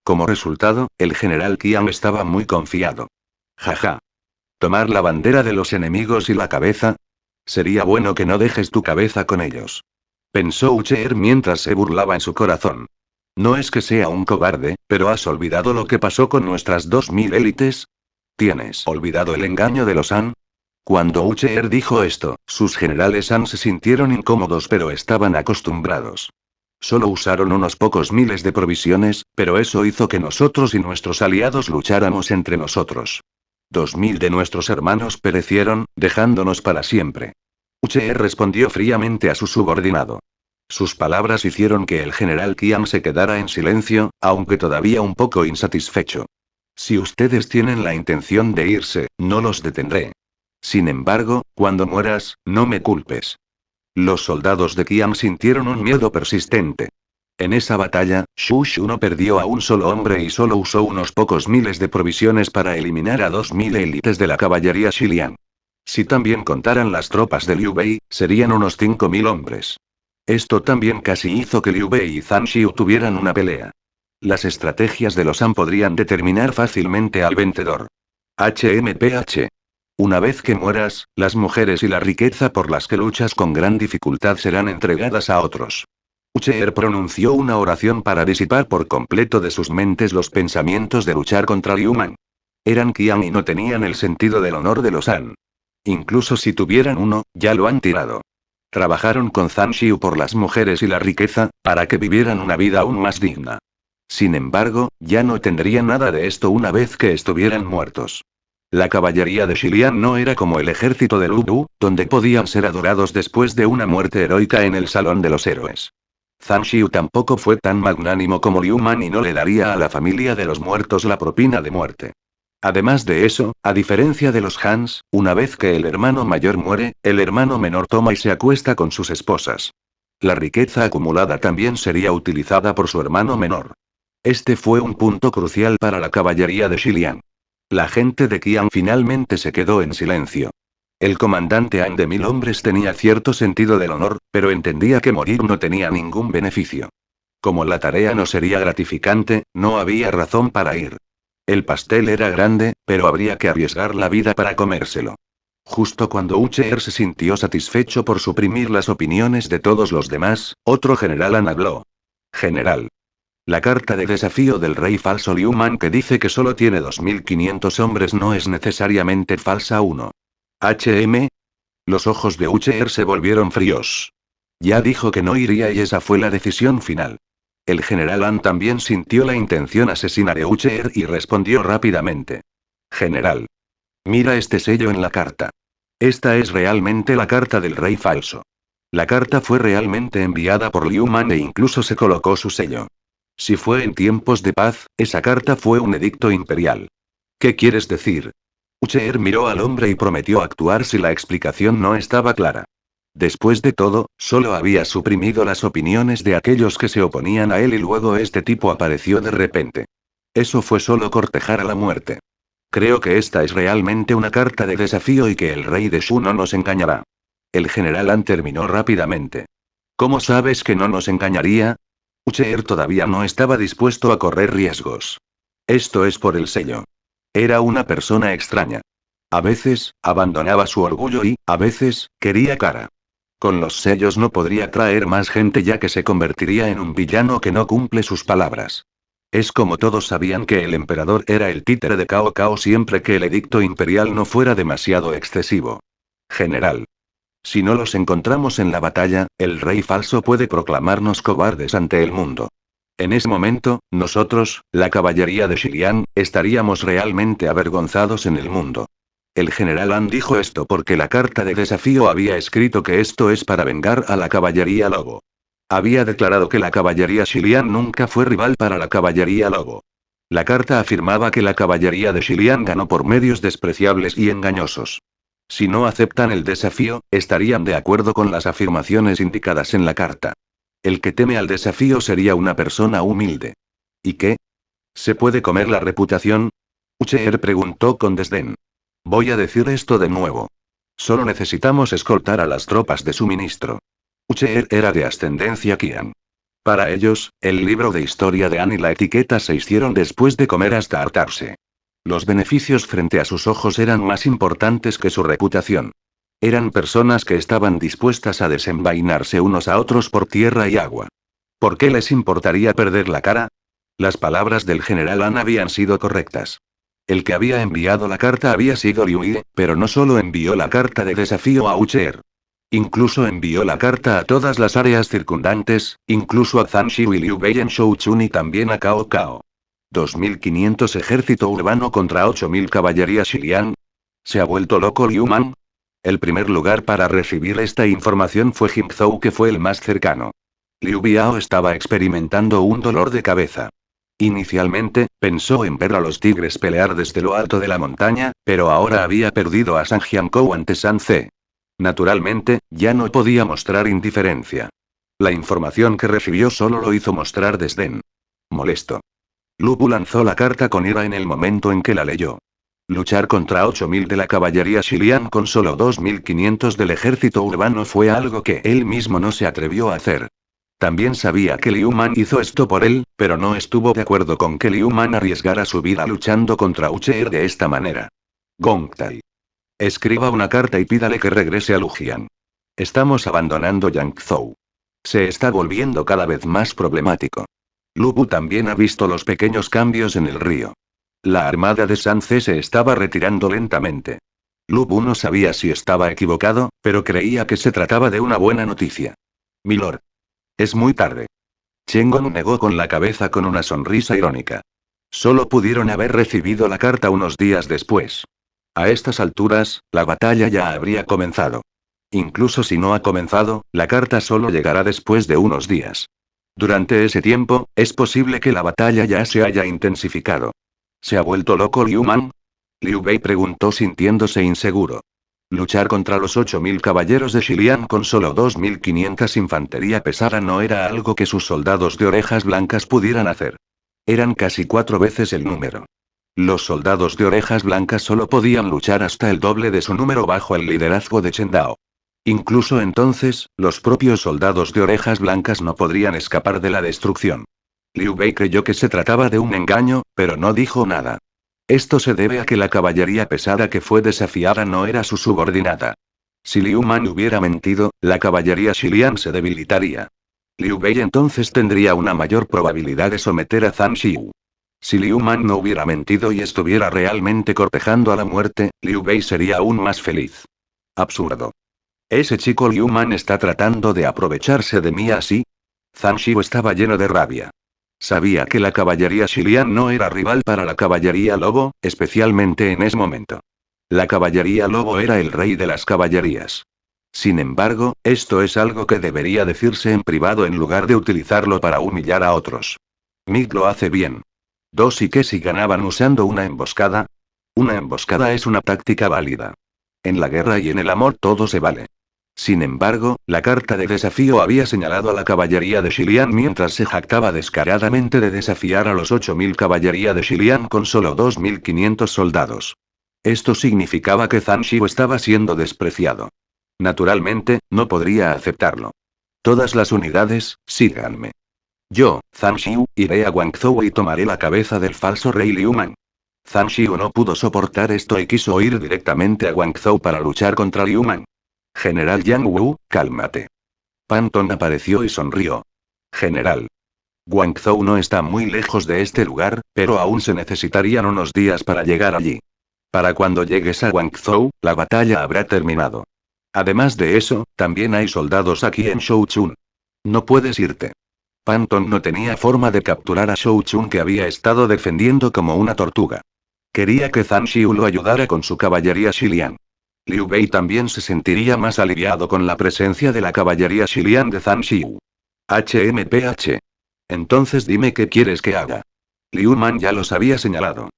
Como resultado, el general Qian estaba muy confiado. Jaja. ¿Tomar la bandera de los enemigos y la cabeza? Sería bueno que no dejes tu cabeza con ellos. Pensó Ucheer mientras se burlaba en su corazón. No es que sea un cobarde, pero ¿has olvidado lo que pasó con nuestras 2000 élites? ¿Tienes olvidado el engaño de los Han? Cuando Ucheer dijo esto, sus generales Han se sintieron incómodos pero estaban acostumbrados. Solo usaron unos pocos miles de provisiones, pero eso hizo que nosotros y nuestros aliados lucháramos entre nosotros. 2000 de nuestros hermanos perecieron, dejándonos para siempre. Ucheer respondió fríamente a su subordinado. Sus palabras hicieron que el general Qian se quedara en silencio, aunque todavía un poco insatisfecho. Si ustedes tienen la intención de irse, no los detendré. Sin embargo, cuando mueras, no me culpes. Los soldados de Qian sintieron un miedo persistente. En esa batalla, Shushu no perdió a un solo hombre y solo usó unos pocos miles de provisiones para eliminar a 2000 élites de la caballería Xiliang. Si también contaran las tropas de Liu Bei, serían unos 5000 hombres. Esto también casi hizo que Liu Bei y Zhang Xiu tuvieran una pelea. Las estrategias de los Han podrían determinar fácilmente al vencedor. HMPH. Una vez que mueras, las mujeres y la riqueza por las que luchas con gran dificultad serán entregadas a otros. Ucheer pronunció una oración para disipar por completo de sus mentes los pensamientos de luchar contra Liu Man. Eran Qian y no tenían el sentido del honor de los Han. Incluso si tuvieran uno, ya lo han tirado. Trabajaron con Zhang Xiu por las mujeres y la riqueza, para que vivieran una vida aún más digna. Sin embargo, ya no tendrían nada de esto una vez que estuvieran muertos. La caballería de Xilian no era como el ejército de Lu Bu, donde podían ser adorados después de una muerte heroica en el Salón de los Héroes. Zhang Xiu tampoco fue tan magnánimo como Liu Man y no le daría a la familia de los muertos la propina de muerte. Además de eso, a diferencia de los Hans, una vez que el hermano mayor muere, el hermano menor toma y se acuesta con sus esposas. La riqueza acumulada también sería utilizada por su hermano menor. Este fue un punto crucial para la caballería de Xilian. La gente de Qian finalmente se quedó en silencio. El comandante Han de 1000 hombres tenía cierto sentido del honor, pero entendía que morir no tenía ningún beneficio. Como la tarea no sería gratificante, no había razón para ir. El pastel era grande, pero habría que arriesgar la vida para comérselo. Justo cuando Ucheer se sintió satisfecho por suprimir las opiniones de todos los demás, otro general Han habló. General. La carta de desafío del rey falso Liu Man que dice que solo tiene 2500 hombres no es necesariamente falsa. HM. Los ojos de Ucheer se volvieron fríos. Ya dijo que no iría y esa fue la decisión final. El general Han también sintió la intención asesina de Ucheer y respondió rápidamente. General. Mira este sello en la carta. Esta es realmente la carta del rey falso. La carta fue realmente enviada por Liu Man e incluso se colocó su sello. Si fue en tiempos de paz, esa carta fue un edicto imperial. ¿Qué quieres decir? Ucheer miró al hombre y prometió actuar si la explicación no estaba clara. Después de todo, solo había suprimido las opiniones de aquellos que se oponían a él y luego este tipo apareció de repente. Eso fue solo cortejar a la muerte. Creo que esta es realmente una carta de desafío y que el rey de Shu no nos engañará. El general Han terminó rápidamente. ¿Cómo sabes que no nos engañaría? Ucheer todavía no estaba dispuesto a correr riesgos. Esto es por el sello. Era una persona extraña. A veces, abandonaba su orgullo y, a veces, quería cara. Con los sellos no podría traer más gente ya que se convertiría en un villano que no cumple sus palabras. Es como todos sabían que el emperador era el títere de Cao Cao siempre que el edicto imperial no fuera demasiado excesivo. General. Si no los encontramos en la batalla, el rey falso puede proclamarnos cobardes ante el mundo. En ese momento, nosotros, la caballería de Xilian, estaríamos realmente avergonzados en el mundo. El general Han dijo esto porque la carta de desafío había escrito que esto es para vengar a la caballería lobo. Había declarado que la caballería Xilian nunca fue rival para la caballería lobo. La carta afirmaba que la caballería de Xilian ganó por medios despreciables y engañosos. Si no aceptan el desafío, estarían de acuerdo con las afirmaciones indicadas en la carta. El que teme al desafío sería una persona humilde. ¿Y qué? ¿Se puede comer la reputación? Ucheer preguntó con desdén. Voy a decir esto de nuevo. Solo necesitamos escoltar a las tropas de suministro. Ucheer era de ascendencia Qian. Para ellos, el libro de historia de Han y la etiqueta se hicieron después de comer hasta hartarse. Los beneficios frente a sus ojos eran más importantes que su reputación. Eran personas que estaban dispuestas a desenvainarse unos a otros por tierra y agua. ¿Por qué les importaría perder la cara? Las palabras del general Han habían sido correctas. El que había enviado la carta había sido Liu Ye, pero no solo envió la carta de desafío a Ucheer. Incluso envió la carta a todas las áreas circundantes, incluso a Zhang Xiu y Liu Bei en Shouchun y también a Cao Cao. 2500 ejército urbano contra 8000 caballería Xilian. ¿Se ha vuelto loco Liu Man? El primer lugar para recibir esta información fue Jingzhou que fue el más cercano. Liu Biao estaba experimentando un dolor de cabeza. Inicialmente, pensó en ver a los tigres pelear desde lo alto de la montaña, pero ahora había perdido a San Jiankou ante San Ce. Naturalmente, ya no podía mostrar indiferencia. La información que recibió solo lo hizo mostrar desdén. Molesto. Lu Bu lanzó la carta con ira en el momento en que la leyó. Luchar contra 8000 de la caballería Xilian con solo 2500 del ejército urbano fue algo que él mismo no se atrevió a hacer. También sabía que Liu Man hizo esto por él, pero no estuvo de acuerdo con que Liu Man arriesgara su vida luchando contra Ucheer de esta manera. Gongtai. Escriba una carta y pídale que regrese a Lujian. Estamos abandonando Yangzhou. Se está volviendo cada vez más problemático. Lu Bu también ha visto los pequeños cambios en el río. La armada de San Ce se estaba retirando lentamente. Lu Bu no sabía si estaba equivocado, pero creía que se trataba de una buena noticia. Milord. Es muy tarde. Chen Gong negó con la cabeza con una sonrisa irónica. Solo pudieron haber recibido la carta unos días después. A estas alturas, la batalla ya habría comenzado. Incluso si no ha comenzado, la carta solo llegará después de unos días. Durante ese tiempo, es posible que la batalla ya se haya intensificado. ¿Se ha vuelto loco Liu Man? Liu Bei preguntó sintiéndose inseguro. Luchar contra los 8.000 caballeros de Xilian con solo 2.500 infantería pesada no era algo que sus soldados de orejas blancas pudieran hacer. Eran casi 4 veces el número. Los soldados de orejas blancas solo podían luchar hasta el doble de su número bajo el liderazgo de Chen Dao. Incluso entonces, los propios soldados de orejas blancas no podrían escapar de la destrucción. Liu Bei creyó que se trataba de un engaño, pero no dijo nada. Esto se debe a que la caballería pesada que fue desafiada no era su subordinada. Si Liu Man hubiera mentido, la caballería Xilian se debilitaría. Liu Bei entonces tendría una mayor probabilidad de someter a Zhang Xiu. Si Liu Man no hubiera mentido y estuviera realmente cortejando a la muerte, Liu Bei sería aún más feliz. Absurdo. ¿Ese chico Liu Man está tratando de aprovecharse de mí así? Zhang Xiu estaba lleno de rabia. Sabía que la caballería Xilian no era rival para la caballería Lobo, especialmente en ese momento. La caballería Lobo era el rey de las caballerías. Sin embargo, esto es algo que debería decirse en privado en lugar de utilizarlo para humillar a otros. Mig lo hace bien. Dos y que si ganaban usando una emboscada. Una emboscada es una táctica válida. En la guerra y en el amor todo se vale. Sin embargo, la carta de desafío había señalado a la caballería de Xilian mientras se jactaba descaradamente de desafiar a los 8.000 caballería de Xilian con solo 2.500 soldados. Esto significaba que Zhang Xiu estaba siendo despreciado. Naturalmente, no podría aceptarlo. Todas las unidades, síganme. Yo, Zhang Xiu, iré a Guangzhou y tomaré la cabeza del falso rey Liu Man. Zhang Xiu no pudo soportar esto y quiso ir directamente a Guangzhou para luchar contra Liu Man. General Yang Wu, cálmate. Pan Tong apareció y sonrió. General. Guangzhou no está muy lejos de este lugar, pero aún se necesitarían unos días para llegar allí. Para cuando llegues a Guangzhou, la batalla habrá terminado. Además de eso, también hay soldados aquí en Shouchun. No puedes irte. Pan Tong no tenía forma de capturar a Shouchun que había estado defendiendo como una tortuga. Quería que Zhang Xiu lo ayudara con su caballería Xilian. Liu Bei también se sentiría más aliviado con la presencia de la caballería Xilian de Zhang Xiu. HMPH. Entonces dime qué quieres que haga. Liu Man ya los había señalado.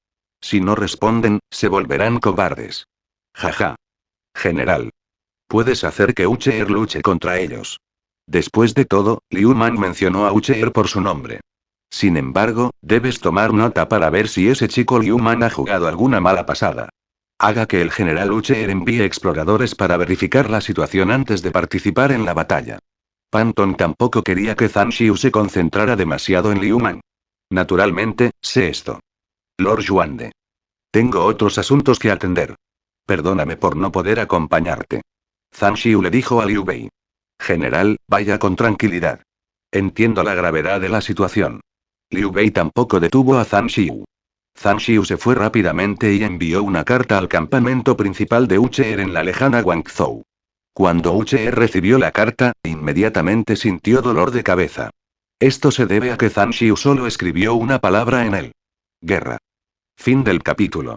Si no responden, se volverán cobardes. Jaja. General. Puedes hacer que Ucheer luche contra ellos. Después de todo, Liu Man mencionó a Ucheer por su nombre. Sin embargo, debes tomar nota para ver si ese chico Liu Man ha jugado alguna mala pasada. Haga que el general Ucheer envíe exploradores para verificar la situación antes de participar en la batalla. Pan Tong tampoco quería que Zhang Xiu se concentrara demasiado en Liu Man. Naturalmente, sé esto. Lord Yuande. Tengo otros asuntos que atender. Perdóname por no poder acompañarte. Zhang Xiu le dijo a Liu Bei. General, vaya con tranquilidad. Entiendo la gravedad de la situación. Liu Bei tampoco detuvo a Zhang Xiu. Zhang Xiu se fue rápidamente y envió una carta al campamento principal de Ucheer en la lejana Guangzhou. Cuando Ucheer recibió la carta, inmediatamente sintió dolor de cabeza. Esto se debe a que Zhang Xiu solo escribió una palabra en él. Guerra. Fin del capítulo.